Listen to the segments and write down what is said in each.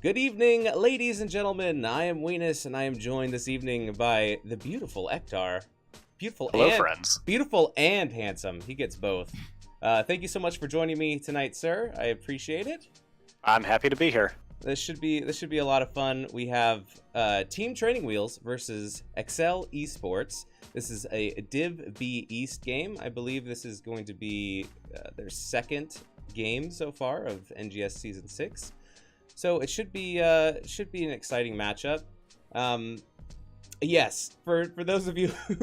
Good evening, ladies and gentlemen. I am Weenus, and I am joined this evening by the beautiful Ektar. Hello, friends. Beautiful and handsome. He gets both. Thank you so much for joining me tonight, sir. I appreciate it. I'm happy to be here. This should be a lot of fun. We have Team Training Wheels versus Accel Esports. This is a Div B East game. I believe this is going to be their second game so far of NGS Season 6. So it should be an exciting matchup. Yes, for those of you who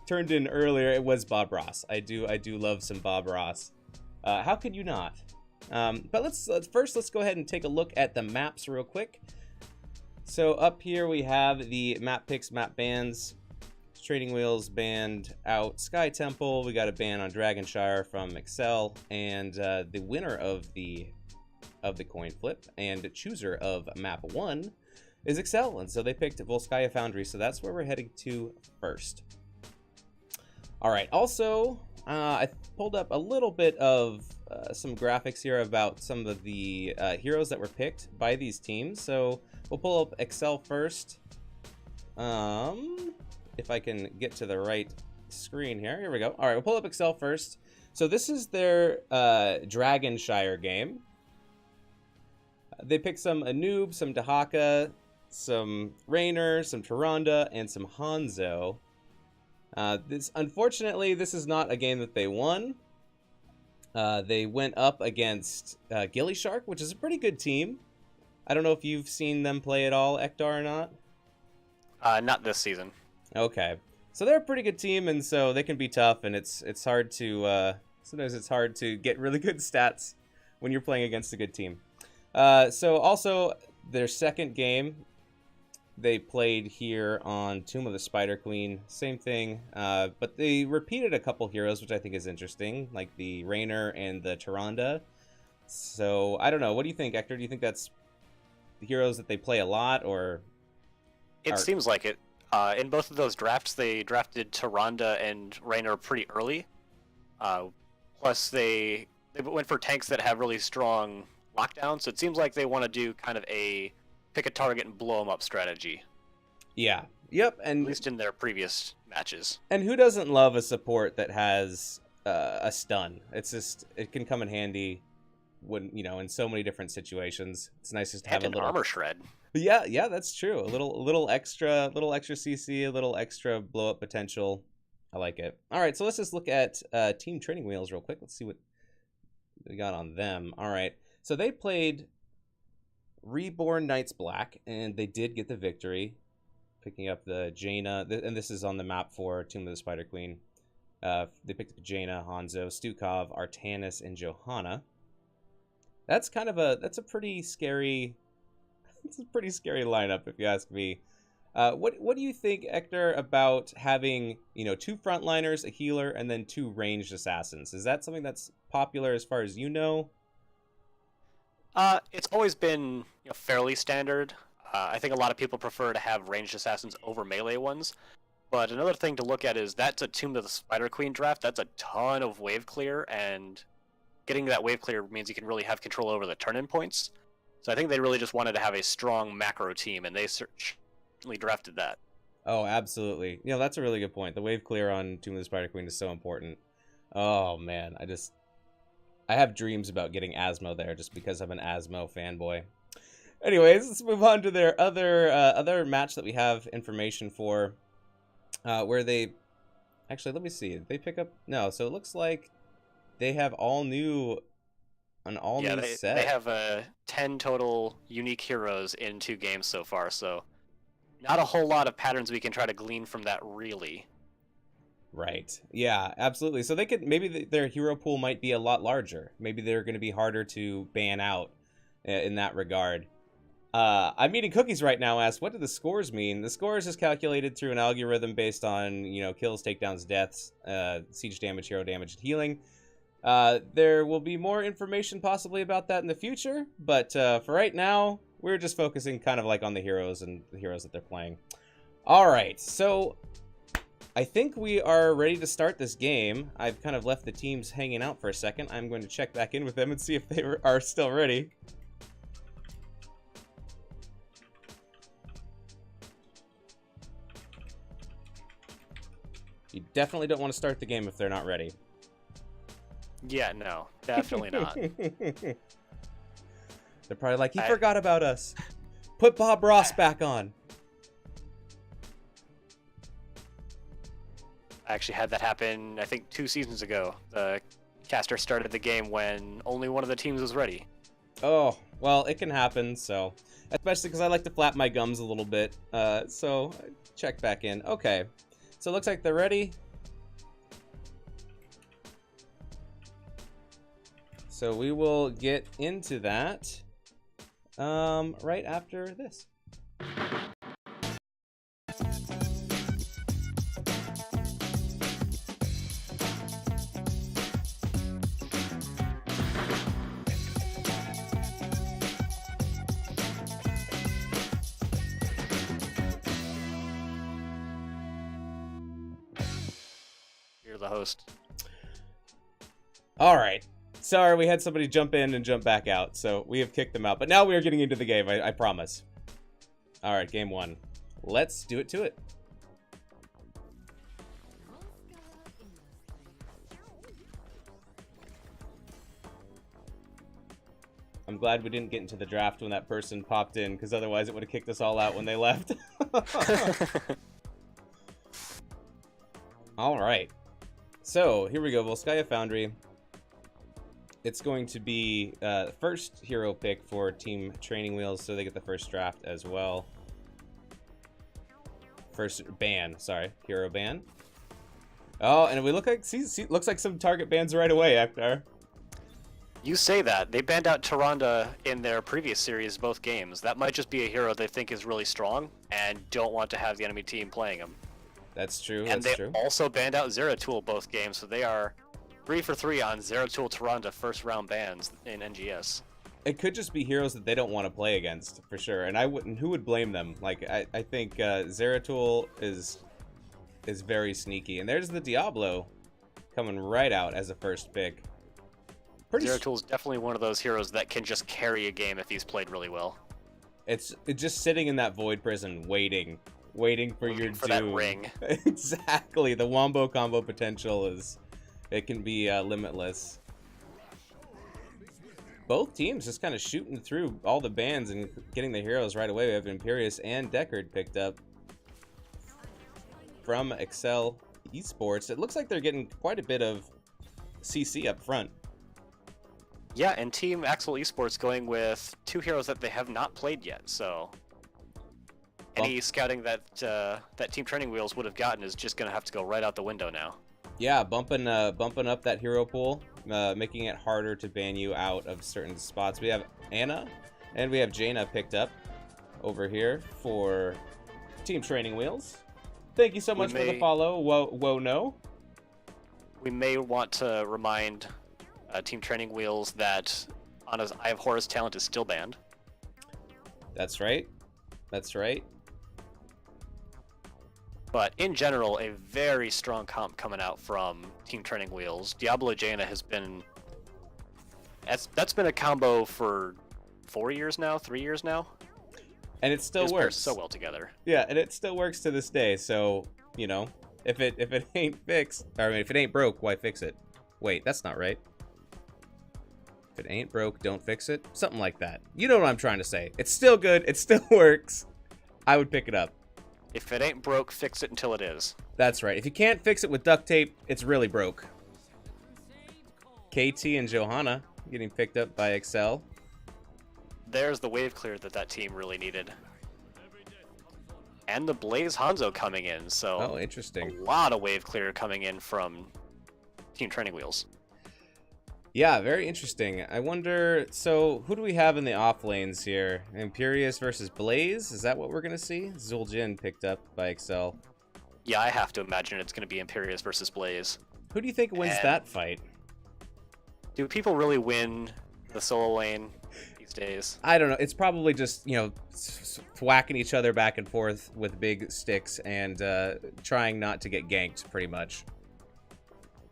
turned in earlier, it was Bob Ross. I do love some Bob Ross. How could you not? But let's go ahead and take a look at the maps real quick. So up here we have the map picks, map bans. Training Wheels banned out Sky Temple. We got a ban on Dragonshire from Accel, and the winner of the coin flip and chooser of map 1 is Accel, and so they picked Volskaya Foundry, so that's where we're heading to first. All right, also I pulled up a little bit of some graphics here about some of the heroes that were picked by these teams. So we'll pull up Accel first. If I can get to the right screen here we go. All right, we'll pull up Accel first. So this is their Dragonshire game. They picked some Anub, some Dahaka, some Raynor, some Tyrande, and some Hanzo. Unfortunately, this is not a game that they won. They went up against Gilly Shark, which is a pretty good team. I don't know if you've seen them play at all, Ektar, or not? Not this season. Okay. So they're a pretty good team, and so they can be tough, and it's hard to... sometimes it's hard to get really good stats when you're playing against a good team. So also, their second game, they played here on Tomb of the Spider Queen. Same thing, but they repeated a couple heroes, which I think is interesting, like the Raynor and the Tyrande. So, I don't know. What do you think, Ektar? Do you think that's the heroes that they play a lot, or...? It seems like it. In both of those drafts, they drafted Tyrande and Raynor pretty early. Plus, they went for tanks that have really strong lockdown, so it seems like they want to do kind of a pick a target and blow them up strategy. Yeah. Yep. And at least in their previous matches. And who doesn't love a support that has a stun? It's just, it can come in handy when, in so many different situations. It's nice just to have a little armor shred. Yeah, that's true. A little extra CC, a little extra blow up potential. I like it. All right, so let's just look at Team Training Wheels real quick. Let's see what we got on them. All right. So they played Reborn Knights Black, and they did get the victory, picking up the Jaina, and this is on the map for Tomb of the Spider Queen. They picked up Jaina, Hanzo, Stukov, Artanis, and Johanna. That's a pretty scary lineup, if you ask me. What do you think, Ektar, about having two frontliners, a healer, and then two ranged assassins? Is that something that's popular as far as you know? It's always been fairly standard. I think a lot of people prefer to have ranged assassins over melee ones. But another thing to look at is that's a Tomb of the Spider Queen draft. That's a ton of wave clear, and getting that wave clear means you can really have control over the turn-in points. So I think they really just wanted to have a strong macro team, and they certainly drafted that. Oh, absolutely. That's a really good point. The wave clear on Tomb of the Spider Queen is so important. Oh, man. I have dreams about getting Asmo there just because I'm an Asmo fanboy. Anyways, let's move on to their other match that we have information for, where they... Actually, let me see. Did they pick up... No, so it looks like they have an all-new set. They have 10 total unique heroes in 2 games so far, so not a whole lot of patterns we can try to glean from that, really. Right. Yeah, absolutely. So they could, maybe their hero pool might be a lot larger. Maybe they're going to be harder to ban out in that regard. I'm eating cookies right now. Asked, what do the scores mean? The scores is calculated through an algorithm based on, kills, takedowns, deaths, siege damage, hero damage, and healing. There will be more information possibly about that in the future, but for right now, we're just focusing kind of like on the heroes and the heroes that they're playing. All right, so I think we are ready to start this game. I've kind of left the teams hanging out for a second. I'm going to check back in with them and see if they are still ready. You definitely don't want to start the game if they're not ready. Yeah, no, definitely not. They're probably like, he forgot about us. Put Bob Ross back on. I actually had that happen, I think, 2 seasons ago. The caster started the game when only one of the teams was ready. Oh, well, it can happen, so... Especially because I like to flap my gums a little bit. So, check back in. Okay. So, it looks like they're ready. So, we will get into that right after this. You're the host. All right. Sorry, we had somebody jump in and jump back out, so we have kicked them out. But now we are getting into the game, I promise. All right, game 1. Let's do it to it. I'm glad we didn't get into the draft when that person popped in, because otherwise it would have kicked us all out when they left. All right. So, here we go. Volskaya Foundry. It's going to be first hero pick for Team Training Wheels, so they get the first draft as well. First ban, sorry, hero ban. Oh, and we look like looks like some target bans right away, Akbar. You say that. They banned out Tyrande in their previous series, both games. That might just be a hero they think is really strong and don't want to have the enemy team playing him. That's true. And that's they true. also banned out Zeratul both games, so they are 3 for 3 on Zeratul Tyrande first round bans in NGS. It could just be heroes that they don't want to play against, for sure. And I wouldn't. Who would blame them? Like I think Zeratul is very sneaky. And there's the Diablo coming right out as a first pick. Zeratul's definitely one of those heroes that can just carry a game if he's played really well. It's just sitting in that void prison, waiting for your doom. That ring. Exactly. The wombo combo potential it can be limitless. Both teams just kind of shooting through all the bans and getting the heroes right away. We have Imperius and Deckard picked up from Accel Esports. It looks like they're getting quite a bit of CC up front. Yeah, and Team Accel Esports going with 2 heroes that they have not played yet, so any scouting that Team Training Wheels would have gotten is just going to have to go right out the window now. Yeah, bumping up that hero pool, making it harder to ban you out of certain spots. We have Anna and we have Jaina picked up over here for Team Training Wheels. Thank you so much for the follow, Whoa No. We may want to remind Team Training Wheels that Anna's Eye of Horus talent is still banned. That's right. That's right. But in general, a very strong comp coming out from Team Training Wheels. Diablo Jaina has been... That's been a combo for 4 years now, 3 years now. And it still works so well together. Yeah, and it still works to this day. So, you know, if it ain't fixed, or I mean, if it ain't broke, why fix it? Wait, that's not right. If it ain't broke, don't fix it. Something like that. You know what I'm trying to say. It's still good. It still works. I would pick it up. If it ain't broke, fix it until it is. That's right. If you can't fix it with duct tape, it's really broke. KT and Johanna getting picked up by Accel. There's the wave clear that team really needed. And the Blaze Hanzo coming in, so... Oh, interesting. A lot of wave clear coming in from Team Training Wheels. Yeah, very interesting. I wonder, so who do we have in the off lanes here? Imperius versus Blaze? Is that what we're going to see? Zul'jin picked up by Accel. Yeah, I have to imagine it's going to be Imperius versus Blaze. Who do you think wins that fight? Do people really win the solo lane these days? I don't know. It's probably just, you know, whacking each other back and forth with big sticks and trying not to get ganked, pretty much.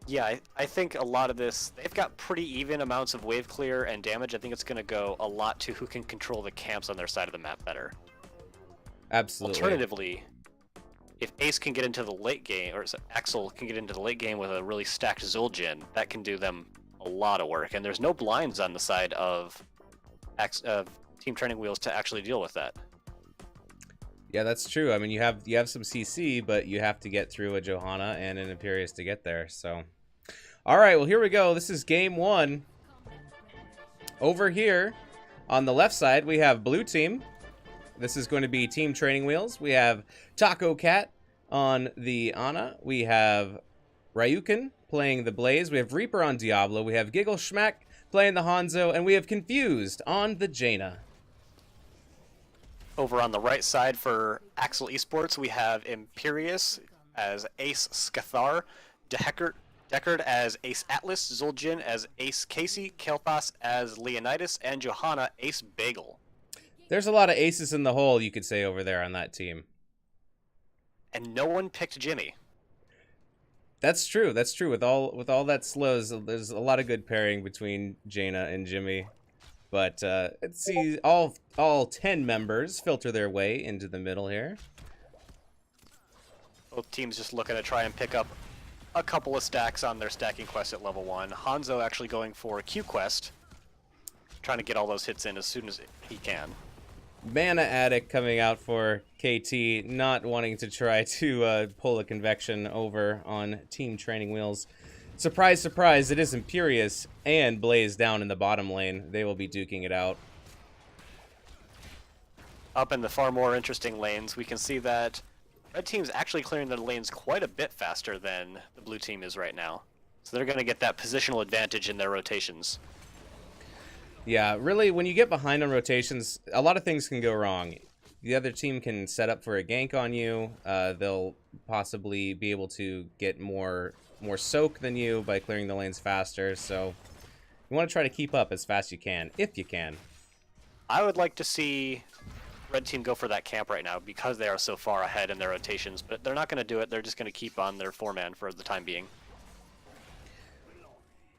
Yeah, I think a lot of this, they've got pretty even amounts of wave clear and damage. I think it's going to go a lot to who can control the camps on their side of the map better. Absolutely. Alternatively, if Ace can get into the late game, or Accel can get into the late game with a really stacked Zul'jin, that can do them a lot of work. And there's no blinds on the side of Team Training Wheels to actually deal with that. Yeah, that's true. I mean, you have some CC, but you have to get through a Johanna and an Imperious to get there. So, all right, well, here we go. This is game 1. Over here on the left side, we have blue team. This is going to be Team Training Wheels. We have Taco Cat on the Ana. We have Ryukin playing the Blaze. We have Reaper on Diablo. We have Giggle Schmack playing the Hanzo. And we have Confused on the Jaina. Over on the right side for Accel Esports, we have Imperious as Ace Scathar, Deckard as Ace Atlas, Zul'jin as Ace Casey, Kel'Thas as Leonidas, and Johanna Ace Bagel. There's a lot of aces in the hole, you could say, over there on that team. And no one picked Jimmy. That's true. That's true. With all that slows, there's a lot of good pairing between Jaina and Jimmy. But let's see, all 10 members filter their way into the middle here. Both teams just looking to try and pick up a couple of stacks on their stacking quest at level 1. Hanzo actually going for a Q quest, trying to get all those hits in as soon as he can. Mana Addict coming out for KT, not wanting to try to pull a convection over on Team Training Wheels. Surprise, surprise, it is Imperious and Blaze down in the bottom lane. They will be duking it out. Up in the far more interesting lanes, we can see that red team's actually clearing their lanes quite a bit faster than the blue team is right now. So they're going to get that positional advantage in their rotations. Yeah, really, when you get behind on rotations, a lot of things can go wrong. The other team can set up for a gank on you. They'll possibly be able to get more soak than you by clearing the lanes faster. So you want to try to keep up as fast as you can, if you can. I would like to see red team go for that camp right now because they are so far ahead in their rotations, but they're not going to do it. They're just going to keep on their 4-man for the time being.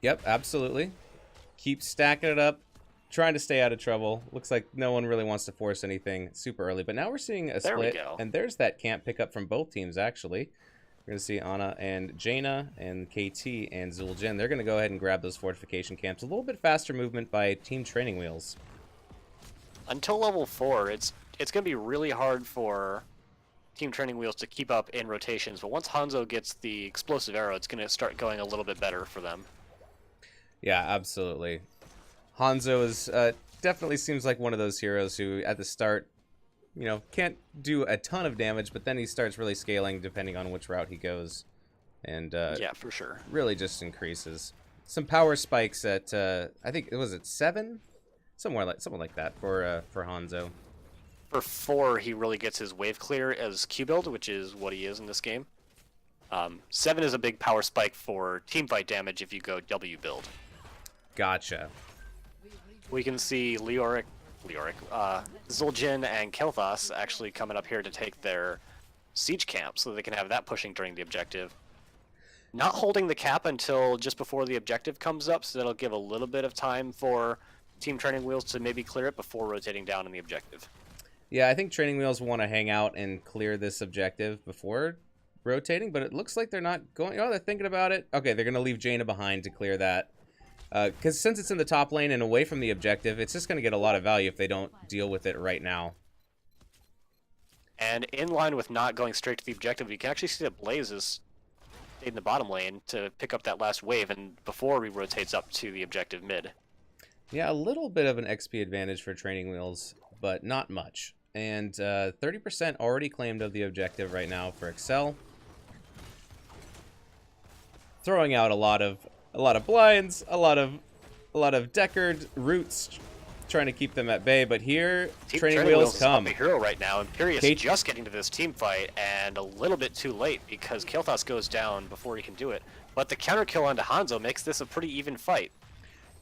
Yep, absolutely. Keep stacking it up. Trying to stay out of trouble. Looks like no one really wants to force anything super early. But now we're seeing a split. And there's that camp pickup from both teams, actually. We're going to see Ana and Jaina and KT and Zul'jin. They're going to go ahead and grab those fortification camps. A little bit faster movement by Team Training Wheels. Until level 4, it's going to be really hard for Team Training Wheels to keep up in rotations. But once Hanzo gets the explosive arrow, it's going to start going a little bit better for them. Yeah, absolutely. Hanzo is definitely seems like one of those heroes who, at the start, you know, can't do a ton of damage, but then he starts really scaling depending on which route he goes, and yeah, for sure, really just increases. Some power spikes at I think it was at 7, something like that for Hanzo. For 4, he really gets his wave clear as Q build, which is what he is in this game. 7 is a big power spike for teamfight damage if you go W build. Gotcha. We can see Zul'jin and Kel'Thas actually coming up here to take their siege camp so they can have that pushing during the objective. Not holding the cap until just before the objective comes up, so that'll give a little bit of time for Team Training Wheels to maybe clear it before rotating down in the objective. Yeah, I think Training Wheels want to hang out and clear this objective before rotating, but it looks like they're not going... Oh, they're thinking about it. Okay, they're going to leave Jaina behind to clear that. Because since it's in the top lane and away from the objective, it's just going to get a lot of value if they don't deal with it right now. And in line with not going straight to the objective, you can actually see that Blaze is in the bottom lane to pick up that last wave and before he rotates up to the objective mid. Yeah, a little bit of an XP advantage for Training Wheels, but not much. And 30% already claimed of the objective right now for Accel. Throwing out a lot of blinds, a lot of Deckard roots, trying to keep them at bay. But here, Training Wheels come. The hero right now. Imperious just getting to this team fight, and a little bit too late because Kel'Thas goes down before he can do it. But the counter kill onto Hanzo makes this a pretty even fight.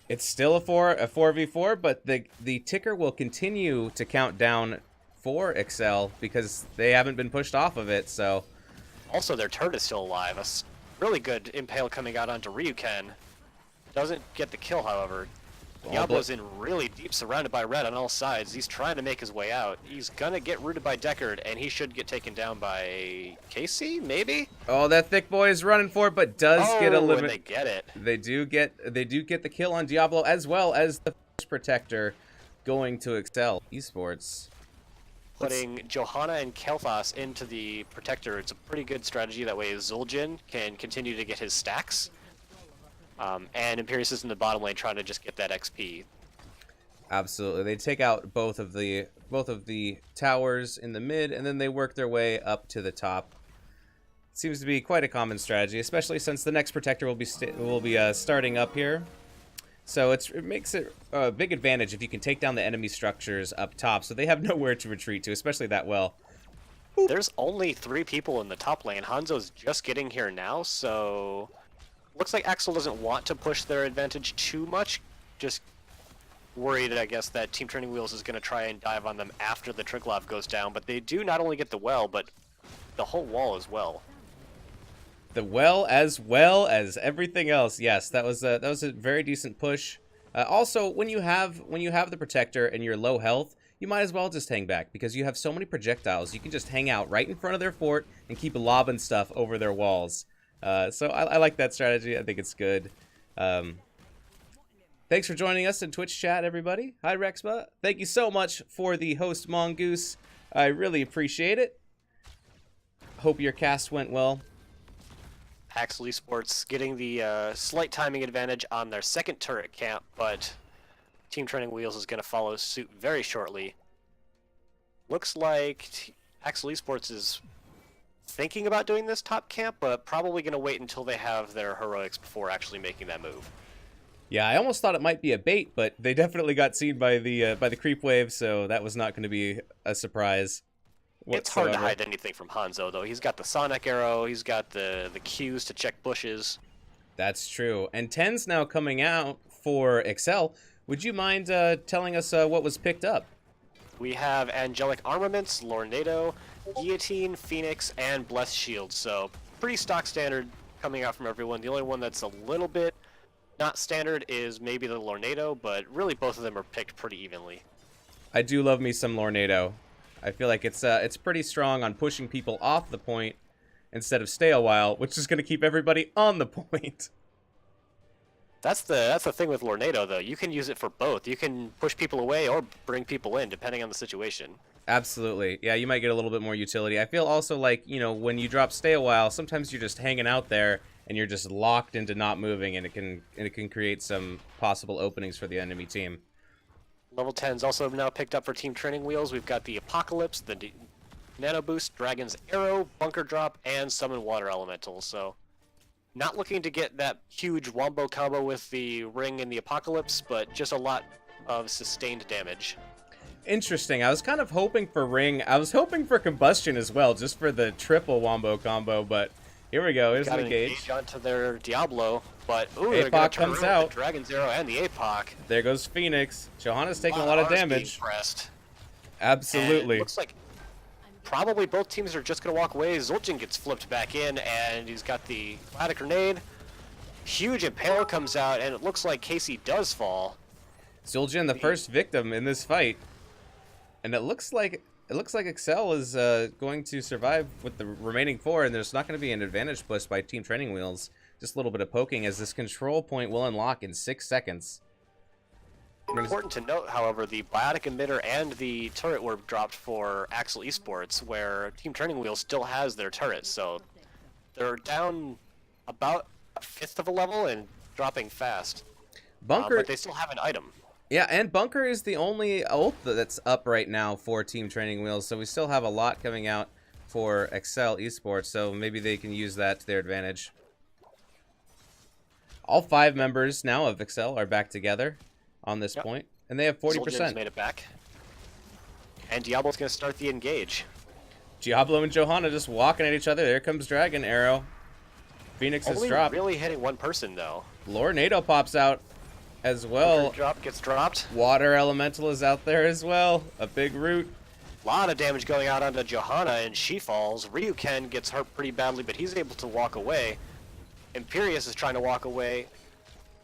It's still a 4v4, but the ticker will continue to count down for Accel because they haven't been pushed off of it. So, also their turret is still alive. Really good impale coming out onto Ryuken. Doesn't get the kill, however. Diablo's in really deep, surrounded by red on all sides. He's trying to make his way out. He's gonna get rooted by Deckard, and he should get taken down by Casey, maybe? Oh, that thick boy is running for it, but does get a limit. They get it. They do get the kill on Diablo, as well as the first protector going to Accel Esports. Putting Johanna and Kel'Thas into the protector, it's a pretty good strategy. That way Zul'jin can continue to get his stacks. And Imperius is in the bottom lane trying to just get that XP. Absolutely. They take out both of the towers in the mid, and then they work their way up to the top. Seems to be quite a common strategy, especially since the next protector will be starting up here. So it makes it a big advantage if you can take down the enemy structures up top, so they have nowhere to retreat to, especially that well. Boop. There's only 3 people in the top lane. Hanzo's just getting here now, so looks like Accel doesn't want to push their advantage too much. Just worried, I guess, that Team Training Wheels is going to try and dive on them after the Triglav goes down, but they do not only get the well, but the whole wall as well. The well as everything else. Yes, that was a very decent push. Also, when you have the protector and you're low health, you might as well just hang back because you have so many projectiles. You can just hang out right in front of their fort and keep lobbing stuff over their walls. So I like that strategy. I think it's good. Thanks for joining us in Twitch chat, everybody. Hi, Rexma. Thank you so much for the host, Mongoose. I really appreciate it. Hope your cast went well. Accel Esports getting the slight timing advantage on their second turret camp, but Team Training Wheels is going to follow suit very shortly. Looks like Accel Esports is thinking about doing this top camp, but probably going to wait until they have their heroics before actually making that move. Yeah, I almost thought it might be a bait, but they definitely got seen by the creep wave, so that was not going to be a surprise whatsoever. It's hard to hide anything from Hanzo, though. He's got the Sonic Arrow, he's got the Qs to check bushes. That's true. And 10's now coming out for Accel. Would you mind telling us what was picked up? We have Angelic Armaments, Lornado, Guillotine, Phoenix, and Blessed Shield. So pretty stock standard coming out from everyone. The only one that's a little bit not standard is maybe the Lornado, but really both of them are picked pretty evenly. I do love me some Lornado. I feel like it's pretty strong on pushing people off the point instead of stay a while, which is going to keep everybody on the point. That's the thing with Lornado, though. You can use it for both. You can push people away or bring people in, depending on the situation. Absolutely. Yeah, you might get a little bit more utility. I feel also like, you know, when you drop stay a while, sometimes you're just hanging out there and you're just locked into not moving, and it can create some possible openings for the enemy team. Level 10's also now picked up for Team Training Wheels. We've got the Apocalypse, the Nano Boost, Dragon's Arrow, Bunker Drop, and Summon Water Elemental. So not looking to get that huge wombo combo with the Ring and the Apocalypse, but just a lot of sustained damage. Interesting. I was kind of hoping for Ring. I was hoping for Combustion as well, just for the triple wombo combo, but here we go. Here's the engage onto their Diablo, but APOC comes out. The Dragon's Arrow and the APOC. There goes Phoenix. Johanna's taking a lot of damage. Absolutely. And it looks like probably both teams are just going to walk away. Zul'jin gets flipped back in, and he's got the Plastic Grenade. Huge Impale comes out, and it looks like Casey does fall. Zul'jin, the first victim in this fight. And it looks like Accel is going to survive with the remaining 4, and there's not going to be an advantage push by Team Training Wheels. Just a little bit of poking as this control point will unlock in 6 seconds. Important to note, however, the Biotic Emitter and the turret were dropped for Accel Esports, where Team Training Wheels still has their turret, so they're down about a fifth of a level and dropping fast. Bunker, but they still have an item. Yeah, and Bunker is the only ult that's up right now for Team Training Wheels, so we still have a lot coming out for Accel Esports, so maybe they can use that to their advantage. All 5 members now of Accel are back together on this point, and they have 40%. Zul'jin's made it back. And Diablo's going to start the engage. Diablo and Johanna just walking at each other. There comes Dragon Arrow. Phoenix has dropped. Really hitting one person, though. Lornado pops out as well. Drop gets dropped. Water Elemental is out there as well. A big root. A lot of damage going out onto Johanna, and she falls. Ryuken gets hurt pretty badly, but he's able to walk away. Imperius is trying to walk away.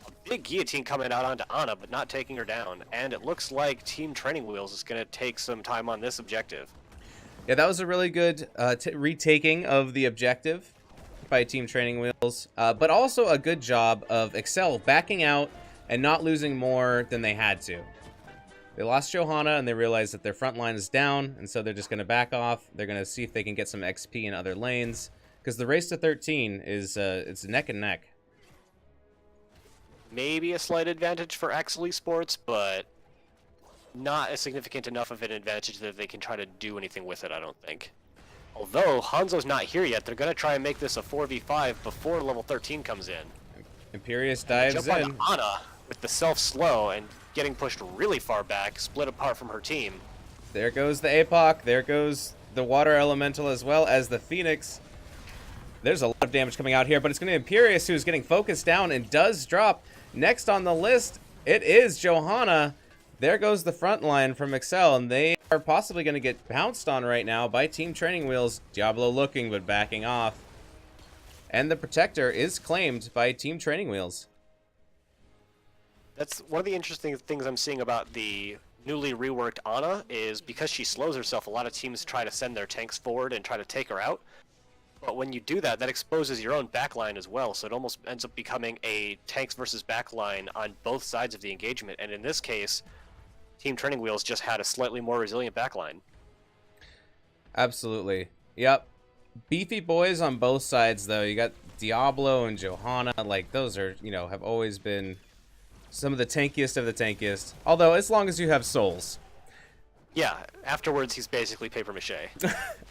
A Big guillotine coming out onto Ana, but not taking her down. And it looks like Team Training Wheels is going to take some time on this objective. Yeah, that was a really good retaking of the objective by Team Training Wheels, but also a good job of Accel backing out and not losing more than they had to. They lost Johanna, and they realized that their front line is down, and so they're just going to back off. They're going to see if they can get some XP in other lanes, because the race to 13 is it's neck and neck. Maybe a slight advantage for Accel Esports, but not a significant enough of an advantage that they can try to do anything with it, I don't think. Although Hanzo's not here yet, they're going to try and make this a 4v5 before level 13 comes in. Imperious dives in. Jump on Ana with the self-slow and getting pushed really far back, split apart from her team. There goes the APOC. There goes the Water Elemental as well as the Phoenix. There's a lot of damage coming out here, but it's going to be Imperious who's getting focused down and does drop. Next on the list, it is Johanna. There goes the front line from Accel, and they are possibly going to get pounced on right now by Team Training Wheels. Diablo looking, but backing off. And the Protector is claimed by Team Training Wheels. That's one of the interesting things I'm seeing about the newly reworked Ana is because she slows herself, a lot of teams try to send their tanks forward and try to take her out. But when you do that, that exposes your own backline as well, so it almost ends up becoming a tanks versus backline on both sides of the engagement. And in this case, Team Training Wheels just had a slightly more resilient backline. Absolutely. Yep. Beefy boys on both sides, though. You got Diablo and Johanna. Like, those are, you know, have always been some of the tankiest of the tankiest. Although, as long as you have souls. Yeah, afterwards he's basically paper mache.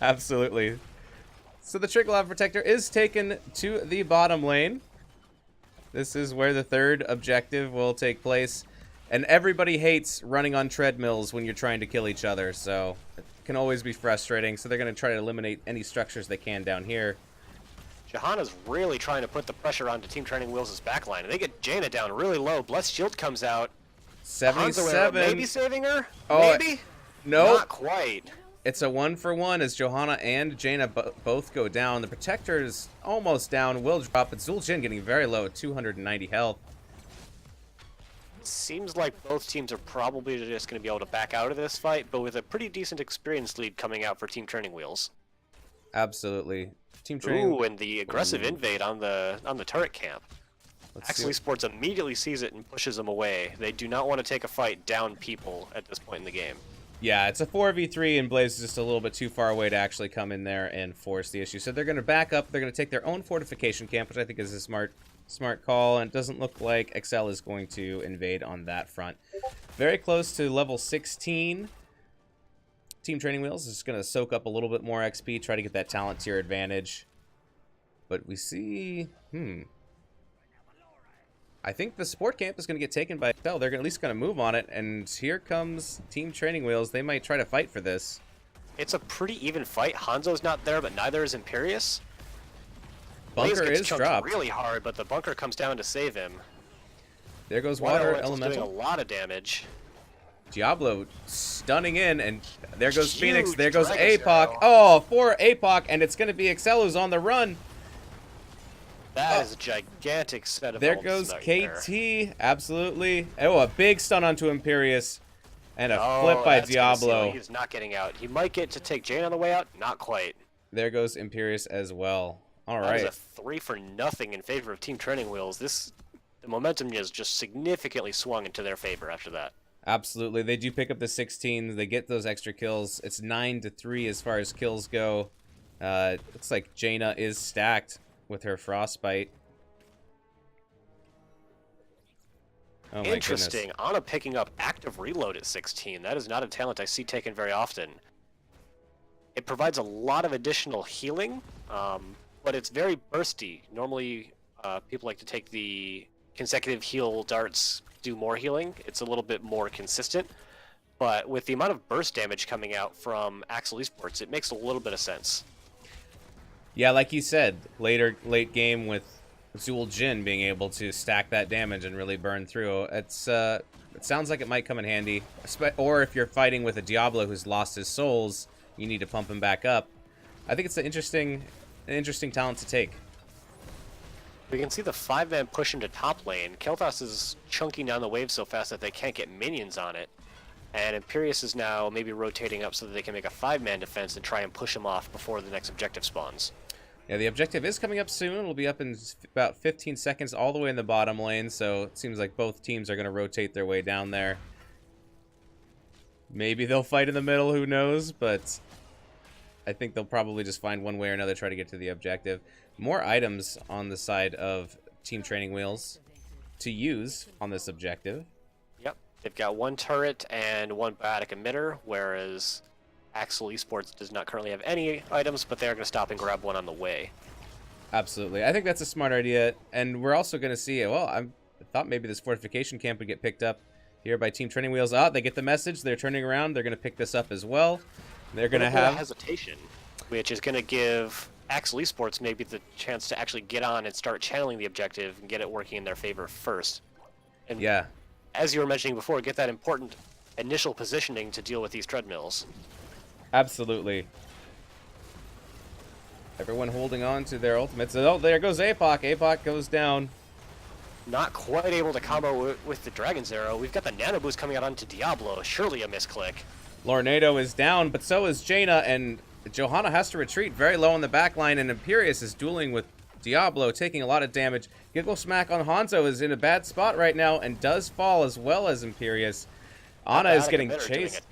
Absolutely. So the Triglav Protector is taken to the bottom lane. This is where the third objective will take place. And everybody hates running on treadmills when you're trying to kill each other, so it can always be frustrating. So they're going to try to eliminate any structures they can down here. Johanna's really trying to put the pressure onto Team Training Wheels' backline, and they get Jaina down really low. Blessed Shield comes out. 77. Maybe saving her? Oh, maybe? No. Not quite. It's a 1-for-1 as Johanna and Jaina both go down. The Protector is almost down, will drop, but Zul'jin getting very low at 290 health. Seems like both teams are probably just going to be able to back out of this fight, but with a pretty decent experience lead coming out for Team Training Wheels. Absolutely. Team Training. Ooh, and the aggressive invade on the turret camp. Accel Esports immediately sees it and pushes them away. They do not want to take a fight down people at this point in the game. Yeah, it's a 4v3, and Blaze is just a little bit too far away to actually come in there and force the issue. So they're going to back up. They're going to take their own fortification camp, which I think is a smart call, and it doesn't look like Accel is going to invade on that front. Very close to level 16. Team Training Wheels is just going to soak up a little bit more XP, try to get that talent tier advantage. But we see... I think the support camp is going to get taken by Accel. They're at least going to move on it, and here comes Team Training Wheels. They might try to fight for this. It's a pretty even fight. Hanzo's not there, but neither is Imperious. Bunker Blaze is gets dropped. really hard, but the bunker comes down to save him. There goes Water Elemental. Doing a lot of damage. Diablo stunning in, and there goes Huge Phoenix. There goes Dragon APOC. Arrow. Oh, for APOC, and it's going to be Accel who's on the run. That is a gigantic set of There elements goes right KT. there. Absolutely. Oh, a big stun onto Imperious. And a Oh, flip by that's gonna seal Diablo. it. He's not getting out. He might get to take Jane on the way out. Not quite. There goes Imperious as well. All That is right. a 3-for-0 in favor of Team Training Wheels. The momentum has just significantly swung into their favor after that. Absolutely. They do pick up the 16. They get those extra kills. It's 9-3 as far as kills go. Looks like Jaina is stacked with her Frostbite. Oh my Interesting. Ana picking up active reload at 16. That is not a talent I see taken very often. It provides a lot of additional healing, but it's very bursty. Normally, people like to take the consecutive heal darts, do more healing. It's a little bit more consistent, but with the amount of burst damage coming out from Accel Esports, it makes a little bit of sense. Yeah, like you said, late game with Zul'jin being able to stack that damage and really burn through. It sounds like it might come in handy. Or if you're fighting with a Diablo who's lost his souls, you need to pump him back up. I think it's an interesting talent to take. We can see the 5-man push into top lane. Kel'Thas is chunking down the wave so fast that they can't get minions on it. And Imperius is now maybe rotating up so that they can make a 5-man defense and try and push him off before the next objective spawns. Yeah, the objective is coming up soon. It'll be up in about 15 seconds all the way in the bottom lane, so it seems like both teams are going to rotate their way down there. Maybe they'll fight in the middle, who knows, but I think they'll probably just find one way or another try to get to the objective. More items on the side of Team Training Wheels to use on this objective. Yep, they've got one turret and one biotic emitter, whereas Accel Esports does not currently have any items, but they're going to stop and grab one on the way. Absolutely. I think that's a smart idea, and we're also going to see, well, I thought maybe this fortification camp would get picked up here by Team Training Wheels. They get the message. They're turning around. They're going to pick this up as well. They're going to have hesitation, which is going to give Accel Esports maybe the chance to actually get on and start channeling the objective and get it working in their favor first. And yeah, as you were mentioning before, get that important initial positioning to deal with these treadmills. Absolutely. Everyone holding on to their ultimates. Oh, there goes APOC. APOC goes down. Not quite able to combo with the Dragon's Arrow. We've got the Nano Boost coming out onto Diablo. Surely a misclick. Lornado is down, but so is Jaina, and Johanna has to retreat very low in the back line, and Imperius is dueling with Diablo, taking a lot of damage. Giggle Smack on Hanzo is in a bad spot right now and does fall as well as Imperius. Ana is getting chased.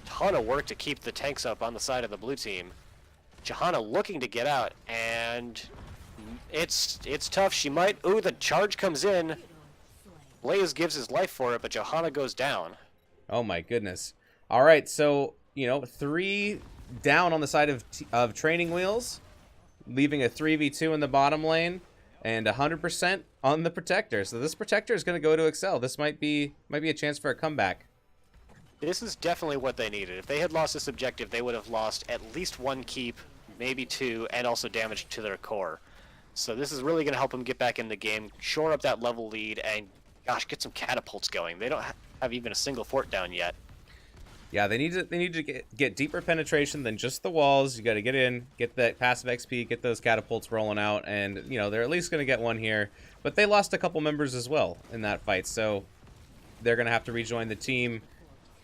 Ton of work to keep the tanks up on the side of the blue team. Johanna looking to get out, and it's tough. She might. Ooh, the charge comes in. Blaze gives his life for it, but Johanna goes down. Oh my goodness. All right, so 3 down on the side of Training Wheels, leaving a 3v2 in the bottom lane, and 100% on the Protector. So this Protector is going to go to Accel. This might be a chance for a comeback. This is definitely what they needed. If they had lost this objective, they would have lost at least 1 keep, maybe 2, and also damage to their core. So this is really going to help them get back in the game, shore up that level lead, and gosh, get some catapults going. They don't have even a single fort down yet. Yeah, they need to get deeper penetration than just the walls. You got to get in, get that passive XP, get those catapults rolling out, and they're at least going to get one here. But they lost a couple members as well in that fight, so they're going to have to rejoin the team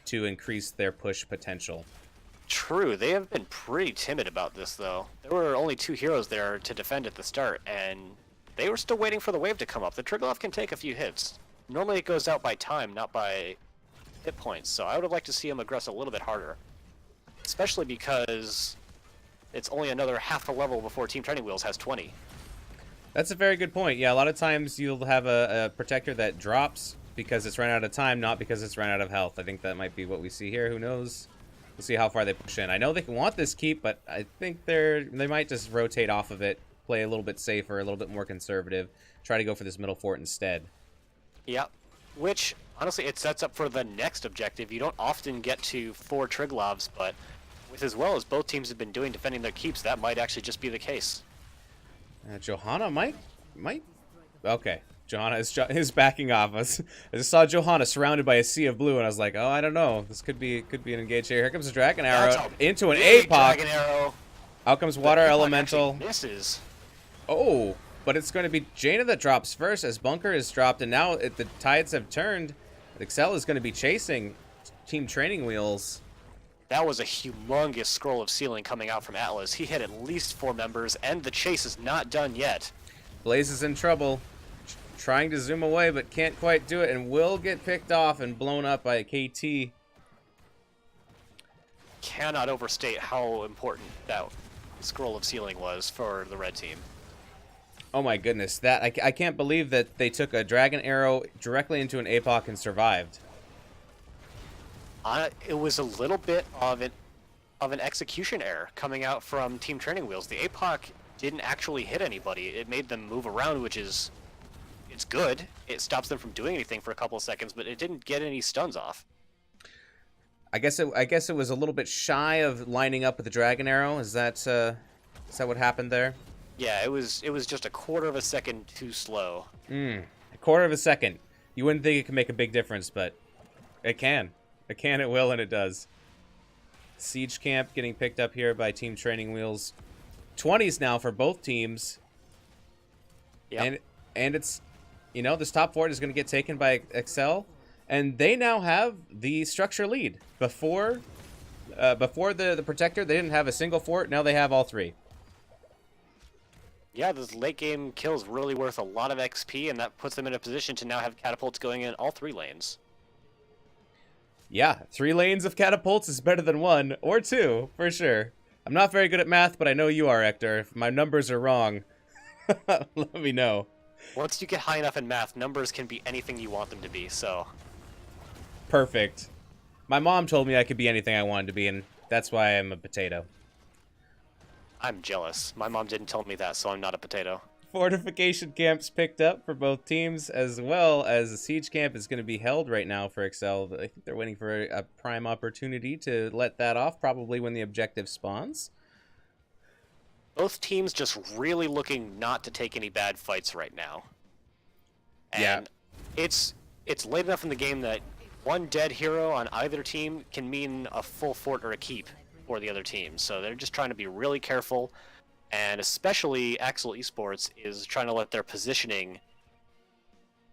to increase their push potential. True, they have been pretty timid about this, though. There were only 2 heroes there to defend at the start, and they were still waiting for the wave to come up. The Triglav can take a few hits. Normally it goes out by time, not by hit points, so I would have liked to see him aggress a little bit harder. Especially because it's only another half a level before Team Training Wheels has 20. That's a very good point. Yeah, a lot of times you'll have a Protector that drops because it's run out of time, not because it's run out of health. I think that might be what we see here. Who knows? We'll see how far they push in. I know they can want this keep, but I think they might just rotate off of it, play a little bit safer, a little bit more conservative, try to go for this middle fort instead. Yep. Which, honestly, it sets up for the next objective. You don't often get to 4 Triglavs, but with as well as both teams have been doing defending their keeps, that might actually just be the case. Johanna might. Okay, Johanna is backing off us. I just saw Johanna surrounded by a sea of blue, and I was like, oh, I don't know. This could be an engage here. Here comes a Dragon Arrow into an APOC. Dragon Arrow. Out comes Water Elemental. Misses. Oh, but it's going to be Jaina that drops first as Bunker is dropped, and now the tides have turned. Accel is going to be chasing Team Training Wheels. That was a humongous scroll of ceiling coming out from Atlas. He hit at least 4 members, and the chase is not done yet. Blaze is in trouble, trying to zoom away, but can't quite do it, and will get picked off and blown up by a KT. Cannot overstate how important that scroll of ceiling was for the red team. Oh my goodness, that I can't believe that they took a Dragon Arrow directly into an APOC and survived. It was a little bit of an execution error coming out from Team Training Wheels. The APOC didn't actually hit anybody. It made them move around, which is it's good. It stops them from doing anything for a couple of seconds, but it didn't get any stuns off. I guess it was a little bit shy of lining up with the Dragon Arrow. Is that what happened there? Yeah, it was just a quarter of a second too slow. A quarter of a second. You wouldn't think it could make a big difference, but it can. It can, it will, and it does. Siege Camp getting picked up here by Team Training Wheels. 20s now for both teams. Yep. And and it's, you know, this top fort is going to get taken by Accel, and they now have the structure lead. Before the Protector, they didn't have a single fort. Now they have all three. Yeah, this late game kill is really worth a lot of XP, and that puts them in a position to now have catapults going in all 3 lanes. Yeah, 3 lanes of catapults is better than 1 or 2 for sure. I'm not very good at math, but I know you are, Hector. If my numbers are wrong, let me know. Once you get high enough in math, numbers can be anything you want them to be, so... Perfect. My mom told me I could be anything I wanted to be, and that's why I'm a potato. I'm jealous. My mom didn't tell me that, so I'm not a potato. Fortification camps picked up for both teams, as well as the siege camp is going to be held right now for Accel. I think they're waiting for a prime opportunity to let that off, probably when the objective spawns. Both teams just really looking not to take any bad fights right now. And it's late enough in the game that one dead hero on either team can mean a full fort or a keep for the other team. So they're just trying to be really careful, and especially Accel Esports is trying to let their positioning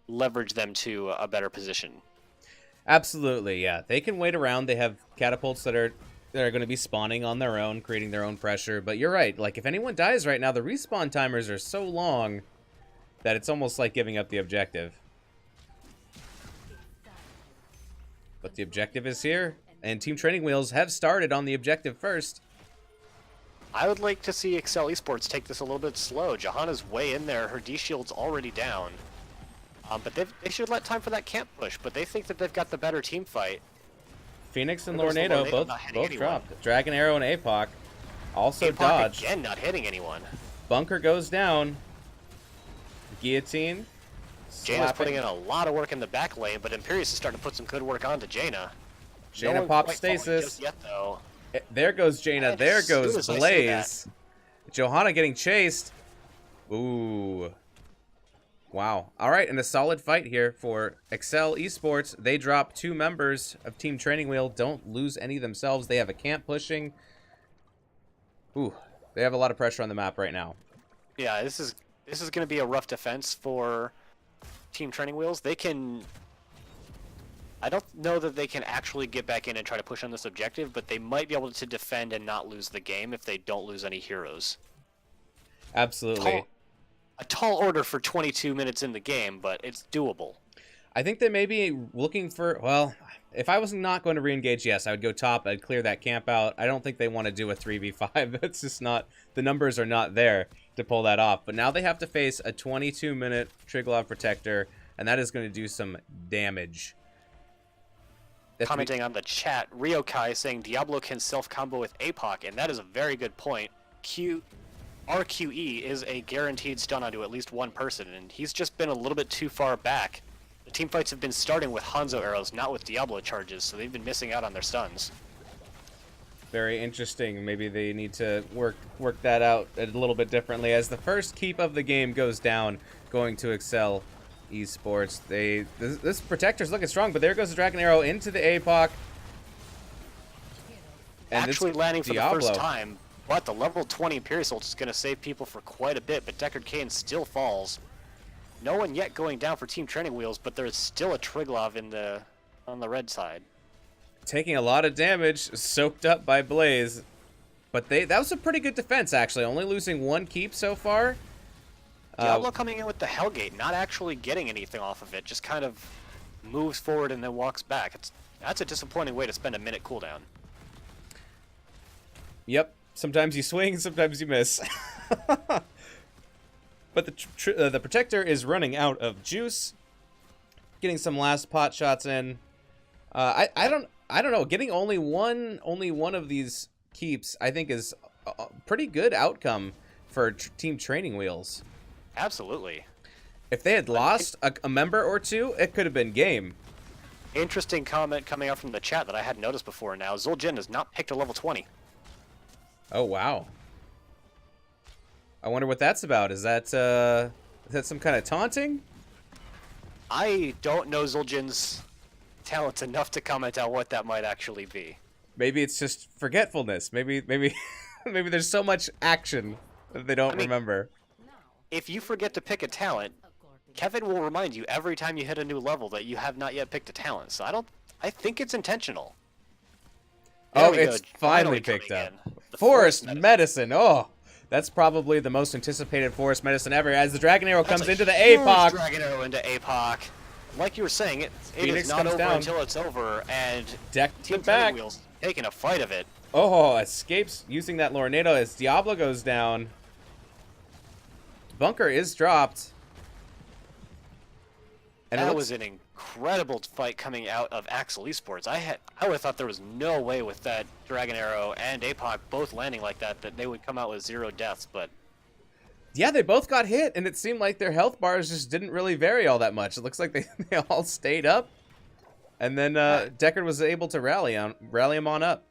leverage them to a better position. Absolutely, yeah. They can wait around. They have catapults that are going to be spawning on their own, creating their own pressure. But you're right. Like, if anyone dies right now, the respawn timers are so long that it's almost like giving up the objective. But the objective is here, and Team Training Wheels have started on the objective first. I would like to see Accel Esports take this a little bit slow. Johanna's way in there. Her D-shield's already down. But they should let time for that camp push, but they think that they've got the better team fight. Phoenix and Lornado both dropped. Dragon Arrow and APOC also APOC dodged. again not hitting anyone. Bunker goes down. Guillotine. Jaina's putting in a lot of work in the back lane, but Imperius is starting to put some good work onto Jaina. Jaina pops stasis. Just yet, though. There goes Jaina. And there as soon goes as I say Blaze. Johanna getting chased. Ooh. Wow. All right, and a solid fight here for Accel Esports. They drop 2 members of Team Training Wheel. Don't lose any themselves. They have a camp pushing. Ooh. They have a lot of pressure on the map right now. Yeah, this is going to be a rough defense for Team Training Wheels. They can... I don't know that they can actually get back in and try to push on this objective, but they might be able to defend and not lose the game if they don't lose any heroes. Absolutely. A tall order for 22 minutes in the game, but it's doable. I think they may be looking for... Well, if I was not going to re-engage, yes, I would go top. I'd clear that camp out. I don't think they want to do a 3v5. That's just not... The numbers are not there to pull that off. But now they have to face a 22-minute Triglav Protector, and that is going to do some damage. Commenting on the chat, Ryokai saying Diablo can self-combo with APOC, and that is a very good point. RQE is a guaranteed stun onto at least one person, and he's just been a little bit too far back. The team fights have been starting with Hanzo arrows, not with Diablo charges, so they've been missing out on their stuns. Very interesting. Maybe they need to work that out a little bit differently. As the first keep of the game goes down, going to Accel Esports. This Protector's looking strong, but there goes the Dragon Arrow into the APOC. And actually landing for Diablo. the first time, but the level 20 Imperius ult is going to save people for quite a bit, but Deckard Cain still falls. No one yet going down for Team Training Wheels, but there's still a Triglav on the red side. Taking a lot of damage, soaked up by Blaze. But that was a pretty good defense, actually. Only losing 1 keep so far. Diablo coming in with the Hellgate, not actually getting anything off of it, just kind of moves forward and then walks back. That's a disappointing way to spend a minute cooldown. Yep. Sometimes you swing, sometimes you miss. But the Protector is running out of juice. Getting some last pot shots in. I don't know. Getting only one of these keeps, I think, is a pretty good outcome for Team Training Wheels. Absolutely. If they had lost a member or 2, it could have been game. Interesting comment coming out from the chat that I hadn't noticed before now. Zul'jin has not picked a level 20. Oh, wow. I wonder what that's about. Is that some kind of taunting? I don't know Zul'jin's talents enough to comment on what that might actually be. Maybe it's just forgetfulness. Maybe there's so much action that they don't remember. If you forget to pick a talent, Kevin will remind you every time you hit a new level that you have not yet picked a talent. So I think it's intentional. There Oh, we it's go. finally coming picked up. in. The Forest medicine. Oh, that's probably the most anticipated forest medicine ever. As the Dragon Arrow comes into the APOC. Dragon Arrow into APOC. Like you were saying, it Phoenix is not comes over down. until it's over, and Deck Team it back. Wheels taking a fight of it. Oh, escapes using that Lornado as Diablo goes down. Bunker is dropped. And That was an incredible fight coming out of Accel Esports. I would have thought there was no way with that Dragon Arrow and APOC both landing like that they would come out with 0 deaths, but yeah, they both got hit, and it seemed like their health bars just didn't really vary all that much. It looks like they all stayed up, and then Deckard was able to rally him on up.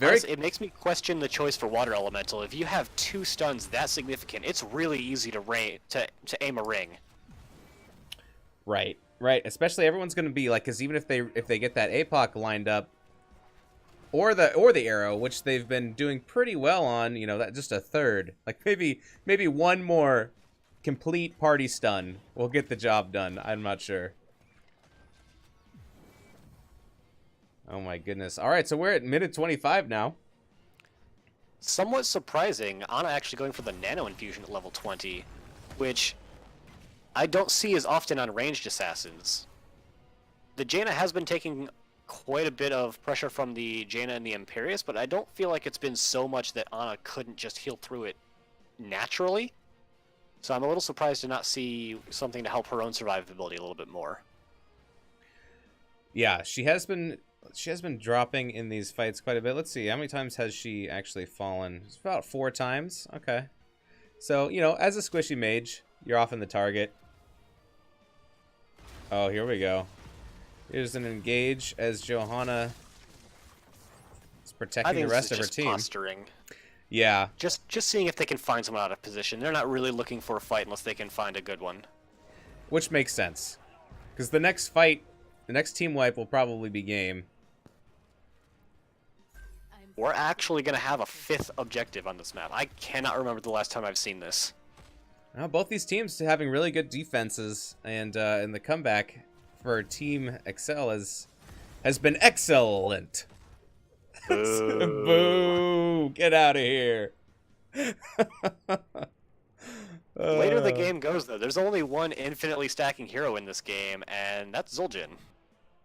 Honestly, it makes me question the choice for Water Elemental. If you have 2 stuns that significant, it's really easy to aim a ring. Right. Especially everyone's going to be like, because even if they get that APOC lined up, or the arrow, which they've been doing pretty well on, you know, that just a third, like maybe one more complete party stun will get the job done. I'm not sure. Oh my goodness. All right, so we're at minute 25 now. Somewhat surprising, Ana actually going for the Nano Infusion at level 20, which I don't see as often on ranged assassins. The Jaina has been taking quite a bit of pressure from the Jaina and the Imperius, but I don't feel like it's been so much that Ana couldn't just heal through it naturally. So I'm a little surprised to not see something to help her own survivability a little bit more. Yeah, she has been dropping in these fights quite a bit. Let's see, how many times has she actually fallen? It's about 4 times. Okay. So, you know, as a squishy mage, you're often the target. Oh, here we go. Here's an engage as Johanna is protecting the rest of her team. Posturing. Yeah. Just seeing if they can find someone out of position. They're not really looking for a fight unless they can find a good one. Which makes sense. Because the next fight, the next team wipe will probably be game. We're actually going to have a 5th objective on this map. I cannot remember the last time I've seen this. Well, both these teams having really good defenses, and the comeback for Team Accel has been excellent. Boo! Get out of here. Later the game goes, though. There's only one infinitely stacking hero in this game, and that's Zul'jin.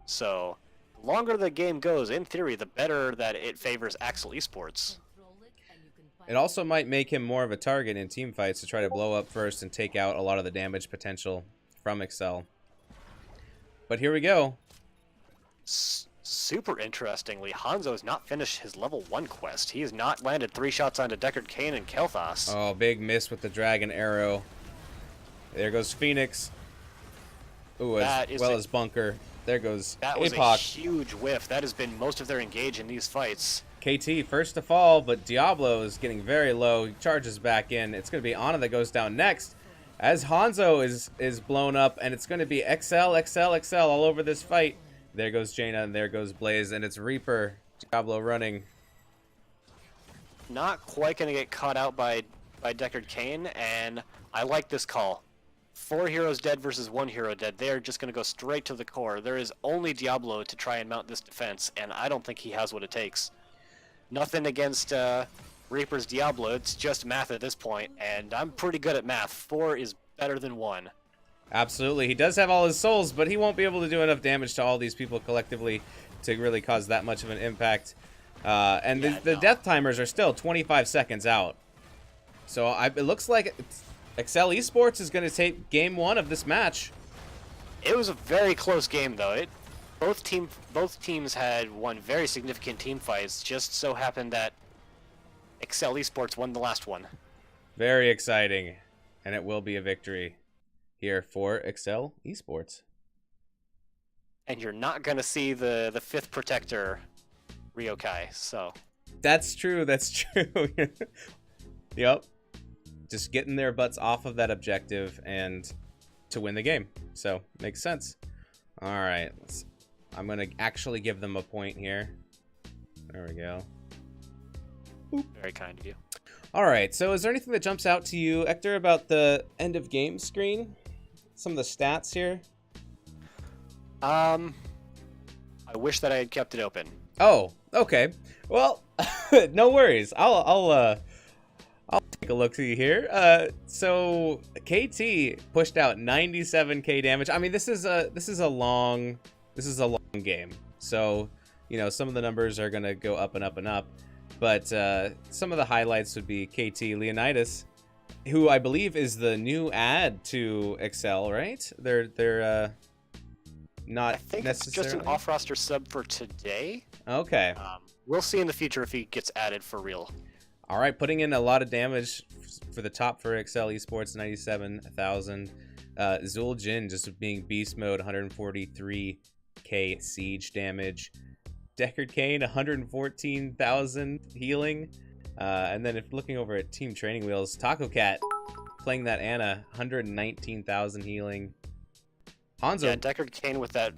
So, the longer the game goes, in theory, the better that it favors Accel Esports. It also might make him more of a target in team fights to try to blow up first and take out a lot of the damage potential from Accel. But here we go. Super interestingly, Hanzo has not finished his level 1 quest. He has not landed 3 shots onto Deckard Cain and Kel'Thas. Oh, big miss with the Dragon Arrow. There goes Phoenix. Ooh, as well as Bunker. There goes APOC. That was a huge whiff. That has been most of their engage in these fights. KT first to fall, but Diablo is getting very low. He charges back in. It's going to be Ana that goes down next. As Hanzo is blown up, and it's going to be Accel all over this fight. There goes Jaina, and there goes Blaze, and it's Reaper. Diablo running. Not quite going to get caught out by Deckard Cain, and I like this call. 4 heroes dead versus 1 hero dead. They are just going to go straight to the core. There is only Diablo to try and mount this defense, and I don't think he has what it takes. Nothing against Reaper's Diablo. It's just math at this point, and I'm pretty good at math. 4 is better than 1. Absolutely. He does have all his souls, but he won't be able to do enough damage to all these people collectively to really cause that much of an impact. And the death timers are still 25 seconds out. So it looks like Accel Esports is going to take game 1 of this match. It was a very close game, though. Both teams had won very significant team fights. Just so happened that Accel Esports won the last one. Very exciting, and it will be a victory here for Accel Esports. And you're not going to see the 5th protector, Ryokai, so... That's true, that's true. Yep. Just getting their butts off of that objective and to win the game. So, makes sense. Alright, I'm going to actually give them a point here. There we go. Very kind of you. All right, so is there anything that jumps out to you, Hector, about the end of game screen? Some of the stats here? I wish that I had kept it open. Oh, okay. Well, no worries. I'll take a look see here. So KT pushed out 97k damage. I mean, this is a long game. So, you know, some of the numbers are gonna go up and up and up. But some of the highlights would be KT Leonidas, who I believe is the new add to Accel, right? They're not I think necessarily. it's just an off-roster sub for today. Okay. We'll see in the future if he gets added for real. All right, putting in a lot of damage for the top for Accel Esports, 97,000. Zul Jin just being beast mode, 143k siege damage. Deckard Kane, 114,000 healing. And then if looking over at Team Training Wheels, Taco Cat playing that Ana, 119,000 healing. Hanzo. Yeah, Deckard Kane with that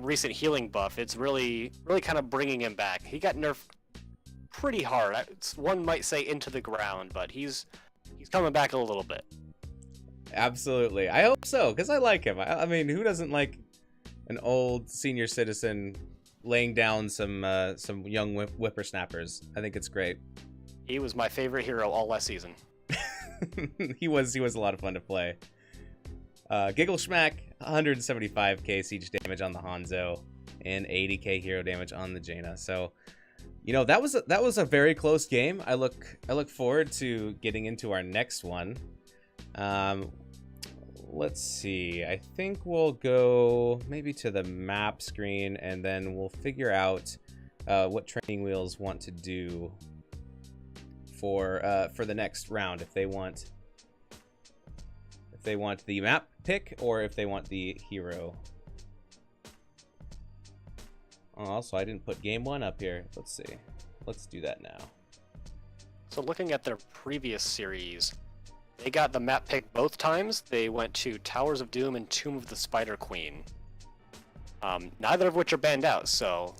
recent healing buff, it's really kind of bringing him back. He got nerfed pretty hard. One might say into the ground, but he's coming back a little bit. Absolutely. I hope so, because I like him. I mean, who doesn't like an old senior citizen laying down some young whippersnappers? I think it's great. He was my favorite hero all last season. he was a lot of fun to play. Giggle Schmack, 175k siege damage on the Hanzo, and 80k hero damage on the Jaina. So, you know, that was a very close game. I look forward to getting into our next one. Let's see. I think we'll go maybe to the map screen, and then we'll figure out what Training Wheels want to do for the next round. If they want the map pick or if they want the hero. Oh, also, I didn't put game 1 up here. Let's see. Let's do that now. So looking at their previous series, they got the map pick both times. They went to Towers of Doom and Tomb of the Spider Queen. Neither of which are banned out, so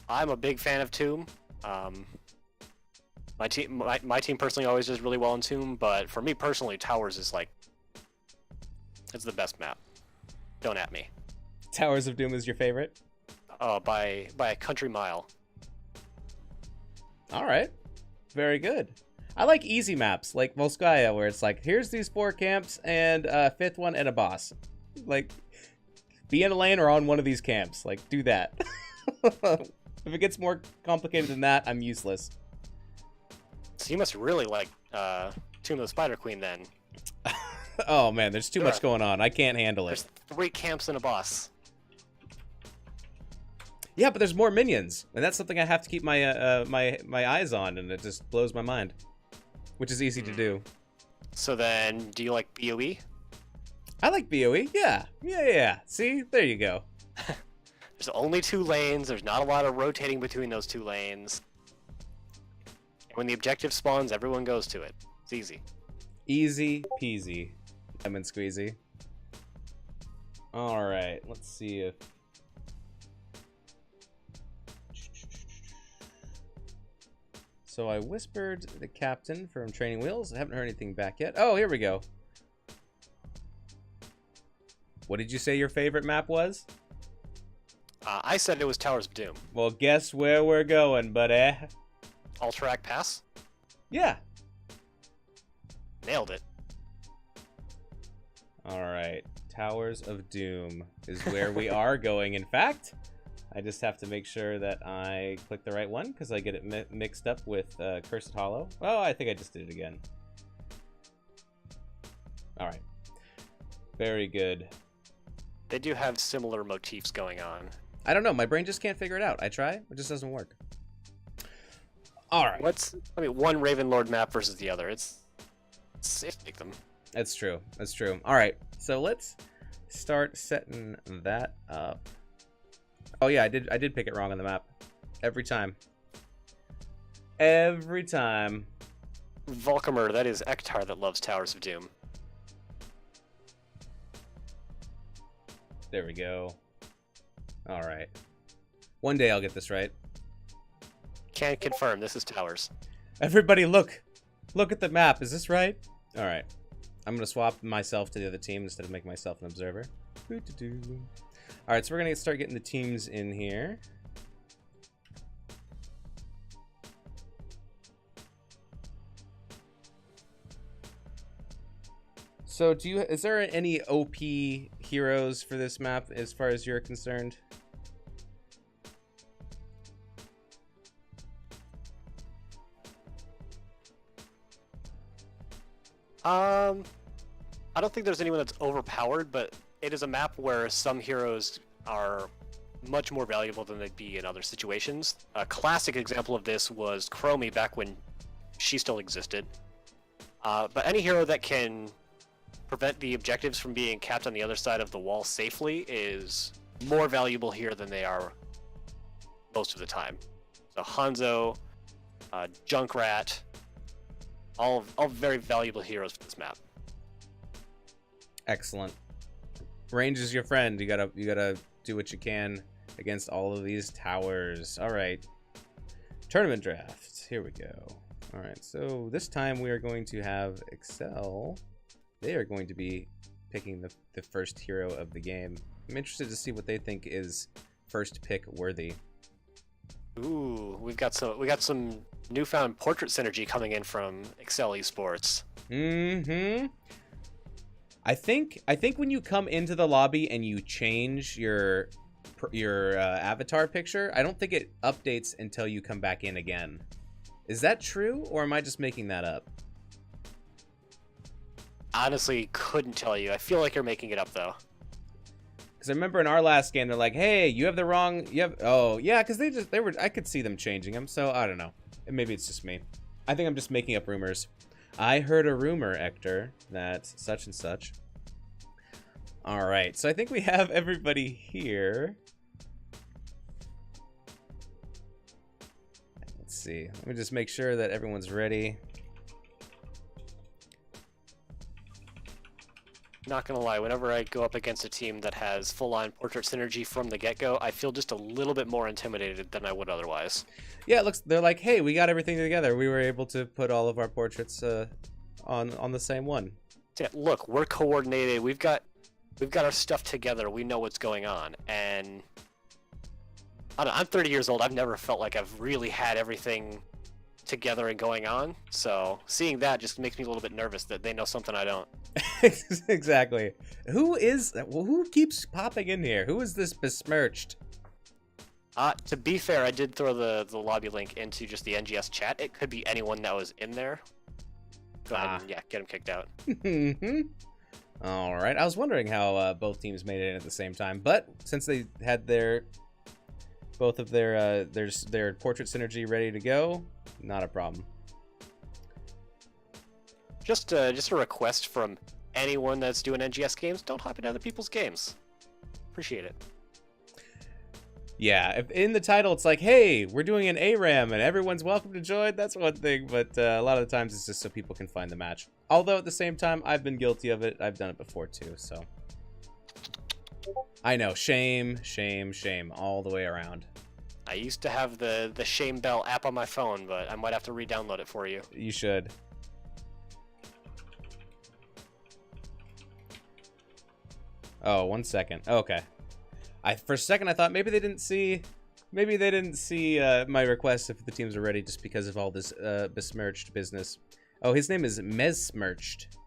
I'm a big fan of Tomb. My team personally always does really well in Tomb, but for me personally, Towers is like, it's the best map. Don't at me. Towers of Doom is your favorite? By a country mile. All right, very good. I like easy maps like Volskaya, where it's like, here's these 4 camps and a 5th one and a boss. Like, be in a lane or on one of these camps. Like, do that. If it gets more complicated than that, I'm useless. So you must really like Tomb of the Spider Queen then. Oh man, there's too much going on. I can't handle it. There's 3 camps and a boss. Yeah, but there's more minions, and that's something I have to keep my my eyes on, and it just blows my mind. Which is easy to do. So then, do you like BOE? I like BOE. Yeah. See, there you go. There's only 2 lanes. There's not a lot of rotating between those 2 lanes. And when the objective spawns, everyone goes to it. It's easy. Easy peasy, lemon squeezy. All right, let's see if. So I whispered the captain from Training Wheels. I haven't heard anything back yet. Oh, here we go. What did you say your favorite map was? I said it was Towers of Doom. Well, guess where we're going, buddy? Alterac Pass? Yeah. Nailed it. All right. Towers of Doom is where we are going. In fact, I just have to make sure that I click the right one because I get it mixed up with Cursed Hollow. Oh, I think I just did it again. All right. Very good. They do have similar motifs going on. I don't know. My brain just can't figure it out. I try. It just doesn't work. All right. One Ravenlord map versus the other. It's safe to pick them. That's true. That's true. All right. So let's start setting that up. Oh yeah, I did pick it wrong on the map. Every time. Every time. Volkamer, that is Ektar that loves Towers of Doom. There we go. All right. One day I'll get this right. Can confirm, this is Towers. Everybody look. Look at the map. Is this right? All right. I'm going to swap myself to the other team instead of making myself an observer. All right, so we're going to start getting the teams in here. So is there any OP heroes for this map as far as you're concerned? I don't think there's anyone that's overpowered, but it is a map where some heroes are much more valuable than they'd be in other situations. A classic example of this was Chromie back when she still existed. But any hero that can prevent the objectives from being capped on the other side of the wall safely is more valuable here than they are most of the time. So Hanzo, Junkrat, all very valuable heroes for this map. Excellent. Range is your friend. You gotta do what you can against all of these towers. All right. Tournament draft. Here we go. All right. So this time we are going to have Accel. They are going to be picking the first hero of the game. I'm interested to see what they think is first pick worthy. Ooh, we got some newfound portrait synergy coming in from Accel Esports. Mm-hmm. I think when you come into the lobby and you change your avatar picture, I don't think it updates until you come back in again. Is that true, or am I just making that up? Honestly, couldn't tell you. I feel like you're making it up though. Because I remember in our last game, they're like, "Hey, you have the wrong." Oh yeah, because they were. I could see them changing them, so I don't know. Maybe it's just me. I think I'm just making up rumors. I heard a rumor, Hector, that such and such. All right, so I think we have everybody here. Let's see. Let me just make sure that everyone's ready. Not gonna lie, whenever I go up against a team that has full-on portrait synergy from the get-go, I feel just a little bit more intimidated than I would otherwise. Yeah, it looks. They're like, hey, we got everything together. We were able to put all of our portraits on the same one. Yeah, look, we're coordinated. We've got our stuff together. We know what's going on. And I don't know, I'm 30 years old. I've never felt like I've really had everything together and going on. So seeing that just makes me a little bit nervous that they know something I don't. Exactly. Who keeps popping in here? Who is this besmirched? To be fair, I did throw the lobby link into just the NGS chat. It could be anyone that was in there. Go ahead and, get him kicked out. All right. I was wondering how both teams made it in at the same time, but since they had both of their portrait synergy ready to go, not a problem. Just a request from anyone that's doing NGS games: don't hop into other people's games. Appreciate it. Yeah, if in the title it's like, hey, we're doing an ARAM and everyone's welcome to join, that's one thing, but a lot of the times it's just so people can find the match. Although at the same time, I've been guilty of it. I've done it before too, so. I know, shame, shame, shame, all the way around. I used to have the Shame Bell app on my phone, but I might have to re-download it for you. You should. Oh, 1 second. Okay. For a second I thought maybe they didn't see my request if the teams are ready just because of all this besmirched business. Oh, his name is Mesmerched.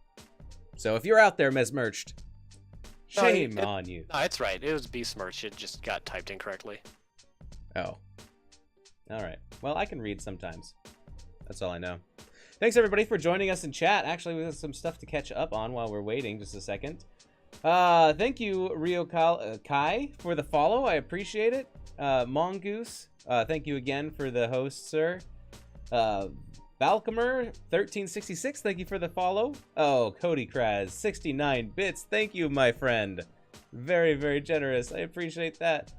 So if you're out there, Mesmerched, shame on you. No, it's right. It was besmirched. It just got typed incorrectly. Oh. All right. Well, I can read sometimes. That's all I know. Thanks everybody for joining us in chat. Actually, we have some stuff to catch up on while we're waiting. Just a second. Thank you, Rio Kai, for the follow. I appreciate it. Mongoose, thank you again for the host, sir. Valcomer1366, thank you for the follow. Oh, Cody Kraz, 69 bits. Thank you, my friend. Very, very generous. I appreciate that.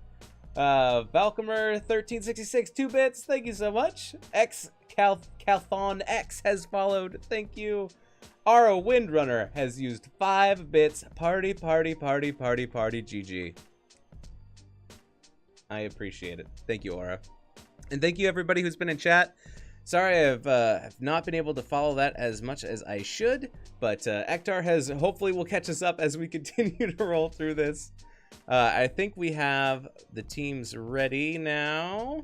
Valcomer1366, 2 bits. Thank you so much. Calthon X has followed. Thank you. Ara Windrunner has used 5 bits. Party, party, party, party, party, GG. I appreciate it. Thank you, Ara. And thank you, everybody who's been in chat. Sorry, have not been able to follow that as much as I should, but Ektar has hopefully will catch us up as we continue to roll through this. I think we have the teams ready now.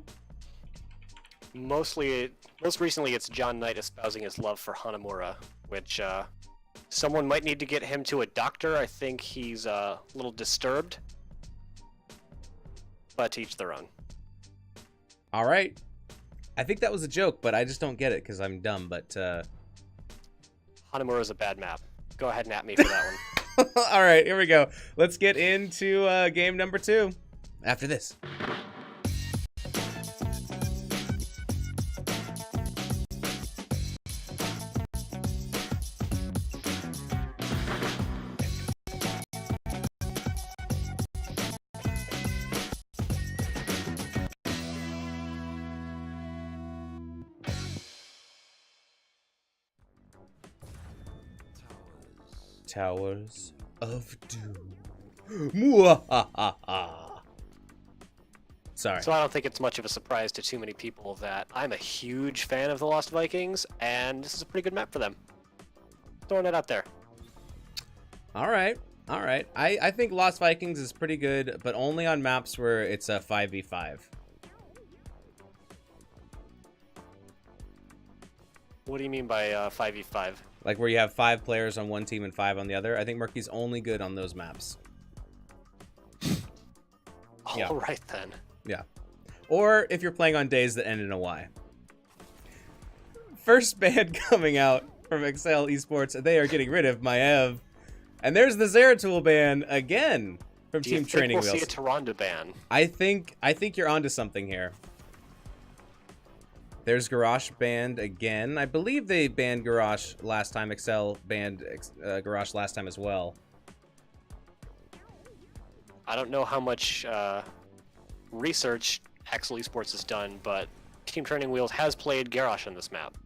Most recently, it's John Knight espousing his love for Hanamura, which someone might need to get him to a doctor. I think he's a little disturbed, but to each their own. All right. I think that was a joke, but I just don't get it because I'm dumb, but... Hanamura is a bad map. Go ahead and at me for that one. All right, here we go. Let's get into game number 2 after this. Towers of Doom. Mwahaha. Sorry. So I don't think it's much of a surprise to too many people that I'm a huge fan of the Lost Vikings, and this is a pretty good map for them. Throwing it out there. All right. All right. I think Lost Vikings is pretty good, but only on maps where it's a 5v5. What do you mean by 5v5? Like where you have 5 players on one team and 5 on the other. I think Murky's only good on those maps. All right, then. Yeah. Or if you're playing on days that end in a Y. First ban coming out from Accel Esports. They are getting rid of Maev. And there's the Zeratul ban again from Team Training Wheels. Do you think we'll see a Taronda ban? I think you're onto something here. There's Garrosh banned again. I believe they banned Garrosh last time. Accel banned Garrosh last time as well. I don't know how much research Accel Esports has done, but Team Training Wheels has played Garrosh on this map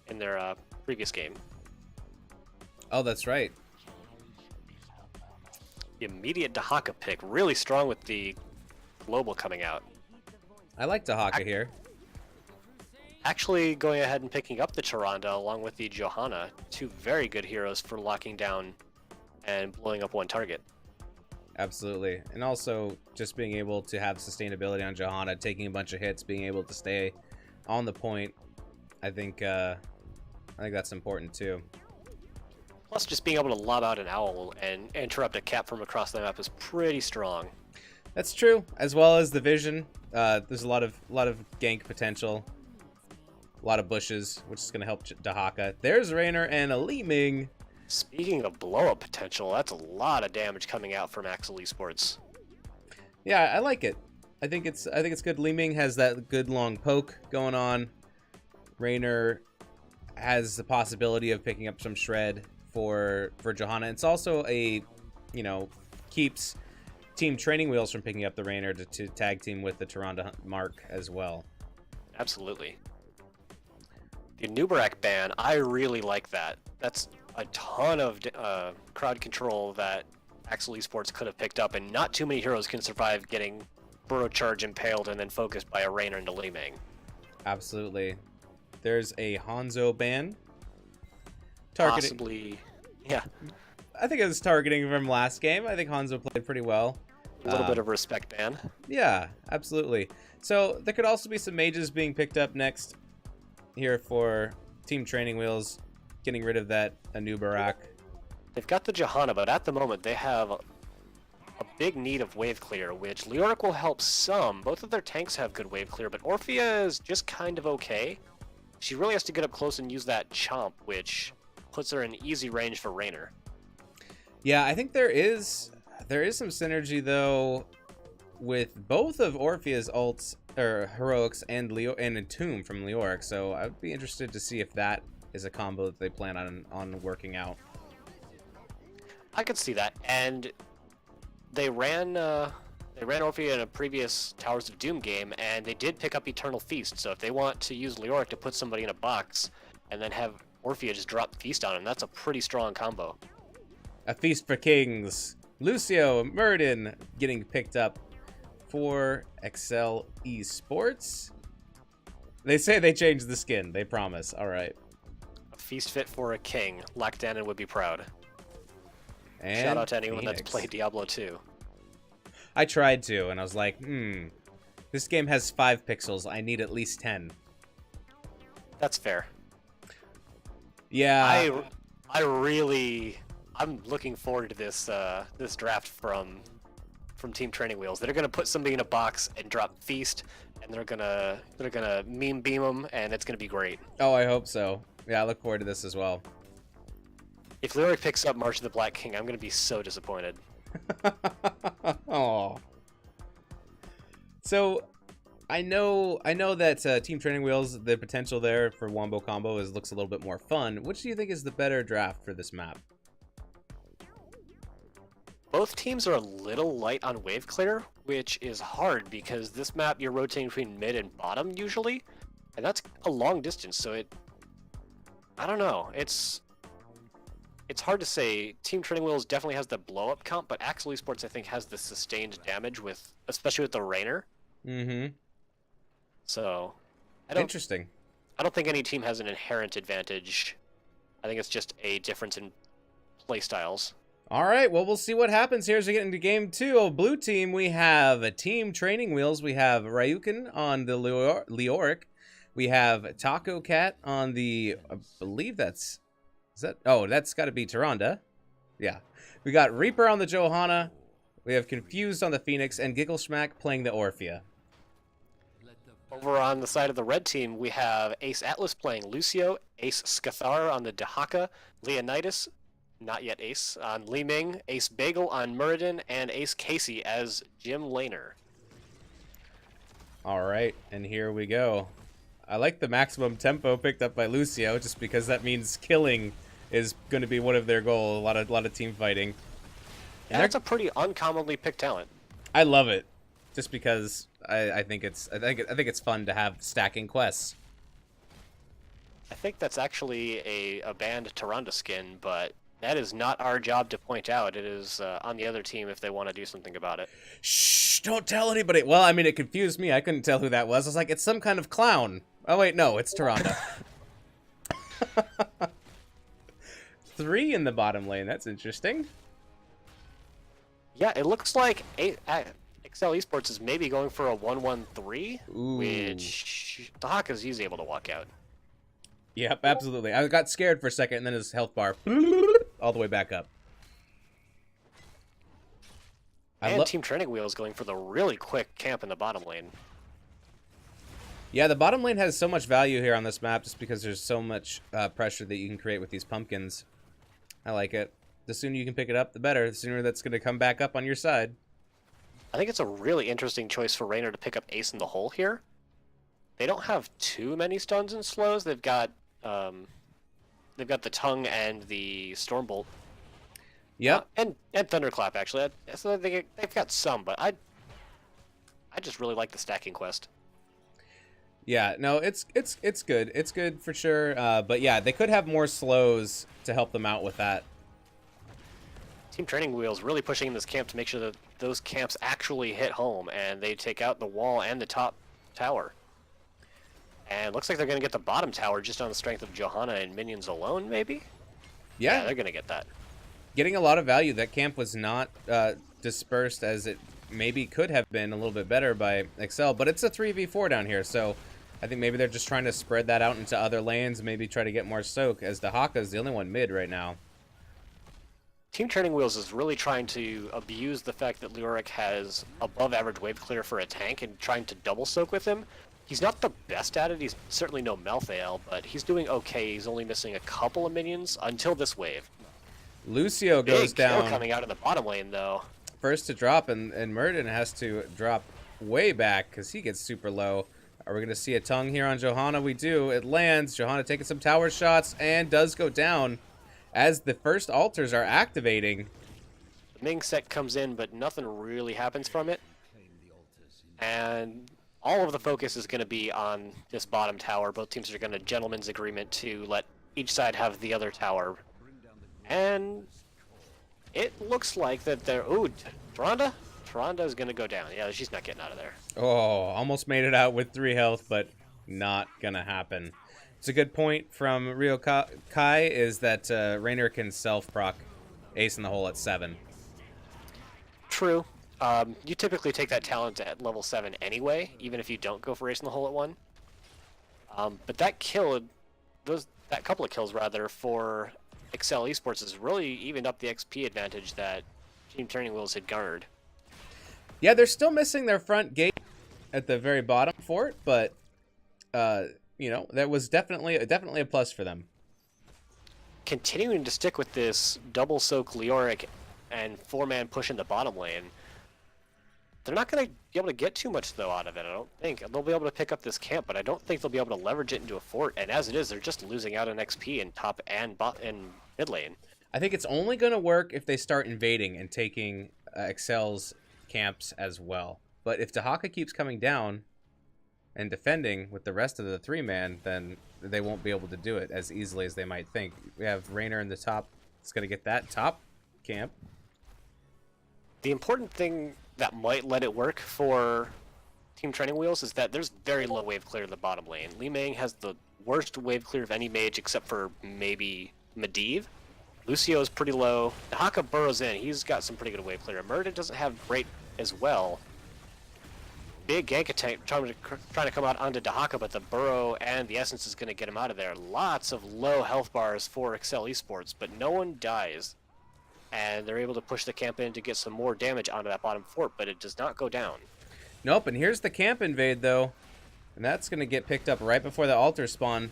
in their previous game. Oh, that's right. The immediate Dahaka pick, really strong with the global coming out. I like Dahaka here. Actually going ahead and picking up the Taronda along with the Johanna, 2 very good heroes for locking down and blowing up one target. Absolutely. And also just being able to have sustainability on Johanna, taking a bunch of hits, being able to stay on the point. I think that's important too. Plus just being able to lob out an owl and interrupt a cap from across the map is pretty strong. That's true, as well as the vision. There's a lot of gank potential. A lot of bushes, which is going to help Dahaka. There's Raynor and a Li Ming. Speaking of blow-up potential, that's a lot of damage coming out from Accel Esports. Yeah, I like it. I think it's good. Li Ming has that good long poke going on. Raynor has the possibility of picking up some shred for Johanna. It's also a, keeps Team Training Wheels from picking up the Raynor to tag team with the Taronda Mark as well. Absolutely. The Nubarak ban, I really like that. That's a ton of crowd control that Accel Esports could have picked up, and not too many heroes can survive getting Burrow Charge impaled and then focused by a Raynor into Li Ming. Absolutely. There's a Hanzo ban. Possibly, yeah. I think it was targeting from last game. I think Hanzo played pretty well. A little bit of a respect ban. Yeah, absolutely. So there could also be some mages being picked up next here for Team Training Wheels, getting rid of that Anubarak. They've got the Johanna, but at the moment they have a big need of wave clear, which Leoric will help some. Both of their tanks have good wave clear, but Orphea is just kind of okay. She really has to get up close and use that chomp, which puts her in easy range for Raynor. Yeah, I think there is some synergy though with both of Orphea's ults or heroics and Entomb from Leoric, so I'd be interested to see if that is a combo that they plan on working out. I could see that, and they ran Orphea in a previous Towers of Doom game, and they did pick up Eternal Feast. So if they want to use Leoric to put somebody in a box and then have Orphea just drop Feast on him, that's a pretty strong combo. A Feast for Kings. Lucio Murden getting picked up for Accel Esports. They say they changed the skin. They promise. All right. A feast fit for a king. Lactanon would be proud. And Shout out to anyone Phoenix. that's played Diablo 2. I tried to, and I was like, this game has 5 pixels. I need at least 10. That's fair. Yeah. I'm looking forward to this this draft from Team Training Wheels. They're gonna put somebody in a box and drop Feast, and they're gonna meme beam them, and it's gonna be great. Oh, I hope so. Yeah, I look forward to this as well. If Leroy picks up March of the Black King, I'm gonna be so disappointed. Oh. So, I know that Team Training Wheels, the potential there for Wombo Combo looks a little bit more fun. Which do you think is the better draft for this map? Both teams are a little light on wave clear, which is hard because this map you're rotating between mid and bottom usually, and that's a long distance. So I don't know. It's hard to say. Team Training Wheels definitely has the blow up count, but Accel Esports I think has the sustained damage especially with the Rainer. Mm-hmm. So, Interesting. I don't think any team has an inherent advantage. I think it's just a difference in play styles. All right, well, we'll see what happens here as we get into game 2. Oh, blue team, we have a Team Training Wheels. We have Ryukin on the Leoric. We have Taco Cat on the, I believe that's got to be Tyrande. Yeah. We got Reaper on the Johanna. We have Confused on the Phoenix, and Giggle Schmack playing the Orphea. Over on the side of the red team, we have Ace Atlas playing Lucio, Ace Scathar on the Dahaka, Leonidas, not yet Ace, on Li Ming, Ace Bagel on Muradin, and Ace Casey as Jim Laner. All right, and here we go. I like the maximum tempo picked up by Lucio, just because that means killing is going to be one of their goals. A lot of team fighting. And that's a pretty uncommonly picked talent. I love it, just because I think it's fun to have stacking quests. I think that's actually a banned Tyrande skin, but that is not our job to point out. It is on the other team if they want to do something about it. Shh! Don't tell anybody. Well, I mean, it confused me. I couldn't tell who that was. I was like, it's some kind of clown. Oh wait, no, it's Tyrande. 3 in the bottom lane. That's interesting. Yeah, it looks like Accel Esports is maybe going for a 1-1-3, which Dahaka's usually able to walk out. Yep, absolutely. I got scared for a second, and then his health bar all the way back up. And Team Training Wheel is going for the really quick camp in the bottom lane. Yeah, the bottom lane has so much value here on this map just because there's so much pressure that you can create with these pumpkins. I like it. The sooner you can pick it up, the better. The sooner that's going to come back up on your side. I think it's a really interesting choice for Raynor to pick up Ace in the hole here. They don't have too many stuns and slows. They've got the Tongue and the Stormbolt. Yep. And Thunderclap actually. So they've got some, but I just really like the stacking quest. Yeah, no, it's good. It's good for sure. But yeah, they could have more slows to help them out with that. Team Training Wheels really pushing in this camp to make sure that those camps actually hit home and they take out the wall and the top tower. And looks like they're going to get the bottom tower just on the strength of Johanna and minions alone, maybe? Yeah, they're going to get that. Getting a lot of value. That camp was not dispersed as it maybe could have been a little bit better by Accel, but it's a 3v4 down here, so I think maybe they're just trying to spread that out into other lanes, maybe try to get more soak, as Dahaka is the only one mid right now. Team Training Wheels is really trying to abuse the fact that Leoric has above average wave clear for a tank and trying to double soak with him. He's not the best at it, he's certainly no Malthael, but he's doing okay. He's only missing a couple of minions until this wave. Lucio goes down. Kill coming out in the bottom lane though. First to drop, and Muradin has to drop way back because he gets super low. Are we going to see a tongue here on Johanna? We do. It lands. Johanna taking some tower shots and does go down as the first altars are activating. The Ming set comes in, but nothing really happens from it. And all of the focus is going to be on this bottom tower. Both teams are going to gentleman's agreement to let each side have the other tower. And it looks like that they're... Ooh, Tyrande? Tyrande is going to go down. Yeah, she's not getting out of there. Oh, almost made it out with 3 health, but not gonna happen. It's a good point from Rio Kai is that Raynor can self-proc Ace in the Hole at 7. True. You typically take that talent at level 7 anyway, even if you don't go for Ace in the Hole at 1. But that couple of kills rather for Accel Esports has really evened up the XP advantage that Team Training Wheels had garnered. Yeah, they're still missing their front gate at the very bottom fort, but you know, that was definitely a plus for them. Continuing to stick with this double soak Leoric and 4-man push in the bottom lane, they're not going to be able to get too much though out of it. I don't think they'll be able to pick up this camp, but I don't think they'll be able to leverage it into a fort. And as it is, they're just losing out on XP in top and mid lane. I think it's only going to work if they start invading and taking Accel's camps as well. But if Dahaka keeps coming down and defending with the rest of the 3-man, then they won't be able to do it as easily as they might think. We have Raynor in the top. It's going to get that top camp. The important thing that might let it work for Team Training Wheels is that there's very low wave clear in the bottom lane. Li Ming has the worst wave clear of any mage except for maybe Medivh. Lucio is pretty low. Dahaka burrows in. He's got some pretty good wave clear. Murda doesn't have great as well. Big gank attack trying to come out onto Dahaka, but the burrow and the essence is going to get him out of there. Lots of low health bars for Accel Esports, but no one dies. And they're able to push the camp in to get some more damage onto that bottom fort, but it does not go down. Nope, and here's the camp invade, though. And that's going to get picked up right before the altar spawn.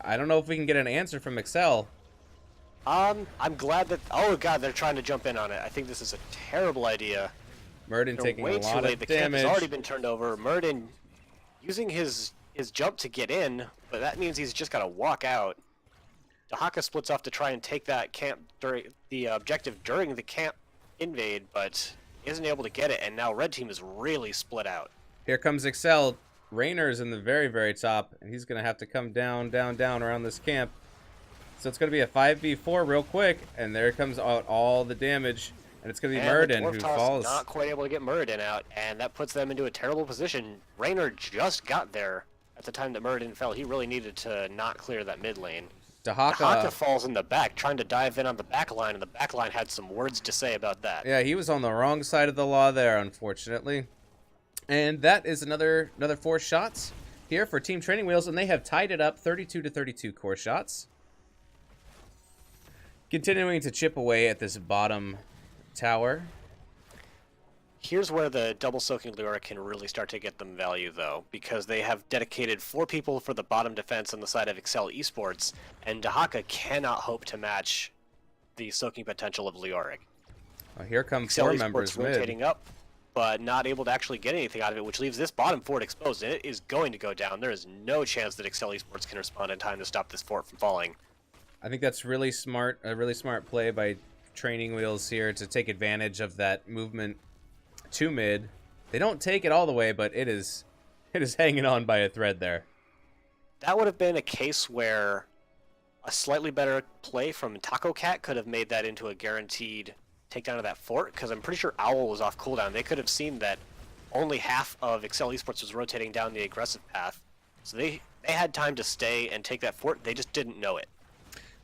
I don't know if we can get an answer from Accel. I'm glad that... Oh, God, they're trying to jump in on it. I think this is a terrible idea. Murden taking a lot of damage. The camp has already been turned over. Murden using his jump to get in, but that means he's just got to walk out. Dahaka splits off to try and take that camp during the objective during the camp invade, but isn't able to get it, and now red team is really split out. Here comes Accel. Raynor's in the very, very top, and he's going to have to come down, down, down around this camp. So it's going to be a 5v4 real quick, and there comes out all the damage, and it's going to be Murden who falls. Not quite able to get Murden out, and that puts them into a terrible position. Raynor just got there at the time that Murden fell. He really needed to not clear that mid lane. Dahaka falls in the back, trying to dive in on the back line, and the back line had some words to say about that. Yeah, he was on the wrong side of the law there, unfortunately. And that is another 4 shots here for Team Training Wheels, and they have tied it up 32-32 core shots. Continuing to chip away at this bottom tower. Here's where the double soaking Lura can really start to get them value, though, because they have dedicated 4 people for the bottom defense on the side of Accel Esports, and Dahaka cannot hope to match the soaking potential of Leoric. Here come Accel 4 Esports members rotating mid. up, but not able to actually get anything out of it, which leaves this bottom fort exposed, and it is going to go down. There is no chance that Accel Esports can respond in time to stop this fort from falling. I think that's really smart, a really smart play by Training Wheels here to take advantage of that movement to mid. They don't take it all the way, but it is hanging on by a thread there. That would have been a case where a slightly better play from Taco Cat could have made that into a guaranteed takedown of that fort, because I'm pretty sure Owl was off cooldown. They could have seen that only half of Accel Esports was rotating down the aggressive path, so they had time to stay and take that fort. They just didn't know it.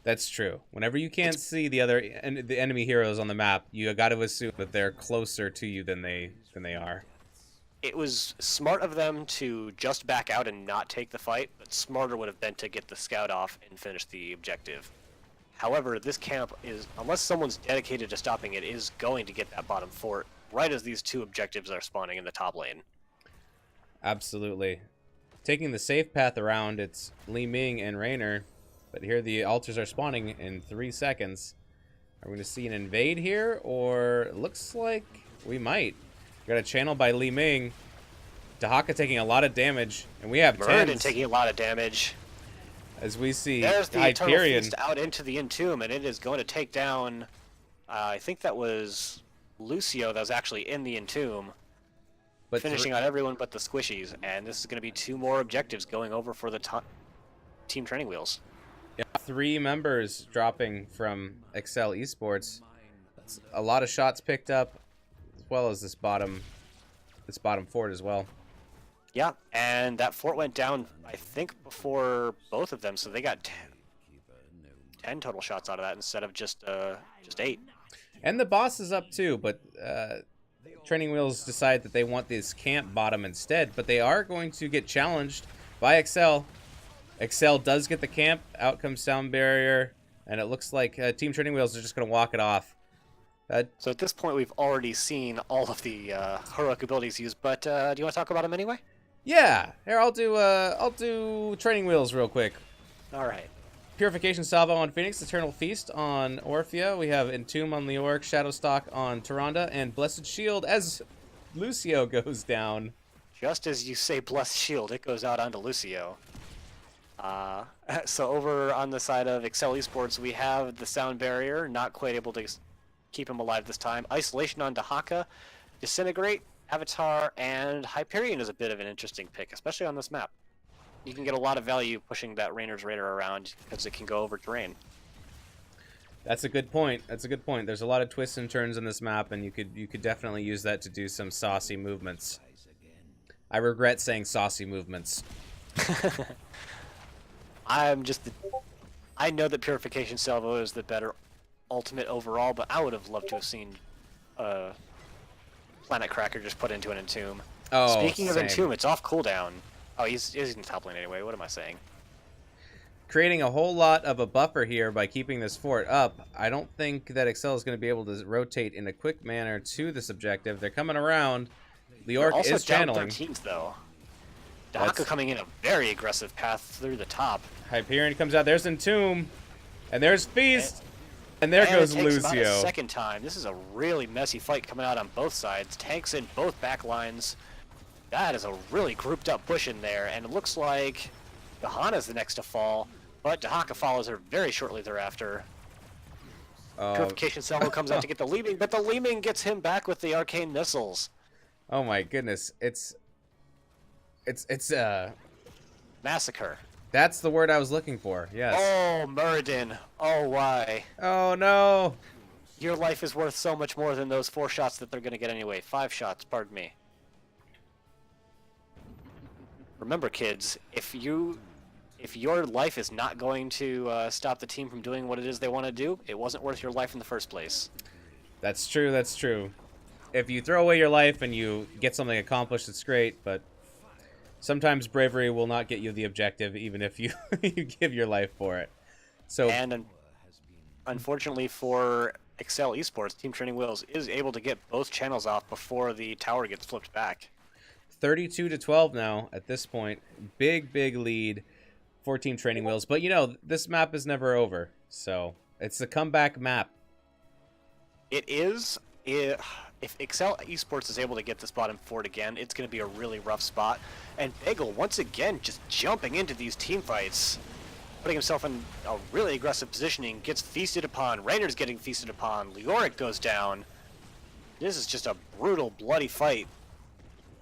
That's true. Whenever you can't see the enemy heroes on the map, you got to assume that they're closer to you than they are. It was smart of them to just back out and not take the fight, but smarter would have been to get the scout off and finish the objective. However, this camp is, unless someone's dedicated to stopping it, is going to get that bottom fort right as these 2 objectives are spawning in the top lane. Absolutely. Taking the safe path around, it's Li Ming and Raynor. But here the altars are spawning in 3 seconds. Are we going to see an invade here? Or it looks like we might. Got a channel by Li Ming. Dahaka taking a lot of damage. And we have Murden taking a lot of damage. As we see there's the Hyperion Eternal Feast out into the Entomb, and it is going to take down, I think that was Lucio that was actually in the Entomb. But finishing out everyone but the squishies. And this is going to be 2 more objectives going over for the Team Training Wheels. Yeah, 3 members dropping from Accel Esports. That's a lot of shots picked up, as well as this bottom fort as well. Yeah, and that fort went down, I think, before both of them, so they got 10 total shots out of that instead of just 8. And the boss is up too, but Training Wheels decide that they want this camp bottom instead, but they are going to get challenged by Accel. Accel does get the camp, out comes Sound Barrier, and it looks like Team Training Wheels are just going to walk it off. So at this point, we've already seen all of the heroic abilities used, but do you want to talk about them anyway? Yeah, here I'll do Training Wheels real quick. All right. Purification Salvo on Phoenix, Eternal Feast on Orphea. We have Entomb on Leoric, Shadowstalk on Tyrande, and Blessed Shield as Lucio goes down. Just as you say Blessed Shield, it goes out onto Lucio. So over on the side of Accel Esports, we have the Sound Barrier, not quite able to keep him alive this time. Isolation on Dahaka, Disintegrate, Avatar, and Hyperion is a bit of an interesting pick, especially on this map. You can get a lot of value pushing that Rainer's Raider around because it can go over terrain. That's a good point. That's a good point. There's a lot of twists and turns in this map, and you could definitely use that to do some saucy movements. I regret saying saucy movements. I know that Purification Salvo is the better ultimate overall, but I would have loved to have seen Planet Cracker just put into an Entomb. Oh, Speaking of same. Entomb, it's off cooldown. Oh, he's in top lane anyway. What am I saying? Creating a whole lot of a buffer here by keeping this fort up. I don't think that Accel is going to be able to rotate in a quick manner to this objective. They're coming around. Leoric also is channeling. down 13th, though. Dahaka coming in a very aggressive path through the top. Hyperion comes out. There's Entomb. And there's Feast. And there goes it takes Lucio. About a second time. This is a really messy fight coming out on both sides. Tanks in both back lines. That is a really grouped up push in there, and it looks like Gahana's the next to fall, but Dahaka follows her very shortly thereafter. Purification Salvo comes out to get the Leeming, but the Leeming gets him back with the arcane missiles. Oh my goodness. It's Massacre. That's the word I was looking for. Yes. Oh, Muradin. Oh, why? Oh no. Your life is worth so much more than those 4 shots that they're going to get anyway. 5 shots, pardon me. Remember, kids, if your life is not going to stop the team from doing what it is they want to do, it wasn't worth your life in the first place. That's true, that's true. If you throw away your life and you get something accomplished, it's great, but sometimes bravery will not get you the objective, even if you, you give your life for it. So, and unfortunately for Accel Esports, Team Training Wheels is able to get both channels off before the tower gets flipped back. 32-12 now at this point. Big lead for Team Training Wheels. But, you know, this map is never over. So, it's a comeback map. It is. If Accel Esports is able to get this bottom fort again, it's going to be a really rough spot. And Bagel, once again, just jumping into these team fights, putting himself in a really aggressive positioning, gets feasted upon. Rainer's getting feasted upon. Leoric goes down. This is just a brutal, bloody fight.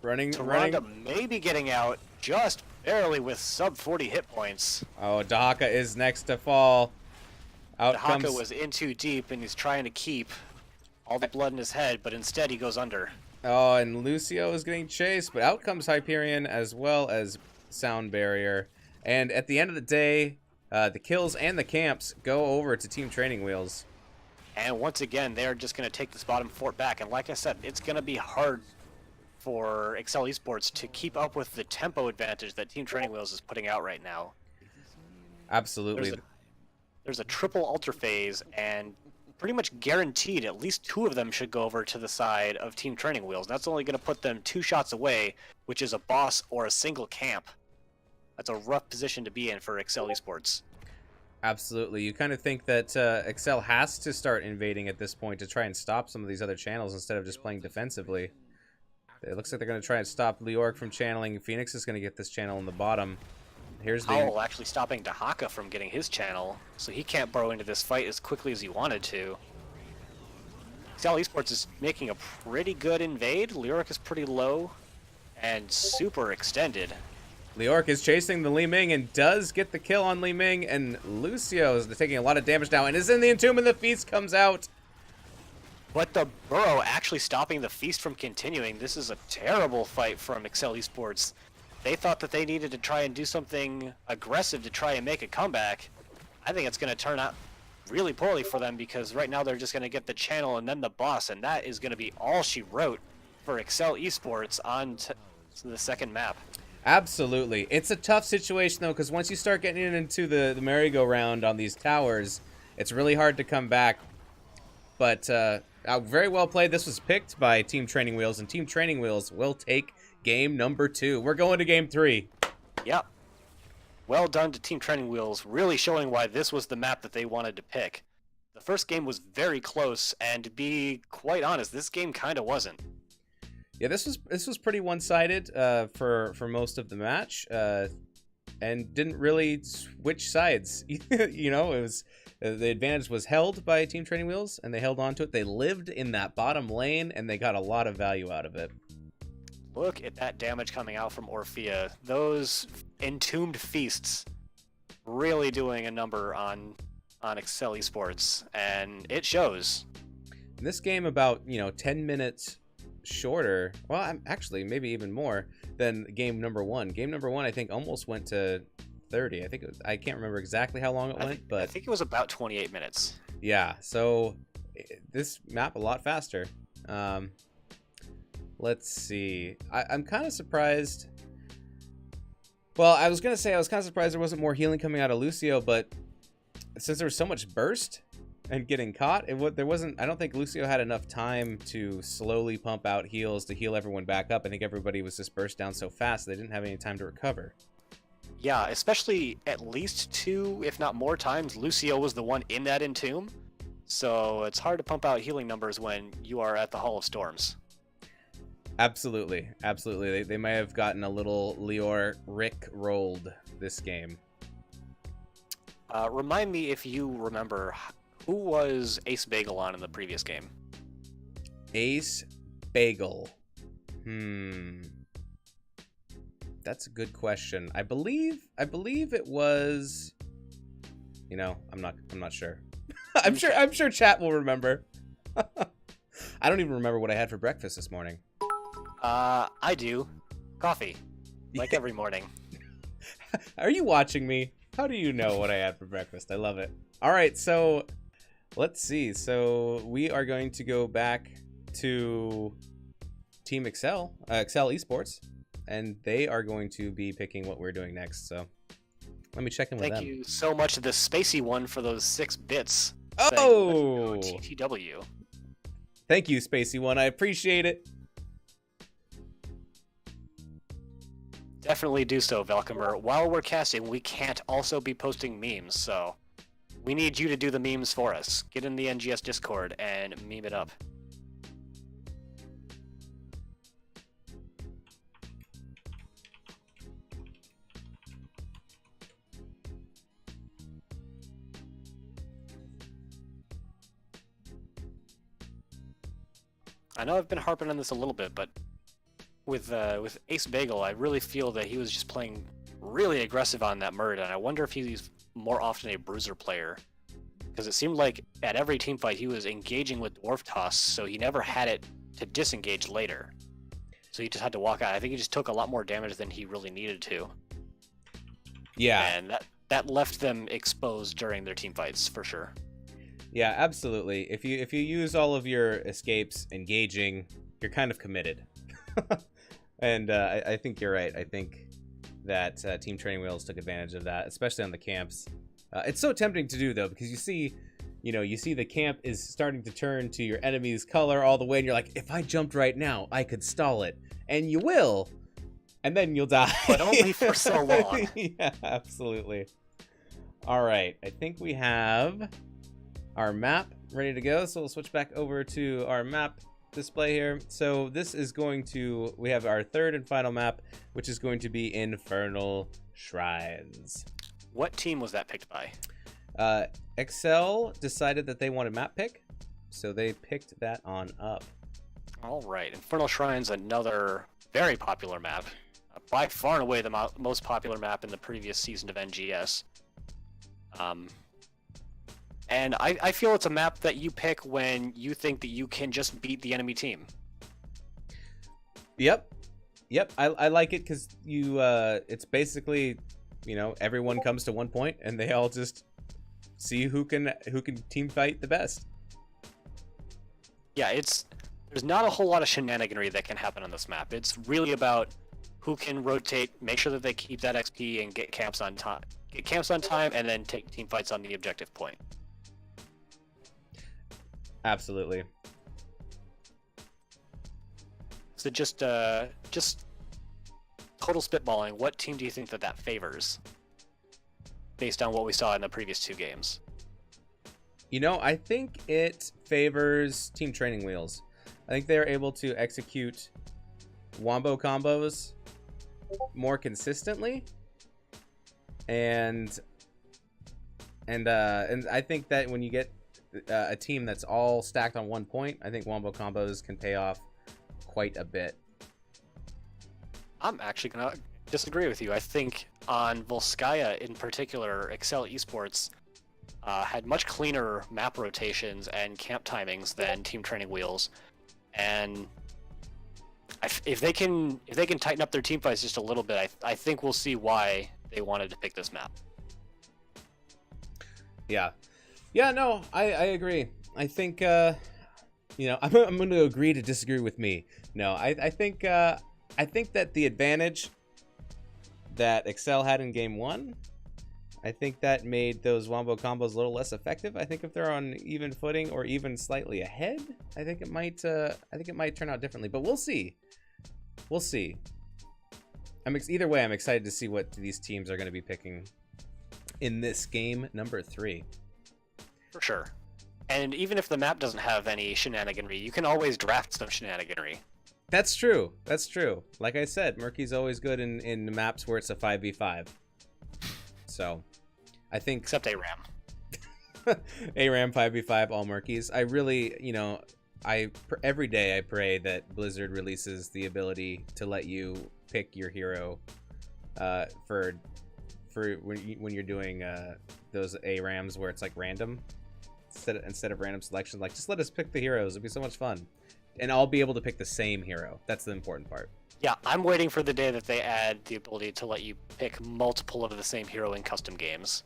Tyrande maybe getting out just barely with sub 40 hit points. Oh, Dahaka is next to fall. Out Dahaka comes... was in too deep, and he's trying to keep all the blood in his head, but instead he goes under. Oh, and Lucio is getting chased, but out comes Hyperion as well as Sound Barrier. And at the end of the day, the kills and the camps go over to Team Training Wheels. And once again, they're just going to take this bottom fort back. And like I said, it's going to be hard for Accel Esports to keep up with the tempo advantage that Team Training Wheels is putting out right now. Absolutely. There's a triple altar phase, and pretty much guaranteed at least 2 of them should go over to the side of Team Training Wheels. That's only going to put them 2 shots away, which is a boss or a single camp. That's a rough position to be in for Accel Esports. Absolutely. You kind of think that Accel has to start invading at this point to try and stop some of these other channels instead of just playing defensively. It looks like they're going to try and stop Leoric from channeling. Phoenix is going to get this channel in the bottom. Here's the... Howl actually stopping Dahaka from getting his channel, so he can't burrow into this fight as quickly as he wanted to. Accel Esports is making a pretty good invade. Leoric is pretty low and super extended. Leoric is chasing the Li Ming and does get the kill on Li Ming, and Lucio is taking a lot of damage now and is in the Entomb, and the Feast comes out. But the burrow actually stopping the Feast from continuing. This is a terrible fight from Accel Esports. they thought that they needed to try and do something aggressive to try and make a comeback, I think it's going to turn out really poorly for them, because right now they're just going to get the channel and then the boss, and that is going to be all she wrote for Accel Esports on to the second map. Absolutely. It's a tough situation, though, because once you start getting into the merry-go-round on these towers, it's really hard to come back. But very well played. This was picked by Team Training Wheels, and Team Training Wheels will take game number 2. We're going to game 3. Yep. Well done to Team Training Wheels, really showing why this was the map that they wanted to pick. The first game was very close, and to be quite honest, this game kind of wasn't. Yeah, this was pretty one-sided for most of the match, and didn't really switch sides. You know, it was the advantage was held by Team Training Wheels, and they held on to it. They lived in that bottom lane, and they got a lot of value out of it. Look at that damage coming out from Orphea. Those entombed feasts really doing a number on Accel Esports, and it shows. In this game, about 10 minutes shorter. Well, I'm actually maybe even more than game number 1. Game number 1, I think, almost went to 30. I think I can't remember exactly how long it went, but I think it was about 28 minutes. Yeah. So this map a lot faster. Let's see. I'm kind of surprised. Well, I was gonna say I was kind of surprised there wasn't more healing coming out of Lucio, but since there was so much burst and getting caught, there wasn't. I don't think Lucio had enough time to slowly pump out heals to heal everyone back up. I think everybody was just burst down so fast they didn't have any time to recover. Yeah, especially at least 2, if not more times, Lucio was the one in that entomb. So it's hard to pump out healing numbers when you are at the Hall of Storms. Absolutely, absolutely. They may have gotten a little Lior Rick rolled this game. Remind me if you remember, who was Ace Bagel on in the previous game? Ace Bagel. That's a good question. I believe it was. I'm not sure. I'm sure chat will remember. I don't even remember what I had for breakfast this morning. I do. Coffee. Like every morning. Are you watching me? How do you know what I had for breakfast? I love it. All right, so let's see. So we are going to go back to Team Accel Esports, and they are going to be picking what we're doing next. So let me check in with them. Thank you so much to the Spacey one for those 6 bits. Oh! TTW. Thank you, Spacey one. I appreciate it. Definitely do so, Velcomer. While we're casting, we can't also be posting memes, so we need you to do the memes for us. Get in the NGS Discord and meme it up. I know I've been harping on this a little bit, but with Ace Bagel, I really feel that he was just playing really aggressive on that Murd, and I wonder if he's more often a bruiser player. Because it seemed like at every team fight he was engaging with Dwarf Toss, so he never had it to disengage later. So he just had to walk out. I think he just took a lot more damage than he really needed to. Yeah. And that left them exposed during their team fights, for sure. Yeah, absolutely. If you use all of your escapes engaging, you're kind of committed. And I think you're right. I think that Team Training Wheels took advantage of that, especially on the camps. It's so tempting to do, though, because you see the camp is starting to turn to your enemy's color all the way, and you're like, if I jumped right now, I could stall it. And you will, and then you'll die. But only for so long. Yeah, absolutely. All right, I think we have our map ready to go, so we'll switch back over to our map display here. So this is we have our third and final map, which is going to be Infernal Shrines. What team was that picked by? Accel decided that they wanted map pick, so they picked that on up. All right, Infernal Shrines, another very popular map. By far and away the most popular map in the previous season of NGS. And I feel it's a map that you pick when you think that you can just beat the enemy team. Yep. Yep, I like it because it's basically, everyone comes to one point and they all just see who can team fight the best. Yeah, there's not a whole lot of shenaniganry that can happen on this map. It's really about who can rotate, make sure that they keep that XP and get camps on time. And then take team fights on the objective point. Absolutely. So just total spitballing, what team do you think that favors based on what we saw in the previous 2 games? I think it favors Team Training Wheels. I think they're able to execute wombo combos more consistently, and I think that when you get a team that's all stacked on one point, I think wombo combos can pay off quite a bit. I'm actually gonna disagree with you. I think on Volskaya in particular, Accel Esports had much cleaner map rotations and camp timings than Team Training Wheels, and if they can tighten up their team fights just a little bit, I think we'll see why they wanted to pick this map. Yeah, no, I agree. I think I'm going to agree to disagree with me. No, I think that the advantage that Accel had in game 1, I think that made those wombo combos a little less effective. I think if they're on even footing or even slightly ahead, I think it might turn out differently. But we'll see. Either way, I'm excited to see what these teams are going to be picking in this game number 3. For sure. And even if the map doesn't have any shenaniganry, you can always draft some shenaniganry. That's true. Like I said, Murky's always good in the maps where it's a 5v5. So, I think... Except ARAM. ARAM 5v5, all Murkies. I really, every day I pray that Blizzard releases the ability to let you pick your hero for when you're doing those ARAMs where it's like random instead of random selection. Like, just let us pick the heroes. It'd be so much fun. And I'll be able to pick the same hero. That's the important part. Yeah, I'm waiting for the day that they add the ability to let you pick multiple of the same hero in custom games.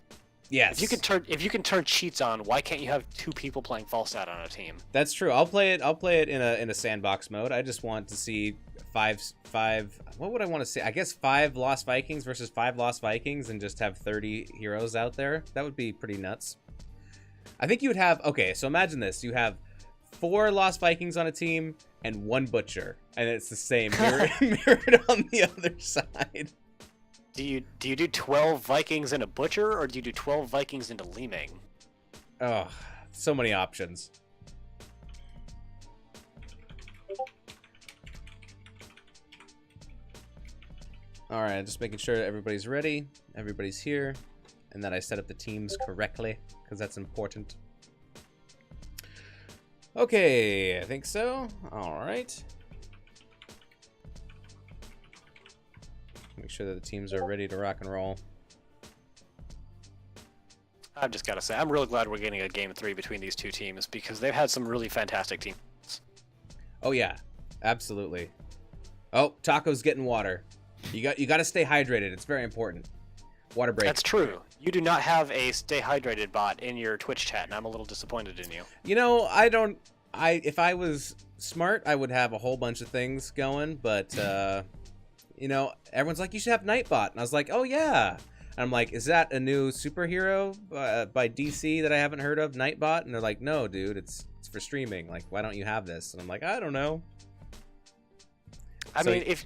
Yes. If you can turn cheats on, why can't you have 2 people playing Falstad on a team? That's true. I'll play it in a sandbox mode. I just want to see five. What would I want to see? I guess 5 Lost Vikings versus 5 Lost Vikings, and just have 30 heroes out there. That would be pretty nuts. I think you would have. Okay, so imagine this: you have 4 Lost Vikings on a team and 1 Butcher, and it's the same mirrored on the other side. Do you do 12 Vikings and a Butcher, or do you do 12 Vikings into Leeming? Oh, so many options. All right, just making sure that everybody's ready, everybody's here, and that I set up the teams correctly, because that's important. Okay, I think so. All right. Make sure that the teams are ready to rock and roll. I've just got to say, I'm really glad we're getting a game 3 between these 2 teams, because they've had some really fantastic teams. Oh yeah, absolutely. Oh, Taco's getting water. You got to stay hydrated. It's very important. Water break. That's true. You do not have a stay hydrated bot in your Twitch chat, and I'm a little disappointed in you. If I was smart, I would have a whole bunch of things going, but everyone's like, you should have Nightbot, and I was like, oh yeah. And I'm like, is that a new superhero by DC that I haven't heard of, Nightbot? And they're like, no, dude, it's for streaming. Like, why don't you have this? And I'm like, I don't know. I mean,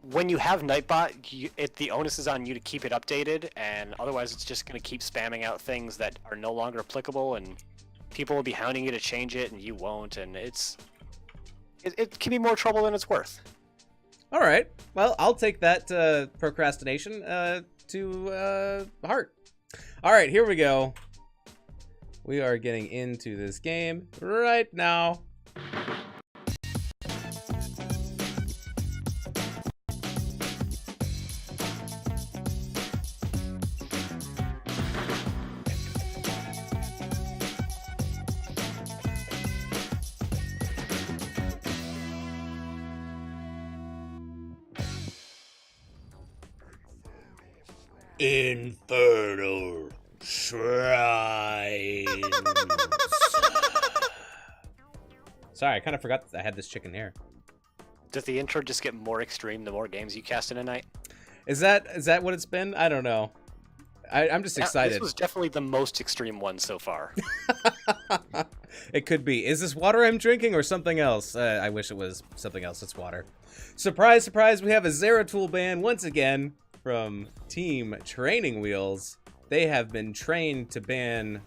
when you have Nightbot, the onus is on you to keep it updated, and otherwise it's just going to keep spamming out things that are no longer applicable, and people will be hounding you to change it, and you won't, and it can be more trouble than it's worth. All right. Well, I'll take that procrastination to heart. All right, here we go. We are getting into this game right now. Infernal Shrines. Sorry, I kind of forgot that I had this chicken hair. Does the intro just get more extreme the more games you cast in a night? Is that what it's been? I don't know. I'm just excited. This was definitely the most extreme one so far. It could be. Is this water I'm drinking or something else? I wish it was something else. It's water. Surprise, surprise, we have a Zeratul ban once again from Team Training Wheels. They have been trained to ban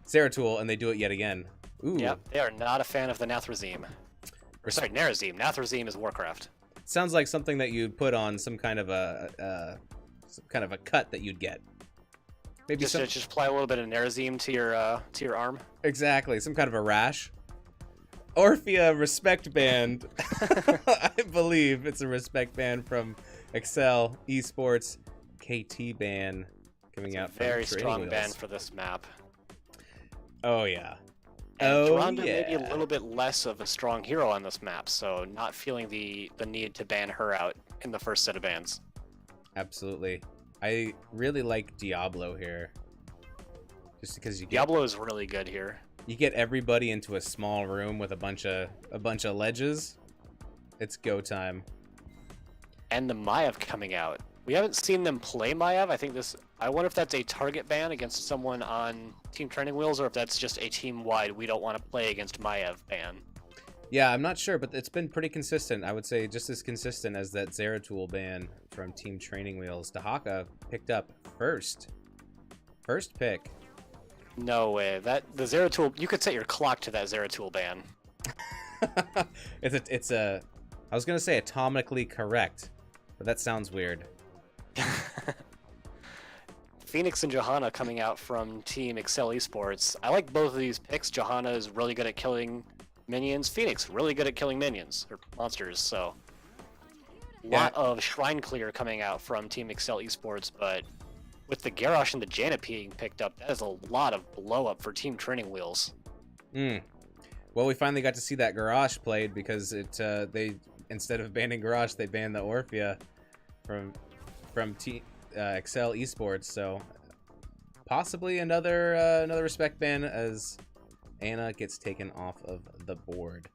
Zeratul, and they do it yet again. Ooh. Yep, they are not a fan of the Nathrazim. Or sorry, Narazim. Nathrazim is Warcraft. Sounds like something that you'd put on some kind of a cut that you'd get. Maybe just apply a little bit of Narazim to your arm. Exactly, some kind of a rash. Orphea respect band. I believe it's a respect band from Accel Esports. KT ban coming out. Very strong ban for this map. Oh yeah. And Duranda may be a little bit less of a strong hero on this map, so not feeling the need to ban her out in the first set of bans. Absolutely. I really like Diablo here. Just because Diablo is really good here. You get everybody into a small room with a bunch of ledges. It's go time. And the Maiev coming out. We haven't seen them play Maiev. I wonder if that's a target ban against someone on Team Training Wheels, or if that's just a team-wide we don't want to play against Maiev ban. Yeah, I'm not sure, but it's been pretty consistent. I would say just as consistent as that Zeratul ban from Team Training Wheels. Dahaka picked up first pick. No way. The Zeratul, you could set your clock to that Zeratul ban. It's a I was gonna say atomically correct, but that sounds weird. Phoenix and Johanna coming out from Team Accel Esports. I like both of these picks. Johanna is really good at killing minions. Phoenix really good at killing minions or monsters. So a lot of shrine clear coming out from Team Accel Esports, but with the Garrosh and the Janet being picked up, that is a lot of blow up for Team Training Wheels. Well, we finally got to see that Garrosh played because they instead of banning Garrosh, they banned the Orphea from Team Accel Esports. So possibly another respect ban as Anna gets taken off of the board.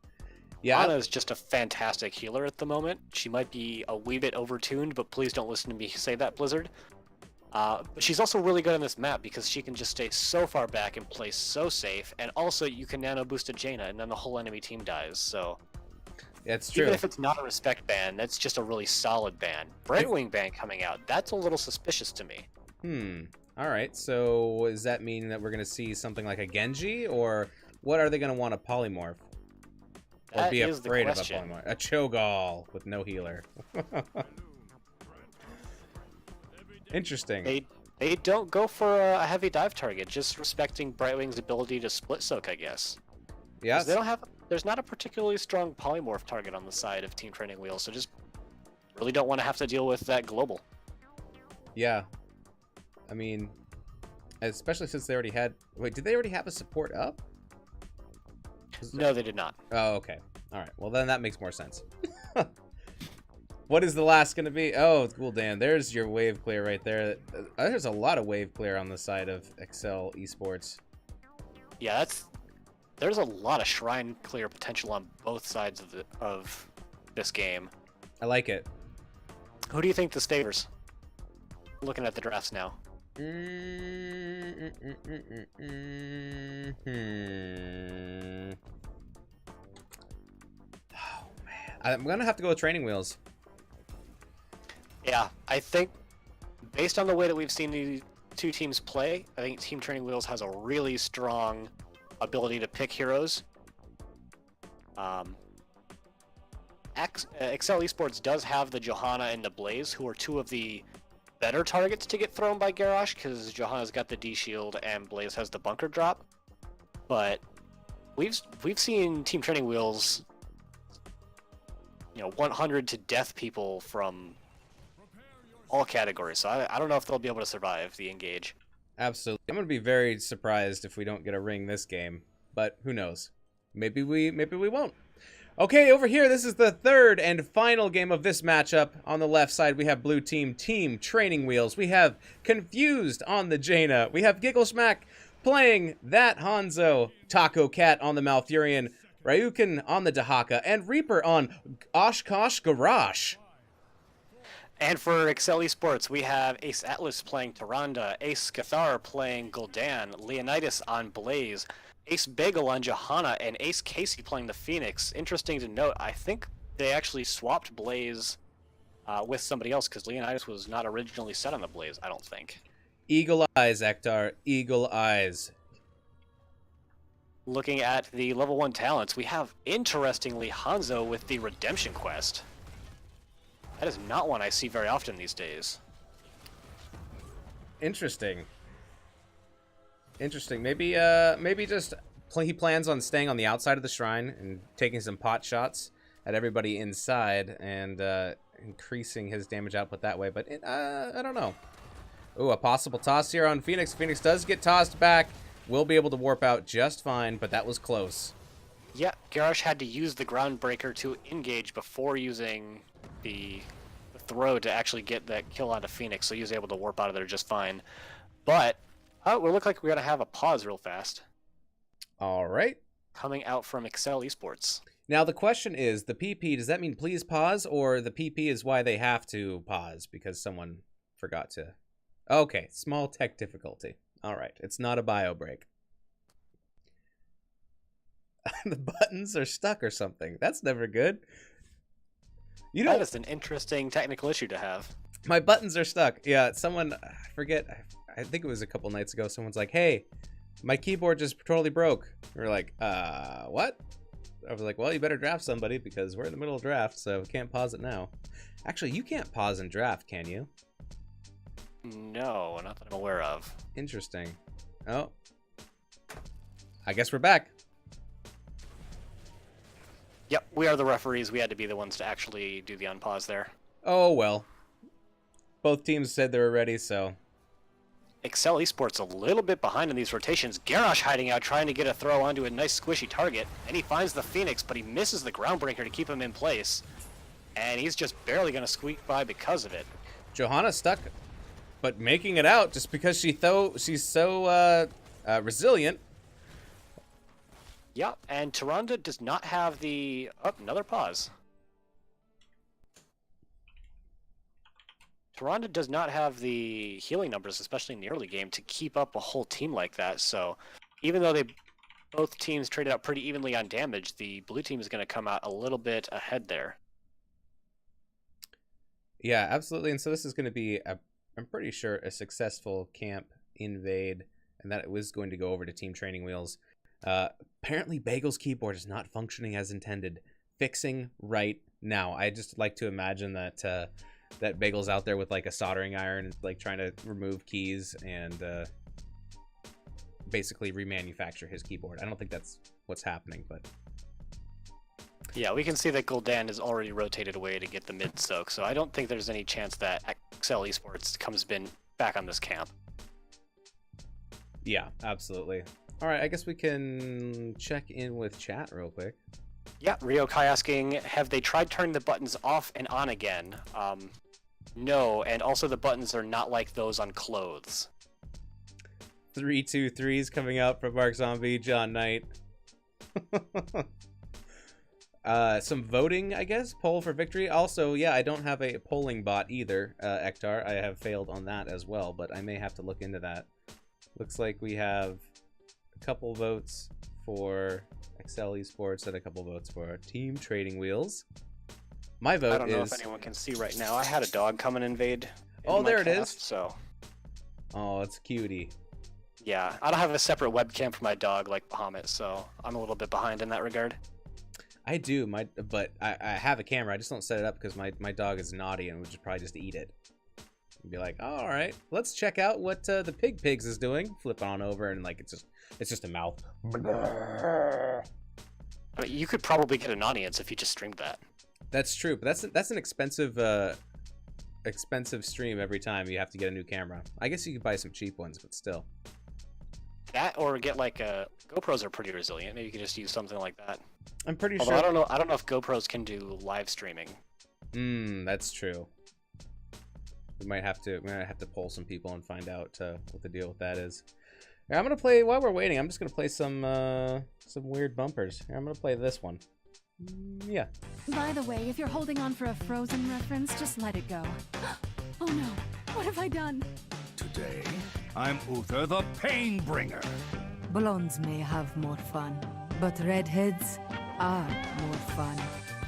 Yeah, Anna is just a fantastic healer at the moment. She might be a wee bit overtuned, but please don't listen to me say that, Blizzard. But she's also really good on this map because she can just stay so far back and play so safe, and also you can nano boost a Jaina and then the whole enemy team dies, so... That's true. Even if it's not a respect ban, that's just a really solid ban. Brightwing ban coming out, that's a little suspicious to me. Alright, so does that mean that we're going to see something like a Genji, or what are they going to want, a polymorph? Or That be is the afraid of a question. polymorph? A Cho'Gall with no healer. Interesting. They don't go for a heavy dive target, just respecting Brightwing's ability to split soak, I guess. Yeah. There's not a particularly strong polymorph target on the side of Team Training Wheels, so just really don't want to have to deal with that global. Yeah. I mean, especially since they already had... Wait, did they already have a support up? No, they did not. Oh, okay. Alright, well then that makes more sense. What is the last going to be? Oh, cool, Dan. There's your wave clear right there. There's a lot of wave clear on the side of Accel Esports. Yeah, there's a lot of shrine clear potential on both sides of this game. I like it. Who do you think this favors? Looking at the drafts now. Oh, man. I'm going to have to go with Training Wheels. Yeah, I think based on the way that we've seen these two teams play, I think Team Training Wheels has a really strong ability to pick heroes. Accel Esports does have the Johanna and the Blaze, who are two of the better targets to get thrown by Garrosh, because Johanna's got the D shield and Blaze has the bunker drop. But we've seen Team Training Wheels, 100 to death people from all categories, so I don't know if they'll be able to survive the engage. Absolutely. I'm going to be very surprised if we don't get a ring this game, but who knows? Maybe we won't. Okay, over here, this is the third and final game of this matchup. On the left side, we have blue team, Team Training Wheels. We have Confused on the Jaina. We have Giggle Smack playing that Hanzo. Taco Cat on the Malfurion. Ryukin on the Dahaka. And Reaper on Oshkosh Garage. And for Accel Esports, we have Ace Atlas playing Tyrande, Ace Cathar playing Gul'dan, Leonidas on Blaze, Ace Bagel on Johanna, and Ace Casey playing the Phoenix. Interesting to note, I think they actually swapped Blaze with somebody else, because Leonidas was not originally set on the Blaze, I don't think. Eagle Eyes, Ektar. Eagle Eyes. Looking at the level 1 talents, we have, interestingly, Hanzo with the Redemption Quest. That is not one I see very often these days. Interesting. Interesting. Maybe just he plans on staying on the outside of the shrine and taking some pot shots at everybody inside and increasing his damage output that way. But I don't know. Ooh, a possible toss here on Phoenix. Phoenix does get tossed back. Will be able to warp out just fine, but that was close. Yeah, Garrosh had to use the Groundbreaker to engage before using the throw to actually get that kill onto Phoenix, so he was able to warp out of there just fine. But we look like we're going to have a pause real fast. All right. Coming out from Accel Esports. Now the question is, the PP, does that mean please pause, or the PP is why they have to pause because someone forgot to... Okay, small tech difficulty. All right, it's not a bio break. The buttons are stuck or something. That's never good. You know, that is an interesting technical issue to have. My buttons are stuck. Yeah, someone, I forget, I think it was a couple nights ago, someone's like, hey, my keyboard just totally broke. We were like, what? I was like, well, you better draft somebody because we're in the middle of draft, so we can't pause it now. Actually, you can't pause and draft, can you? No, not that I'm aware of. Interesting. Oh. I guess we're back. Yep, we are the referees. We had to be the ones to actually do the unpause there. Oh, well. Both teams said they were ready, so... Accel Esports a little bit behind in these rotations. Garrosh hiding out, trying to get a throw onto a nice squishy target. And he finds the Phoenix, but he misses the Groundbreaker to keep him in place. And he's just barely going to squeak by because of it. Johanna stuck, but making it out just because she's so resilient. Yep, and Tyrande does not have the... Oh, another pause. Tyrande does not have the healing numbers, especially in the early game, to keep up a whole team like that. So even though both teams traded out pretty evenly on damage, the blue team is going to come out a little bit ahead there. Yeah, absolutely. And so this is going to be, I'm pretty sure, a successful camp invade, and that it was going to go over to Team Training Wheels. Apparently Bagel's keyboard is not functioning as intended. Fixing right now. I just like to imagine that that Bagel's out there with like a soldering iron, like trying to remove keys and basically remanufacture his keyboard. I don't think that's what's happening, but yeah, we can see that Gul'dan is already rotated away to get the mid soak, so I don't think there's any chance that Accel Esports comes back on this camp. Yeah, absolutely. All right, I guess we can check in with chat real quick. Yeah, Rio Kai asking, have they tried turning the buttons off and on again? No, and also the buttons are not like those on clothes. 323s coming out from Mark Zombie, John Knight. Some voting, I guess. Poll for victory. Also, yeah, I don't have a polling bot either, Ektar. I have failed on that as well, but I may have to look into that. Looks like we have a couple votes for Accel Esports and a couple votes for Team Trading Wheels. My vote is... I don't know if anyone can see right now. I had a dog come and invade. Oh, there it is. So. Oh, it's a cutie. Yeah, I don't have a separate webcam for my dog like Bahamut, so I'm a little bit behind in that regard. I do, but I have a camera. I just don't set it up because my dog is naughty and would probably just eat it. And be like, oh, all right, let's check out what the Pigs is doing. Flip on over and like it's just a mouth. I mean, you could probably get an audience if you just streamed that. That's true, but that's an expensive stream every time. You have to get a new camera. I guess you could buy some cheap ones, but still. That or get like GoPros are pretty resilient. Maybe you could just use something like that. I'm pretty Although sure. I don't know if GoPros can do live streaming. That's true. We might have to poll some people and find out what the deal with that is. Here, I'm gonna play while we're waiting. I'm just gonna play some weird bumpers. Here, I'm gonna play this one. Yeah. By the way, if you're holding on for a Frozen reference, just let it go. Oh no, what have I done? Today, I'm Uther the Pain Bringer. Blondes may have more fun, but redheads are more fun.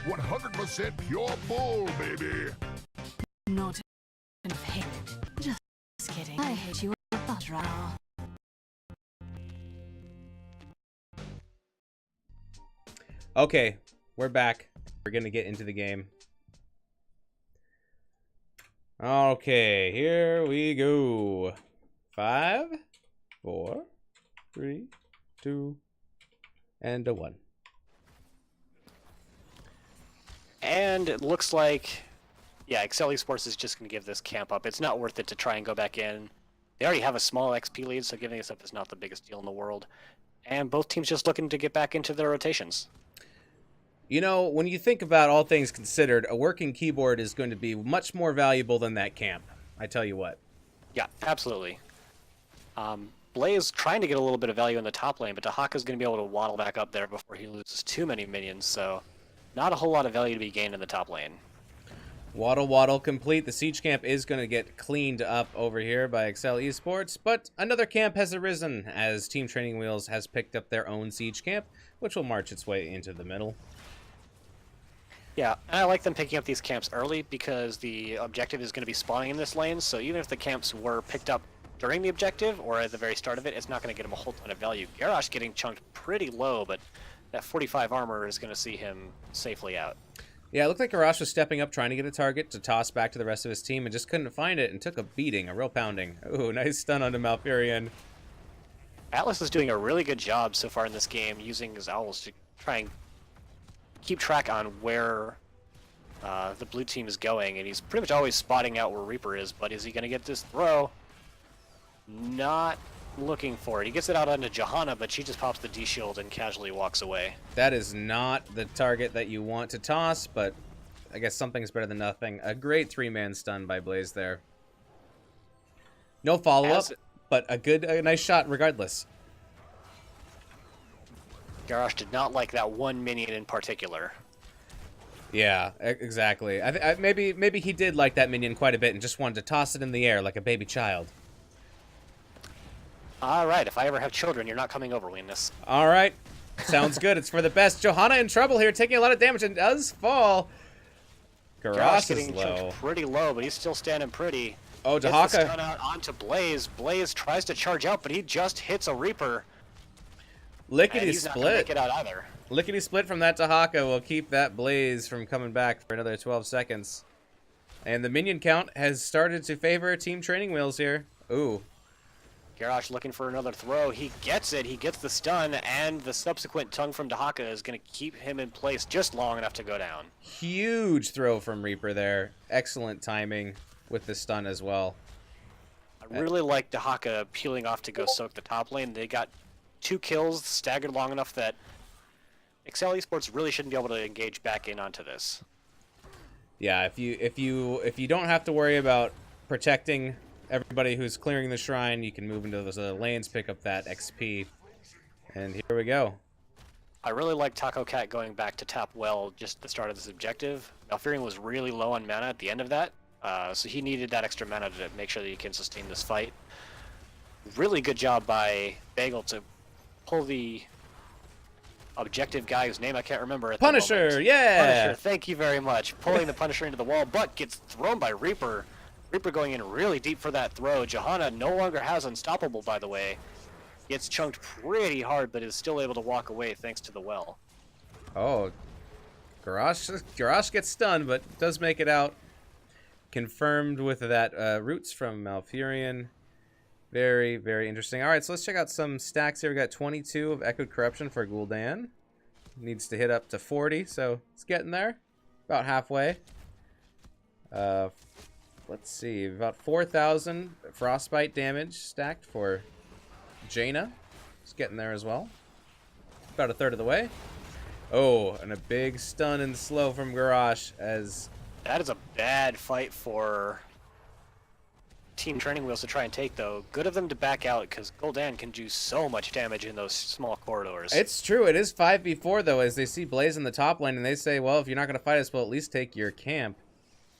100% pure bull, baby. Not fake. Just kidding. I hate you, Butter. Okay, we're back. We're gonna get into the game. Okay, here we go. 5, 4, 3, 2, and a 1. And it looks like, yeah, Accel Esports is just going to give this camp up. It's not worth it to try and go back in. They already have a small XP lead, so giving this up is not the biggest deal in the world. And both teams just looking to get back into their rotations. You know, when you think about all things considered, a working keyboard is going to be much more valuable than that camp. I tell you what. Yeah, absolutely. Blaze trying to get a little bit of value in the top lane, but Dahaka's going to be able to waddle back up there before he loses too many minions, so not a whole lot of value to be gained in the top lane. Waddle, waddle, complete. The siege camp is going to get cleaned up over here by Accel Esports, but another camp has arisen as Team Training Wheels has picked up their own siege camp, which will march its way into the middle. Yeah, and I like them picking up these camps early because the objective is going to be spawning in this lane, so even if the camps were picked up during the objective or at the very start of it, it's not going to get him a whole ton of value. Garrosh getting chunked pretty low, but that 45 armor is going to see him safely out. Yeah, it looked like Arash was stepping up, trying to get a target to toss back to the rest of his team, and just couldn't find it and took a beating, a real pounding. Ooh, nice stun onto Malfurion. Atlas is doing a really good job so far in this game, using his owls to try and keep track on where the blue team is going, and he's pretty much always spotting out where Reaper is, but is he going to get this throw? Not looking for it. He gets it out onto Johanna, but she just pops the D-shield and casually walks away. That is not the target that you want to toss, but I guess something's better than nothing. A great 3-man stun by Blaze there. No follow-up, but a nice shot regardless. Garrosh did not like that one minion in particular. Yeah, exactly. Maybe he did like that minion quite a bit and just wanted to toss it in the air like a baby child. Alright, if I ever have children, you're not coming over, Leanness. Alright, sounds good. It's for the best. Johanna in trouble here, taking a lot of damage and does fall. Garrosh is getting low. Pretty low, but he's still standing pretty. Oh, Gets Dahaka. the stun out onto Blaze. Blaze tries to charge out, but he just hits a Reaper. Lickety And he's not gonna split. make it out either. Lickety split from that Dahaka will keep that Blaze from coming back for another 12 seconds. And the minion count has started to favor Team Training Wheels here. Ooh. Garrosh looking for another throw. He gets it. He gets the stun, and the subsequent tongue from Dahaka is going to keep him in place just long enough to go down. Huge throw from Reaper there. Excellent timing with the stun as well. I really like Dahaka peeling off to go soak the top lane. They got 2 kills, staggered long enough that Accel Esports really shouldn't be able to engage back in onto this. Yeah, if you don't have to worry about protecting everybody who's clearing the shrine, you can move into those other lanes, pick up that XP, and here we go. I really like Taco Cat going back to tap well just at the start of this objective. Malfurion was really low on mana at the end of that, so he needed that extra mana to make sure that he can sustain this fight. Really good job by Bagel to pull the objective guy whose name I can't remember at the Punisher, moment. yeah! Punisher, thank you very much. Pulling the Punisher into the wall, but gets thrown by Reaper. Reaper going in really deep for that throw. Johanna no longer has Unstoppable, by the way. Gets chunked pretty hard, but is still able to walk away thanks to the well. Oh, Garrosh gets stunned, but does make it out. Confirmed with that roots from Malfurion. Very, very interesting. All right, so let's check out some stacks here. We got 22 of Echoed Corruption for Gul'dan. Needs to hit up to 40, so it's getting there. About halfway. Let's see, about 4,000 Frostbite damage stacked for Jaina. It's getting there as well. About a third of the way. Oh, and a big stun and slow from Garrosh as... That is a bad fight for Team Training Wheels to try and take, though. Good of them to back out, because Gul'dan can do so much damage in those small corridors. It's true. It is 5v4, though, as they see Blaze in the top lane, and they say, well, if you're not going to fight us, we'll at least take your camp.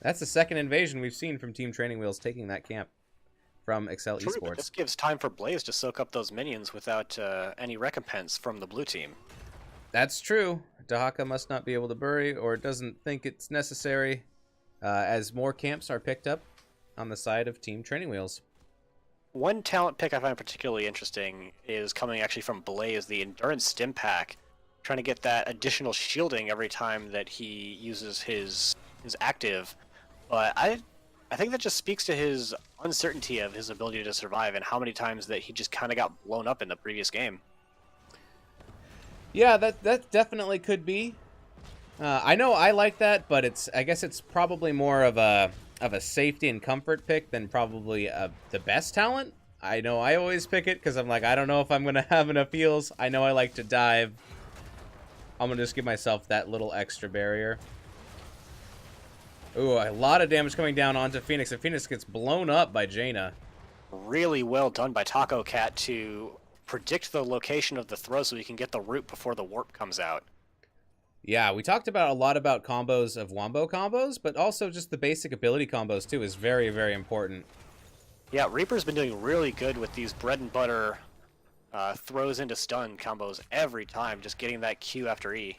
That's the second invasion we've seen from Team Training Wheels taking that camp from Accel True, Esports. but this gives time for Blaze to soak up those minions without any recompense from the blue team. That's true. Dahaka must not be able to bury or doesn't think it's necessary as more camps are picked up on the side of Team Training Wheels. One talent pick I find particularly interesting is coming actually from Blaze, the Endurance Stim Pack, trying to get that additional shielding every time that he uses his active. But I think that just speaks to his uncertainty of his ability to survive and how many times that he just kind of got blown up in the previous game. Yeah, that definitely could be. I know I like that, but I guess it's probably more of a safety and comfort pick than probably the best talent. I know I always pick it because I'm like, I don't know if I'm going to have enough heals. I know I like to dive. I'm going to just give myself that little extra barrier. Ooh, a lot of damage coming down onto Phoenix, and Phoenix gets blown up by Jaina. Really well done by Taco Cat to predict the location of the throw so he can get the root before the warp comes out. Yeah, we talked a lot about combos of Wombo combos, but also just the basic ability combos too is very, very important. Yeah, Reaper's been doing really good with these bread and butter throws into stun combos every time, just getting that Q after E.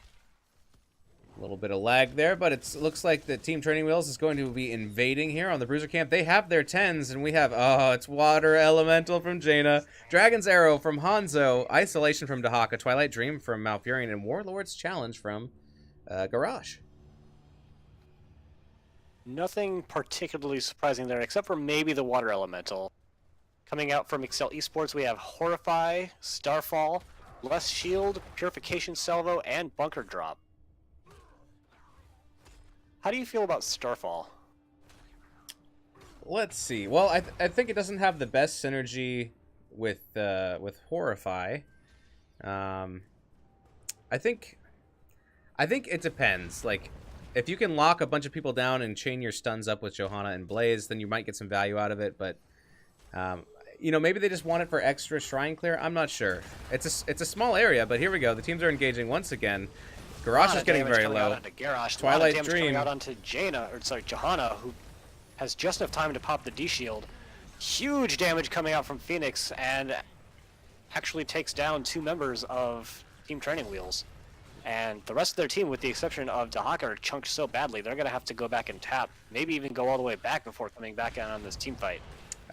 A little bit of lag there, but it looks like the Team Training Wheels is going to be invading here on the Bruiser camp. They have their 10s, and we have, oh, it's Water Elemental from Jaina, Dragon's Arrow from Hanzo, Isolation from Dahaka, Twilight Dream from Malfurion, and Warlord's Challenge from Garrosh. Nothing particularly surprising there, except for maybe the Water Elemental. Coming out from Accel Esports, we have Horrify, Starfall, Less Shield, Purification Salvo, and Bunker Drop. How do you feel about Starfall? Let's see. Well, I think it doesn't have the best synergy with Horrify. I think it depends. Like, if you can lock a bunch of people down and chain your stuns up with Johanna and Blaze, then you might get some value out of it. But you know, maybe they just want it for extra shrine clear. I'm not sure. It's a small area, but here we go. The teams are engaging once again. Garrosh is getting very low. Twilight Dream coming out onto Johanna, who has just enough time to pop the D shield. Huge damage coming out from Phoenix, and actually takes down 2 members of Team Training Wheels. And the rest of their team, with the exception of Dahaka, are chunked so badly they're going to have to go back and tap, maybe even go all the way back before coming back on this team fight.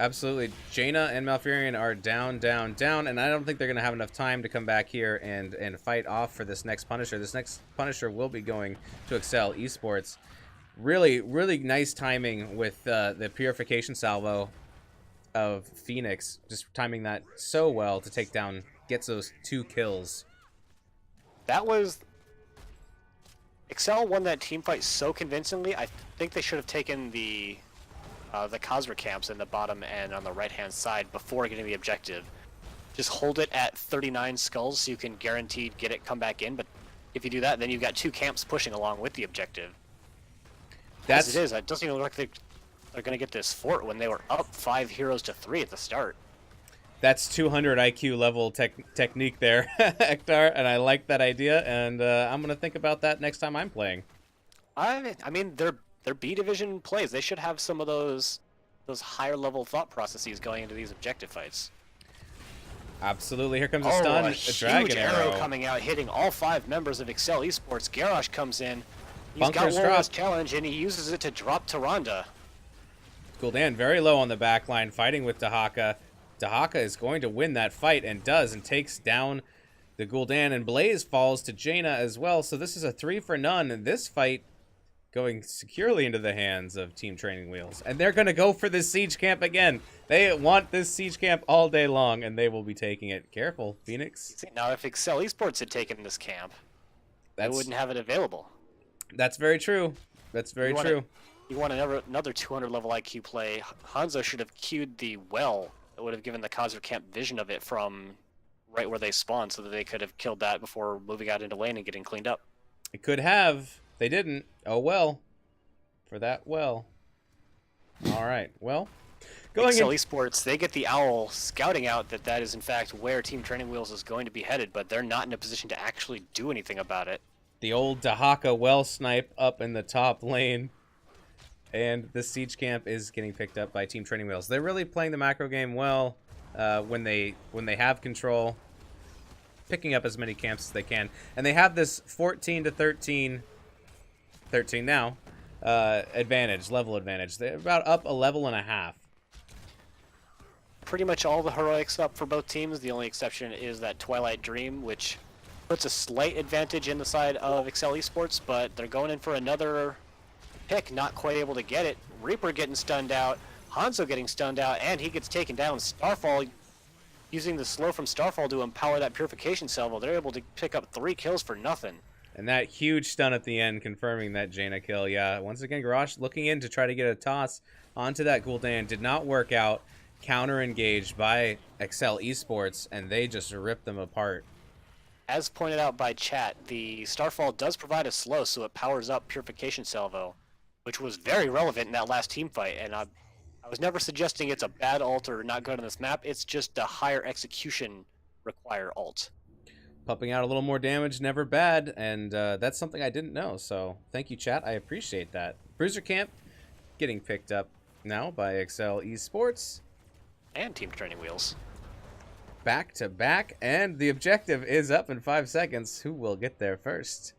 Absolutely. Jaina and Malfurion are down, down, down, and I don't think they're going to have enough time to come back here and fight off for this next Punisher. This next Punisher will be going to Accel Esports. Really, really nice timing with the Purification Salvo of Phoenix. Just timing that so well to take down, gets those 2 kills. That was... Accel won that team fight so convincingly, I think they should have taken the Khazra camps in the bottom and on the right-hand side before getting the objective. Just hold it at 39 skulls so you can guaranteed get it come back in, but if you do that, then you've got 2 camps pushing along with the objective. As it is, it doesn't even look like they're going to get this fort when they were up 5 heroes to 3 at the start. That's 200 IQ level technique there, Ektar, and I like that idea, and I'm going to think about that next time I'm playing. I mean, they're B division plays. They should have some of those higher level thought processes going into these objective fights. Absolutely. Here comes a stun. A Dragon huge arrow coming out, hitting all 5 members of Accel Esports. Garrosh comes in. He's got one last challenge, and he uses it to drop Tyrande. Gul'dan very low on the back line, fighting with Dahaka. Dahaka is going to win that fight, and does, and takes down the Gul'dan, and Blaze falls to Jaina as well. So this is a 3 for none, and this fight going securely into the hands of Team Training Wheels. And they're going to go for this siege camp again. They want this siege camp all day long, and they will be taking it. Careful, Phoenix. Now, if Accel Esports had taken this camp, they wouldn't have it available. That's very true. That's very true. You want another 200 level IQ play. Hanzo should have queued the well that would have given the Khazra camp vision of it from right where they spawned so that they could have killed that before moving out into lane and getting cleaned up. It could have. They didn't. Oh well. For that well. All right. Well, going Accel in. Esports, they get the Owl scouting out that that is in fact where Team Training Wheels is going to be headed, but they're not in a position to actually do anything about it. The old Dahaka well snipe up in the top lane. And the siege camp is getting picked up by Team Training Wheels. They're really playing the macro game well when they have control, picking up as many camps as they can. And they have this 14 to 13 now, level advantage. They're about up a level and a half. Pretty much all the heroics up for both teams. The only exception is that Twilight Dream, which puts a slight advantage in the side of Accel Esports, but they're going in for another pick, not quite able to get it. Reaper getting stunned out, Hanzo getting stunned out, and he gets taken down. Starfall using the slow from Starfall to empower that purification salvo. They're able to pick up 3 kills for nothing. And that huge stun at the end confirming that Jaina kill. Yeah, once again, Garage looking in to try to get a toss onto that Gul'dan. Did not work out. Counter engaged by Accel Esports, and they just ripped them apart. As pointed out by chat, the Starfall does provide a slow, so it powers up Purification Salvo, which was very relevant in that last team fight. And I was never suggesting it's a bad ult or not good on this map. It's just a higher execution require ult. Pumping out a little more damage, never bad, and that's something I didn't know. So thank you, chat. I appreciate that. Bruiser Camp getting picked up now by Accel Esports. And Team Training Wheels. Back to back, and the objective is up in 5 seconds. Who will get there first?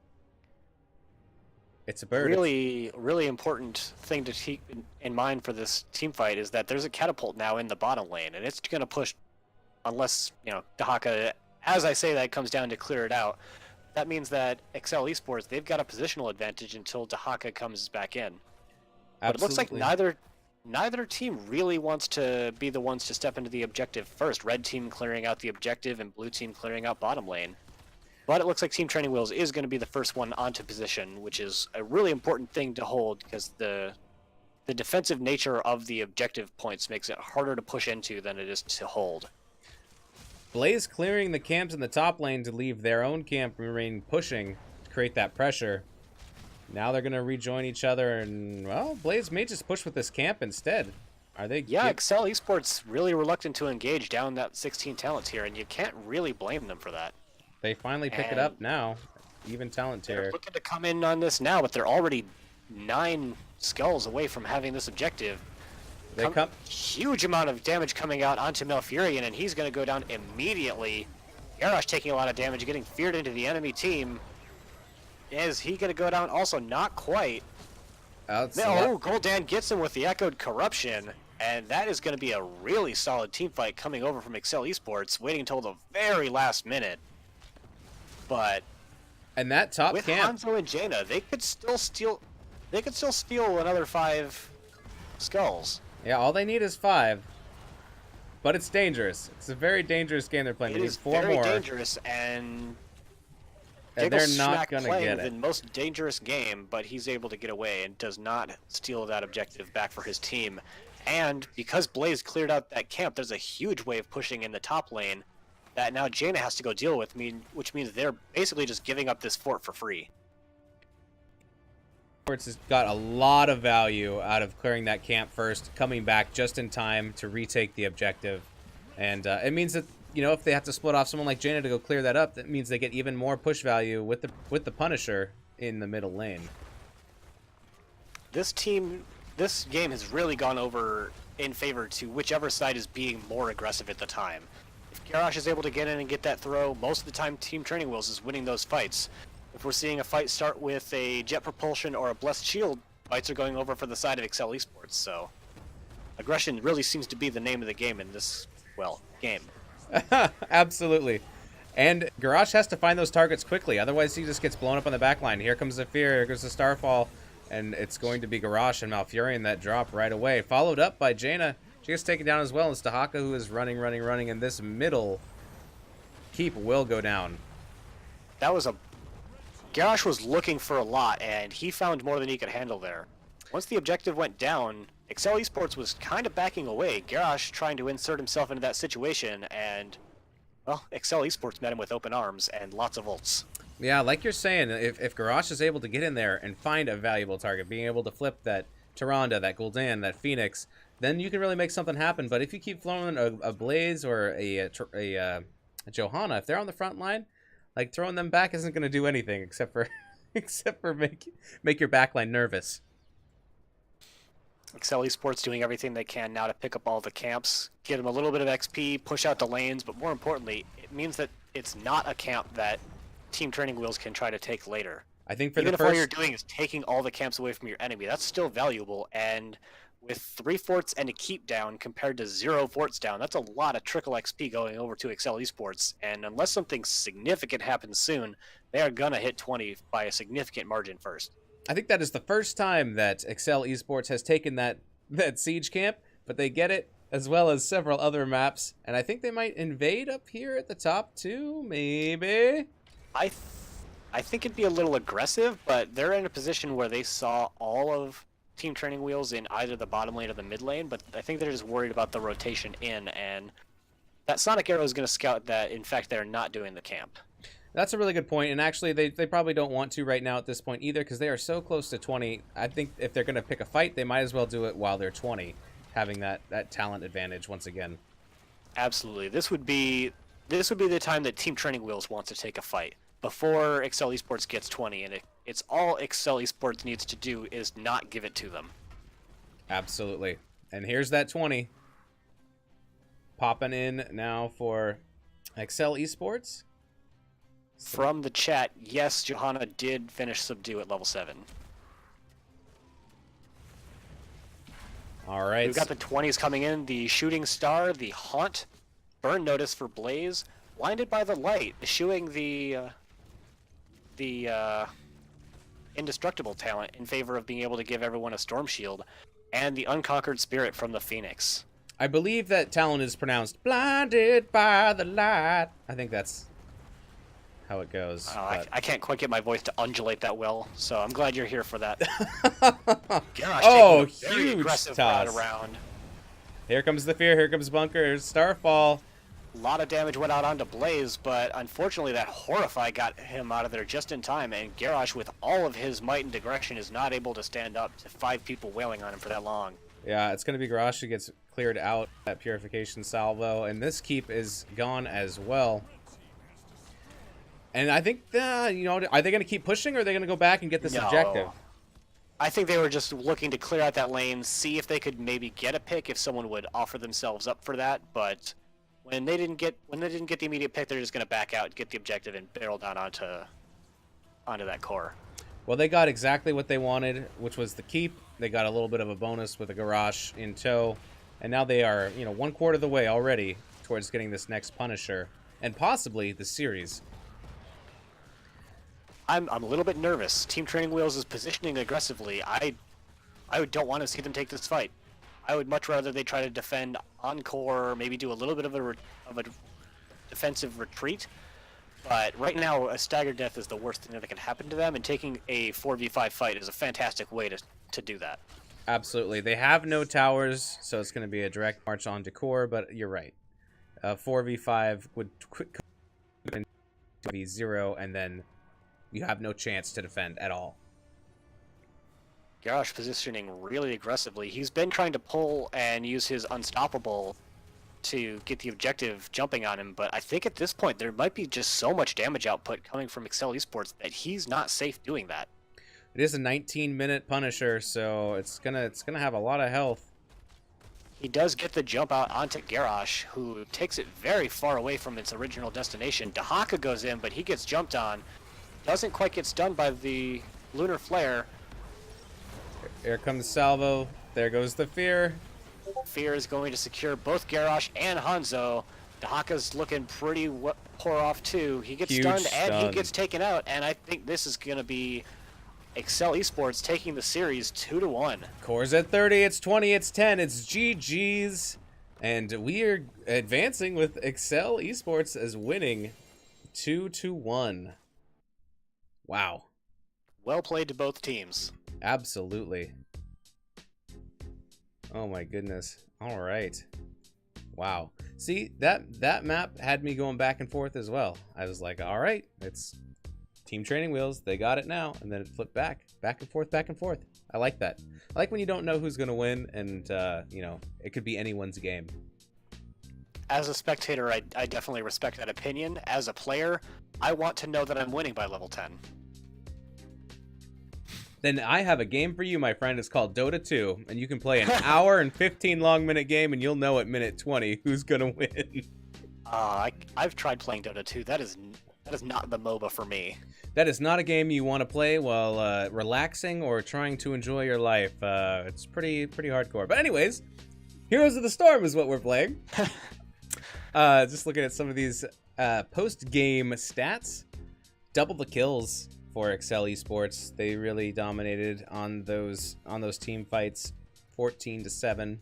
It's a bird. Really important thing to keep in mind for this team fight is that there's a catapult now in the bottom lane, and it's going to push, unless, Dahaka, as I say that, comes down to clear it out. That means that Accel Esports, they've got a positional advantage until Dahaka comes back in. But it looks like neither team really wants to be the ones to step into the objective first. Red team clearing out the objective and blue team clearing out bottom lane. But it looks like Team Training Wheels is going to be the first one onto position, which is a really important thing to hold because the defensive nature of the objective points makes it harder to push into than it is to hold. Blaze clearing the camps in the top lane to leave their own camp remain pushing to create that pressure. Now they're going to rejoin each other, and, well, Blaze may just push with this camp instead. Are they? Yeah, Accel Esports really reluctant to engage down that 16 talent tier, and you can't really blame them for that. They finally pick it up now. Even talent tier. They're looking to come in on this now, but they're already 9 skulls away from having this objective. Huge amount of damage coming out onto Malfurion, and he's going to go down immediately. Garrosh taking a lot of damage, getting feared into the enemy team. Is he going to go down? Also, not quite. Gul'dan gets him with the Echoed Corruption, and that is going to be a really solid team fight coming over from Accel Esports, waiting until the very last minute. But and that top with camp, Hanzo and Jaina, they could still steal another 5 skulls. Yeah, all they need is 5. But it's dangerous. It's a very dangerous game they're playing. It is very dangerous, and they're not going to get it. The most dangerous game, but he's able to get away and does not steal that objective back for his team. And because Blaze cleared out that camp, there's a huge wave pushing in the top lane that now Jaina has to go deal with, which means they're basically just giving up this fort for free. Esports has got a lot of value out of clearing that camp first, coming back just in time to retake the objective. And it means that, if they have to split off someone like Jaina to go clear that up, that means they get even more push value with the Punisher in the middle lane. This game has really gone over in favor to whichever side is being more aggressive at the time. If Garrosh is able to get in and get that throw, most of the time Team Training Wheels is winning those fights. If we're seeing a fight start with a Jet Propulsion or a Blessed Shield, fights are going over for the side of Accel Esports, so aggression really seems to be the name of the game in this, game. Absolutely. And Garrosh has to find those targets quickly, otherwise he just gets blown up on the back line. Here comes the Fear, here goes the Starfall, and it's going to be Garrosh and Malfurion that drop right away. Followed up by Jaina. She gets taken down as well. It's Dahaka who is running, and this middle keep will go down. Garrosh was looking for a lot, and he found more than he could handle there. Once the objective went down, Accel Esports was kind of backing away. Garrosh trying to insert himself into that situation, and well, Accel Esports met him with open arms and lots of ults. Yeah, like you're saying, if Garrosh is able to get in there and find a valuable target, being able to flip that Tyrande, that Gul'dan, that Phoenix, then you can really make something happen. But if you keep throwing a Blaze or a Johanna, if they're on the front line, like throwing them back isn't going to do anything except for make your backline nervous. Accel Esports doing everything they can now to pick up all the camps, get them a little bit of XP, push out the lanes, but more importantly, it means that it's not a camp that Team Training Wheels can try to take later. I think for Even the if all first... you're doing is taking all the camps away from your enemy, that's still valuable, and with 3 forts and a keep down compared to 0 forts down, that's a lot of trickle XP going over to Accel Esports, and unless something significant happens soon, they are going to hit 20 by a significant margin first. I think that is the first time that Accel Esports has taken that siege camp, but they get it as well as several other maps, and I think they might invade up here at the top too, maybe? I think it'd be a little aggressive, but they're in a position where they saw all of Team Training Wheels in either the bottom lane or the mid lane, but I think they're just worried about the rotation in, and that Sonic Arrow is going to scout that, in fact, they're not doing the camp. That's a really good point, and actually they probably don't want to right now at this point either because they are so close to 20. I think if they're going to pick a fight, they might as well do it while they're 20, having that talent advantage once again. Absolutely. This would be the time that Team Training Wheels wants to take a fight, before Accel Esports gets 20, and it's all Accel Esports needs to do is not give it to them. Absolutely. And here's that 20. Popping in now for Accel Esports. From the chat, yes, Johanna did finish Subdue at level 7. All right. We've got the 20s coming in, the Shooting Star, the Haunt, Burn Notice for Blaze, Blinded by the Light, eschewing the Indestructible talent in favor of being able to give everyone a Storm Shield, and the Unconquered Spirit from the Phoenix. I believe that talent is pronounced Blinded by the Light. I think that's how it goes. I can't quite get my voice to undulate that well, so I'm glad you're here for that. Garrosh Oh, taking a very huge aggressive toss. route around. Here comes the fear. Here comes Bunker. Here's Starfall. A lot of damage went out onto Blaze, but unfortunately that Horrify got him out of there just in time, and Garrosh, with all of his might and digression, is not able to stand up to 5 people wailing on him for that long. Yeah, it's going to be Garrosh who gets cleared out at Purification Salvo, and this keep is gone as well. And I think, are they going to keep pushing, or are they going to go back and get this objective? I think they were just looking to clear out that lane, see if they could maybe get a pick if someone would offer themselves up for that, but when they didn't get the immediate pick, they're just going to back out, get the objective, and barrel down onto that core. Well, they got exactly what they wanted, which was the keep. They got a little bit of a bonus with a Garrosh in tow, and now they are, 1/4 of the way already towards getting this next Punisher, and possibly the series. I'm a little bit nervous. Team Training Wheels is positioning aggressively. I don't want to see them take this fight. I would much rather they try to defend on core, maybe do a little bit of a defensive retreat. But right now, a staggered death is the worst thing that can happen to them, and taking a 4v5 fight is a fantastic way to do that. Absolutely. They have no towers, so it's going to be a direct march onto core, but you're right. 4v5 would be 0, and then you have no chance to defend at all. Garrosh positioning really aggressively. He's been trying to pull and use his Unstoppable to get the objective jumping on him, but I think at this point there might be just so much damage output coming from Accel Esports that he's not safe doing that. It is a 19-minute Punisher, so it's gonna have a lot of health. He does get the jump out onto Garrosh, who takes it very far away from its original destination. Dahaka goes in, but he gets jumped on. Doesn't quite get stunned by the Lunar Flare. Here comes Salvo. There goes the fear. Fear is going to secure both Garrosh and Hanzo. Dahaka's looking pretty poor off too. He gets Huge stunned and he stun. gets taken out, and I think this is going to be Accel Esports taking the series 2-1. Core's at 30. It's 20. It's 10. It's GG's. And we are advancing with Accel Esports as winning 2-1. Wow. Well played to both teams. Absolutely. Oh my goodness. All right. Wow. See, that map had me going back and forth as well. I was like, all right, it's Team Training Wheels. They got it now. And then it flipped back and forth, back and forth. I like that. I like when you don't know who's going to win and, you know, it could be anyone's game. As a spectator, I definitely respect that opinion. As a player, I want to know that I'm winning by level 10. Then I have a game for you, my friend. It's called Dota 2, and you can play an hour and 15 long minute game, and you'll know at minute 20 who's gonna win. I've tried playing Dota 2. That is not the MOBA for me. That is not a game you want to play while relaxing or trying to enjoy your life. It's pretty hardcore. But anyways, Heroes of the Storm is what we're playing. Just looking at some of these post-game stats. Double the kills for Accel Esports. They really dominated on those team fights, 14-7.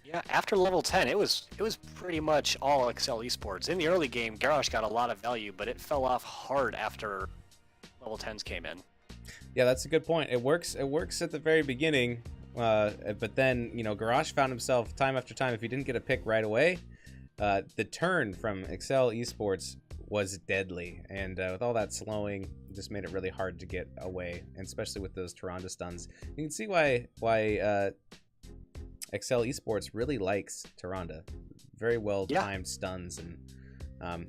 Yeah, after level 10, it was pretty much all Accel Esports. In the early game, Garrosh got a lot of value, but it fell off hard after level 10s came in. Yeah, that's a good point. It works at the very beginning, but then, you know, Garrosh found himself time after time, if he didn't get a pick right away, the turn from Accel Esports was deadly, and with all that slowing, it just made it really hard to get away, and especially with those Tyrande stuns. You can see why Accel Esports really likes Tyrande. Very well timed stuns,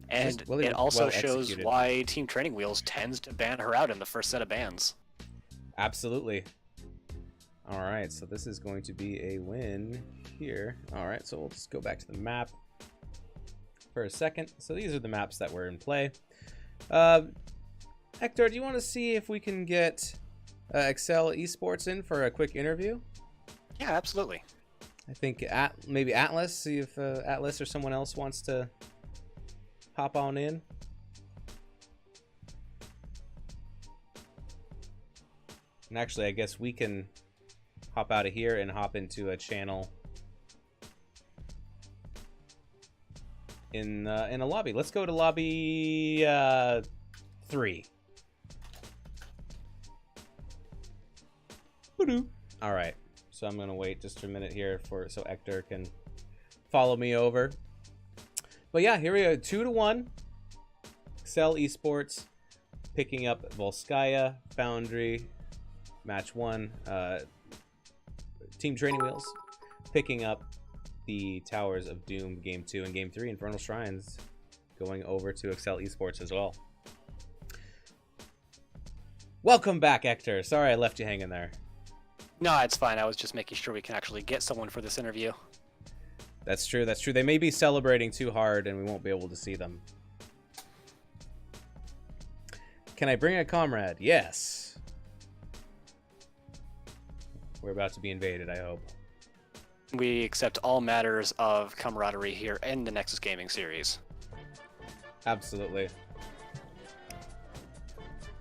and really it also well shows executed. why Team Training Wheels tends to ban her out in the first set of bans. Absolutely. All right, so this is going to be a win here. All right, so we'll just go back to the map for a second. So these are the maps that were in play. Hector, do you want to see if we can get Accel Esports in for a quick interview? Yeah, absolutely. I think maybe Atlas, see if Atlas or someone else wants to hop on in. And actually, I guess we can hop out of here and hop into a channel in a lobby. Let's go to lobby 3. All right, so I'm gonna wait just a minute here so Hector can follow me over. But yeah, here we go, 2-1. Accel Esports picking up Volskaya, Foundry, match 1. Team Training Wheels picking up the Towers of Doom game 2, and game 3 Infernal Shrines going over to Accel Esports as well. Welcome back, Hector. Sorry I left you hanging there. No, it's fine. I was just making sure we can actually get someone for this interview. That's true. That's true. They may be celebrating too hard and we won't be able to see them. Can I bring a comrade? Yes. We're about to be invaded, I hope. We accept all matters of camaraderie here in the Nexus Gaming series. Absolutely.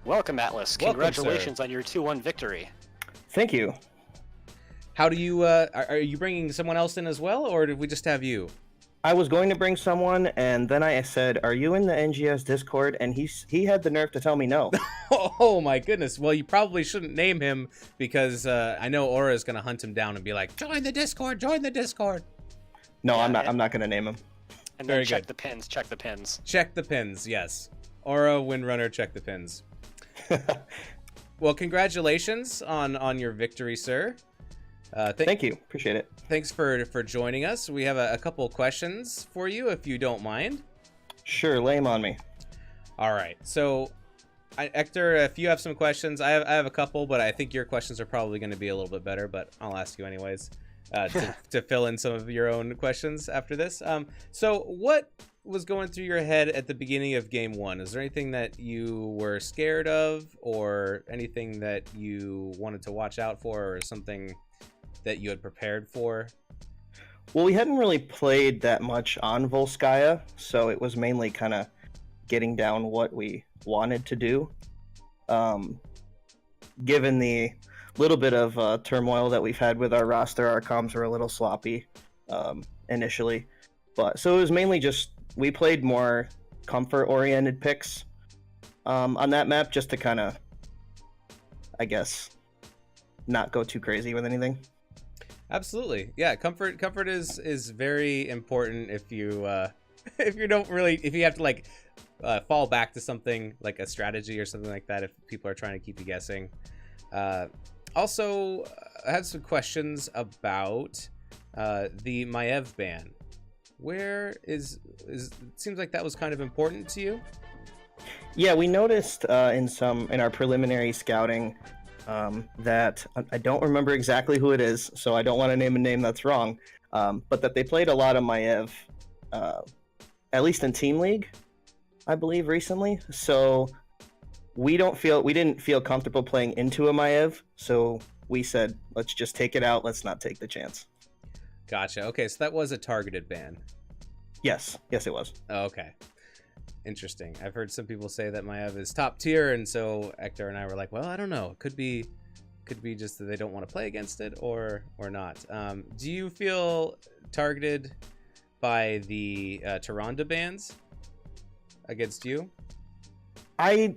Welcome, Atlas. Welcome, Congratulations sir. on your 2-1 victory. Thank you. How do you, are you bringing someone else in as well, or did we just have you? I was going to bring someone, and then I said, "Are you in the NGS Discord?" And he had the nerve to tell me no. Oh my goodness. Well, you probably shouldn't name him because I know Aura is going to hunt him down and be like, "Join the Discord, join the Discord." No, Yeah, I'm not going to name him. And Very then check good. the pins, check the pins. Check the pins, yes. Aura, Windrunner, check the pins. Well, congratulations on your victory, sir. Thank you. Appreciate it. Thanks for joining us. We have a couple questions for you, if you don't mind. Sure, lay 'em on me. All right. So, Hector, if you have some questions, I have a couple, but I think your questions are probably going to be a little bit better, but I'll ask you anyways to fill in some of your own questions after this. So what was going through your head at the beginning of game 1? Is there anything that you were scared of or anything that you wanted to watch out for or something that you had prepared for? Well, we hadn't really played that much on Volskaya, so it was mainly kind of getting down what we wanted to do. Given the little bit of turmoil that we've had with our roster, our comms were a little sloppy initially. But so it was mainly just, we played more comfort-oriented picks on that map just to kind of, I guess, not go too crazy with anything. Absolutely. Yeah, comfort is very important if you if you don't really if you have to like fall back to something like a strategy or something like that if people are trying to keep you guessing. Also, I had some questions about the Maiev ban. Where is it seems like that was kind of important to you? Yeah, we noticed in our preliminary scouting that I don't remember exactly who it is, so I don't want to name a name that's wrong. But that they played a lot of Maiev, at least in Team League, I believe recently. So we didn't feel comfortable playing into a Maiev, so we said let's just take it out. Let's not take the chance. Gotcha. Okay, so that was a targeted ban. Yes, it was. Oh, okay. Interesting. I've heard some people say that Maiev is top tier, and so Hector and I were like, well, I don't know. It could be just that they don't want to play against it, or not. Do you feel targeted by the Tyrande bans against you? I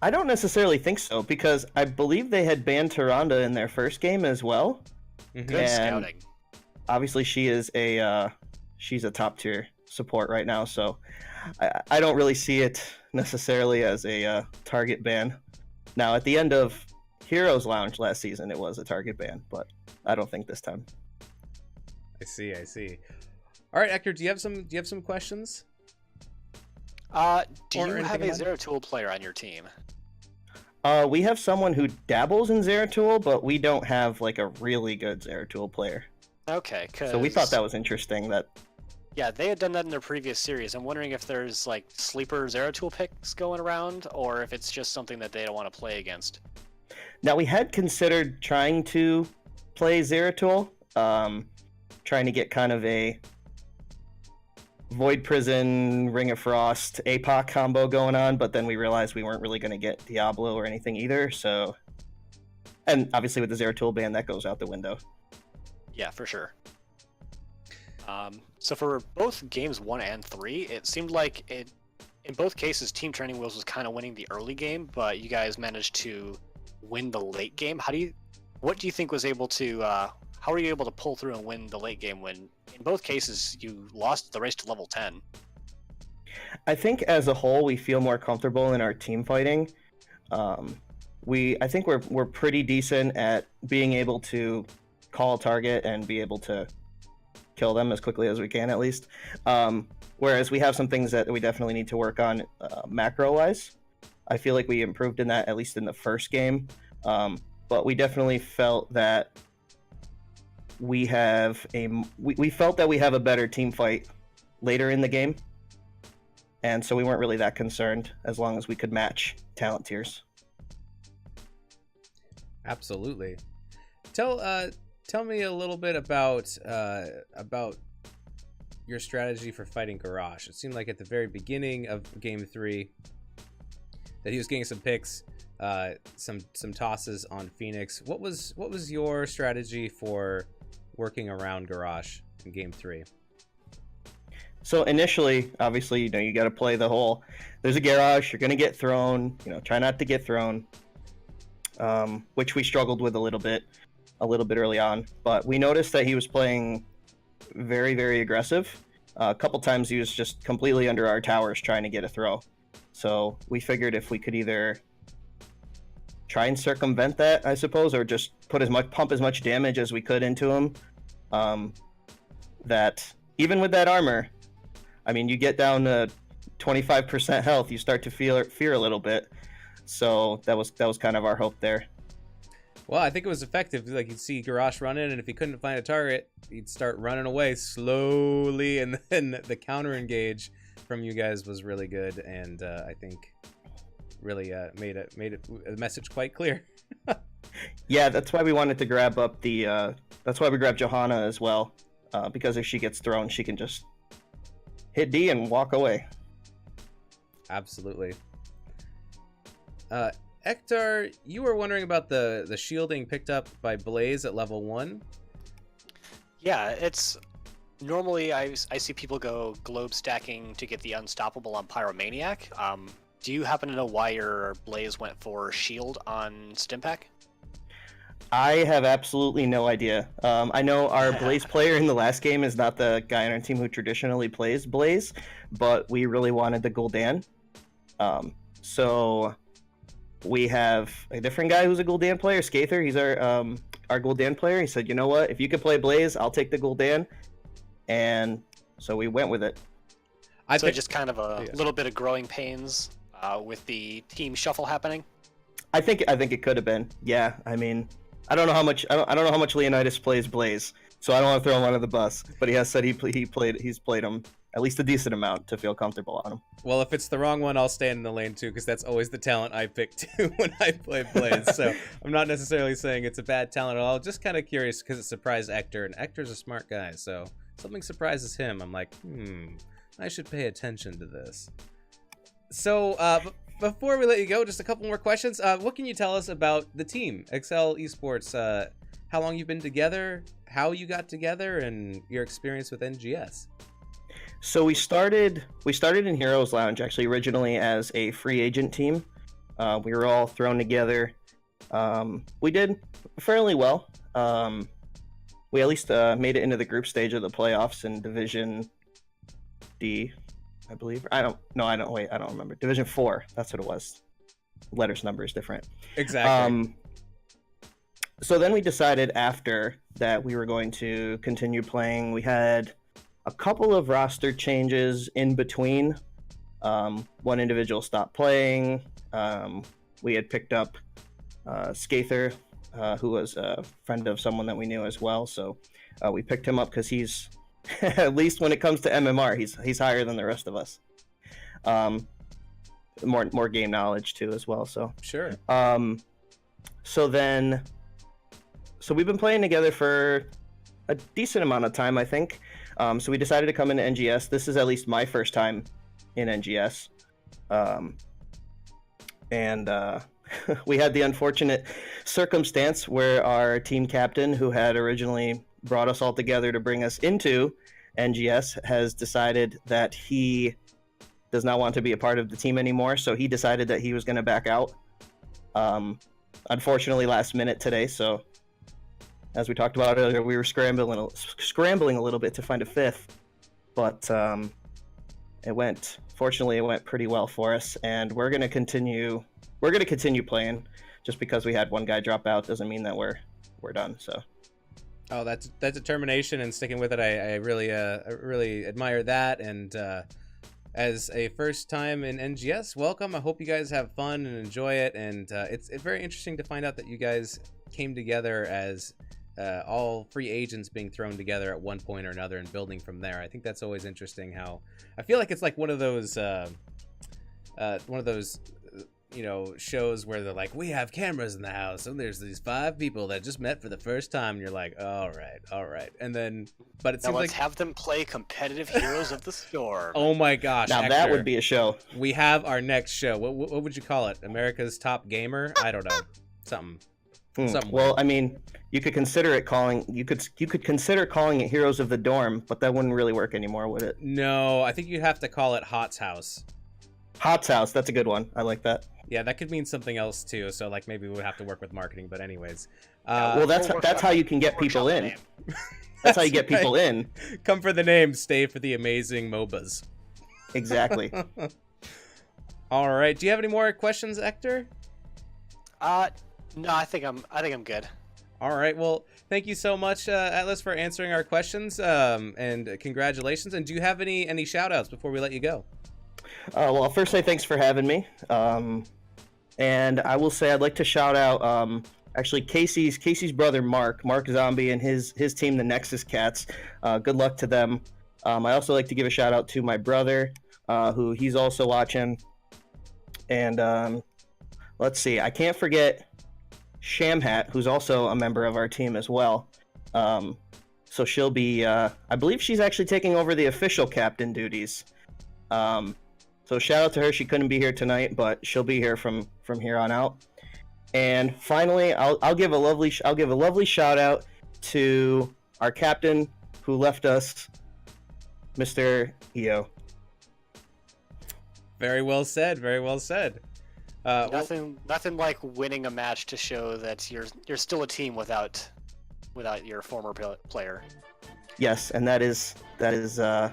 don't necessarily think so, because I believe they had banned Tyrande in their first game as well. Mhm. Good scouting. Obviously, she's a top tier support right now, so I don't really see it necessarily as a target ban. Now, at the end of Heroes Lounge last season, it was a target ban, but I don't think this time. I see. All right, Hector, do you have some questions? Do Or you have anything a about it? Zero Tool player on your team? We have someone who dabbles in Zeratul, but we don't have like a really good Zeratul player. Okay, So we thought that was interesting. That Yeah, they had done that in their previous series. I'm wondering if there's like sleeper Zero Tool picks going around, or if it's just something that they don't want to play against. now we had considered trying to play Zeratul, trying to get kind of a Void Prison, Ring of Frost, APOC combo going on, but then we realized we weren't really going to get Diablo or anything either. So, and obviously with the Zeratul ban, that goes out the window. Yeah, for sure. So for both games 1 and 3, it seemed like in both cases, Team Training Wheels was kind of winning the early game, but you guys managed to win the late game. What do you think was able to, how were you able to pull through and win the late game when in both cases you lost the race to level 10? I think as a whole, we feel more comfortable in our team fighting. I think we're pretty decent at being able to call a target and be able to kill them as quickly as we can, at least. Whereas we have some things that we definitely need to work on macro-wise. I feel like we improved in that, at least in the first game. But we definitely felt that we felt that we have a better team fight later in the game. And so we weren't really that concerned as long as we could match talent tiers. Absolutely. Tell me a little bit about your strategy for fighting Garrosh. It seemed like at the very beginning of Game 3 that he was getting some picks, some tosses on Phoenix. What was your strategy for working around Garrosh in Game 3? So initially, obviously, you got to play the whole, there's a Garrosh, you're going to get thrown, try not to get thrown, which we struggled with a little bit early on. But we noticed that he was playing very, very aggressive. A couple times he was just completely under our towers trying to get a throw. So we figured if we could either try and circumvent that, I suppose, or just pump as much damage as we could into him, that even with that armor, I mean, you get down to 25% health, you start to fear a little bit. So that was kind of our hope there. Well, I think it was effective. Like, you'd see Garrosh run in, and if he couldn't find a target, he'd start running away slowly, and then the counter engage from you guys was really good, and I think really made the message quite clear. Yeah, that's why we wanted to grab up that's why we grabbed Johanna as well, because if she gets thrown, she can just hit D and walk away. Absolutely. Hector, you were wondering about the shielding picked up by Blaze at level 1? Yeah, it's normally I see people go globe stacking to get the unstoppable on Pyromaniac. Do you happen to know why your Blaze went for shield on Stimpak? I have absolutely no idea. I know our Blaze player in the last game is not the guy on our team who traditionally plays Blaze, but we really wanted the Gul'dan. So we have a different guy who's a Gul'dan player, Skather. He's our Gul'dan player. He said, you know what? If you could play Blaze, I'll take the Gul'dan. And so we went with it. Just kind of a little bit of growing pains with the team shuffle happening. I think it could have been. Yeah, I mean, I don't know how much Leonidas plays Blaze, so I don't want to throw him under the bus. But he has said he's played him at least a decent amount to feel comfortable on him. Well, if it's the wrong one, I'll stand in the lane too, because that's always the talent I pick too when I play Blaze. So I'm not necessarily saying it's a bad talent at all. Just kind of curious because it surprised Ector, and Ector's a smart guy, so something surprises him. I'm like, I should pay attention to this. So before we let you go, just a couple more questions. What can you tell us about the team, Accel Esports? How long you've been together, how you got together, and your experience with NGS? So we started in Heroes Lounge actually originally as a free agent team. We were all thrown together. We did fairly well. We at least made it into the group stage of the playoffs in Division D, I believe. I don't remember. Division 4, that's what it was. Letters, numbers, different. Exactly. So then we decided after that we were going to continue playing. We had a couple of roster changes in between. One individual stopped playing. We had picked up Skather, who was a friend of someone that we knew as well. So we picked him up because he's, at least when it comes to MMR, he's higher than the rest of us. More game knowledge too as well. So sure. So we've been playing together for a decent amount of time, I think. So we decided to come into NGS. This is at least my first time in NGS. We had the unfortunate circumstance where our team captain, who had originally brought us all together to bring us into NGS, has decided that he does not want to be a part of the team anymore. So he decided that he was going to back out. Unfortunately, last minute today. So as we talked about earlier, we were scrambling a little bit to find a fifth, but fortunately it went pretty well for us, and we're going to continue playing. Just because we had one guy drop out doesn't mean that we're done. So that determination and sticking with it, I really admire that. And as a first time in NGS, welcome. I hope you guys have fun and enjoy it. And it's very interesting to find out that you guys came together as all free agents being thrown together at one point or another and building from there. I think that's always interesting. How I feel like it's like one of those shows where they're like, we have cameras in the house and there's these 5 people that just met for the first time, and you're like, all right, and then but it seems let's like have them play competitive Heroes of the Storm. Oh my gosh, now Hector, that would be a show. We have our next show. What would you call it? America's Top Gamer? I don't know. Something. Well, I mean, you could consider calling it Heroes of the Dorm, but that wouldn't really work anymore, would it? No, I think you'd have to call it Hot's House. Hot's House, that's a good one. I like that. Yeah, that could mean something else too. So like maybe we would have to work with marketing. But anyways, well, that's how you can get people in. That's how you get people in. Come for the name, stay for the amazing MOBAs. Exactly. All right. Do you have any more questions, Ector? No, I think I'm good. All right. Well, thank you so much, Atlas, for answering our questions. And congratulations. And do you have any shout outs before we let you go? Well, I'll first say thanks for having me. And I will say I'd like to shout out actually Casey's brother Mark Zombie and his team, the Nexus Cats. Good luck to them. I also like to give a shout out to my brother, who he's also watching. And let's see, I can't forget Shamhat, who's also a member of our team as well. So she'll be, I believe she's actually taking over the official captain duties. So shout out to her. She couldn't be here tonight, but she'll be here from here on out. And finally, I'll give a lovely shout out to our captain who left us, Mr. EO. Very well said. Very well said. Nothing like winning a match to show that you're still a team without your former player. Yes, and that is our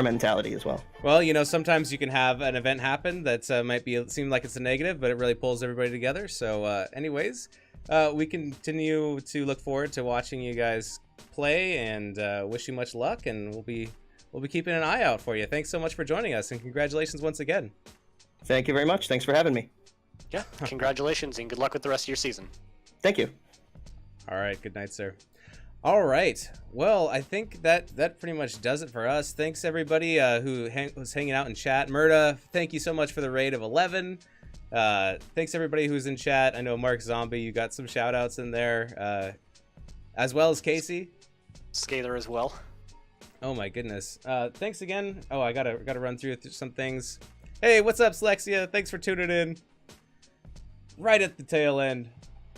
mentality as well. Well, you know, sometimes you can have an event happen that seem like it's a negative, but it really pulls everybody together. So, anyways, we continue to look forward to watching you guys play, and wish you much luck. And we'll be keeping an eye out for you. Thanks so much for joining us, and congratulations once again. Thank you very much. Thanks for having me. Yeah, congratulations, and good luck with the rest of your season. Thank you. All right, good night, sir. All right, well, I think that pretty much does it for us. Thanks everybody who was hanging out in chat. Murda, thank you so much for the raid of 11. Thanks everybody who's in chat. I know Mark Zombie, you got some shout outs in there, as well as Casey. Scalar as well. Oh my goodness. Thanks again. Oh, I gotta run through some things. Hey, what's up, Slexia? Thanks for tuning in. Right at the tail end.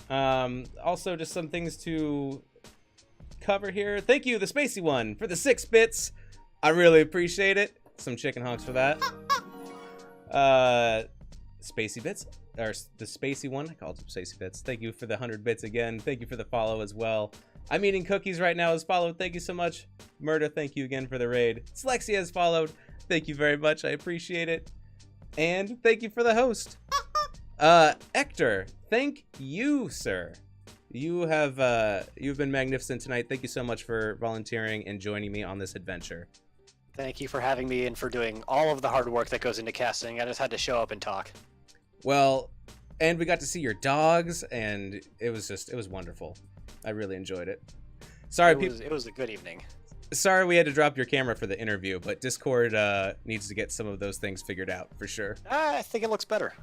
Also, just some things to cover here. Thank you, the Spacey One, for the 6 bits. I really appreciate it. Some chicken honks for that. Spacey bits, or the Spacey One. I called him Spacey bits. Thank you for the 100 bits again. Thank you for the follow as well. I'm eating cookies right now as followed. Thank you so much. Murda, thank you again for the raid. Slexia has followed. Thank you very much. I appreciate it. And thank you for the host. Hector, thank you, sir. You've been magnificent tonight. Thank you so much for volunteering and joining me on this adventure. Thank you for having me and for doing all of the hard work that goes into casting. I just had to show up and talk. Well, and we got to see your dogs, and it was wonderful. I really enjoyed it. Sorry, it was a good evening. Sorry we had to drop your camera for the interview, but Discord needs to get some of those things figured out for sure. I think it looks better.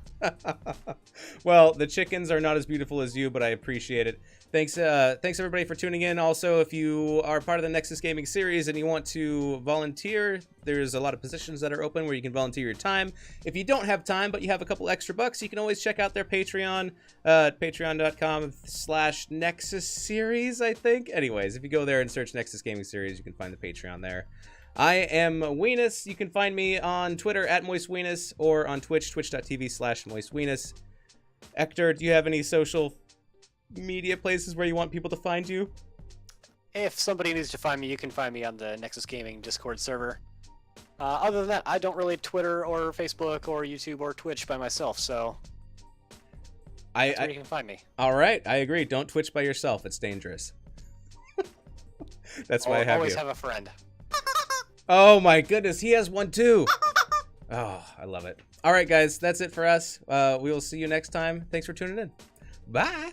Well, the chickens are not as beautiful as you, but I appreciate it. Thanks everybody for tuning in. Also, if you are part of the Nexus Gaming series and you want to volunteer, there's a lot of positions that are open where you can volunteer your time. If you don't have time, but you have a couple extra bucks, you can always check out their Patreon, patreon.com/Nexus series, I think. Anyways, if you go there and search Nexus Gaming series, you can find the Patreon there. I am Weenus. You can find me on Twitter @MoistWeenus or on Twitch, twitch.tv/MoistWeenus. Hector, do you have any social media places where you want people to find you? If somebody needs to find me, you can find me on the Nexus Gaming Discord server. Other than that, I don't really Twitter or Facebook or YouTube or Twitch by myself, so that's where you can find me. All right, I agree. Don't Twitch by yourself. It's dangerous. That's why I have always you. have a friend. Oh my goodness, he has one too. Oh, I love it. All right, guys, that's it for us. We will see you next time. Thanks for tuning in. Bye.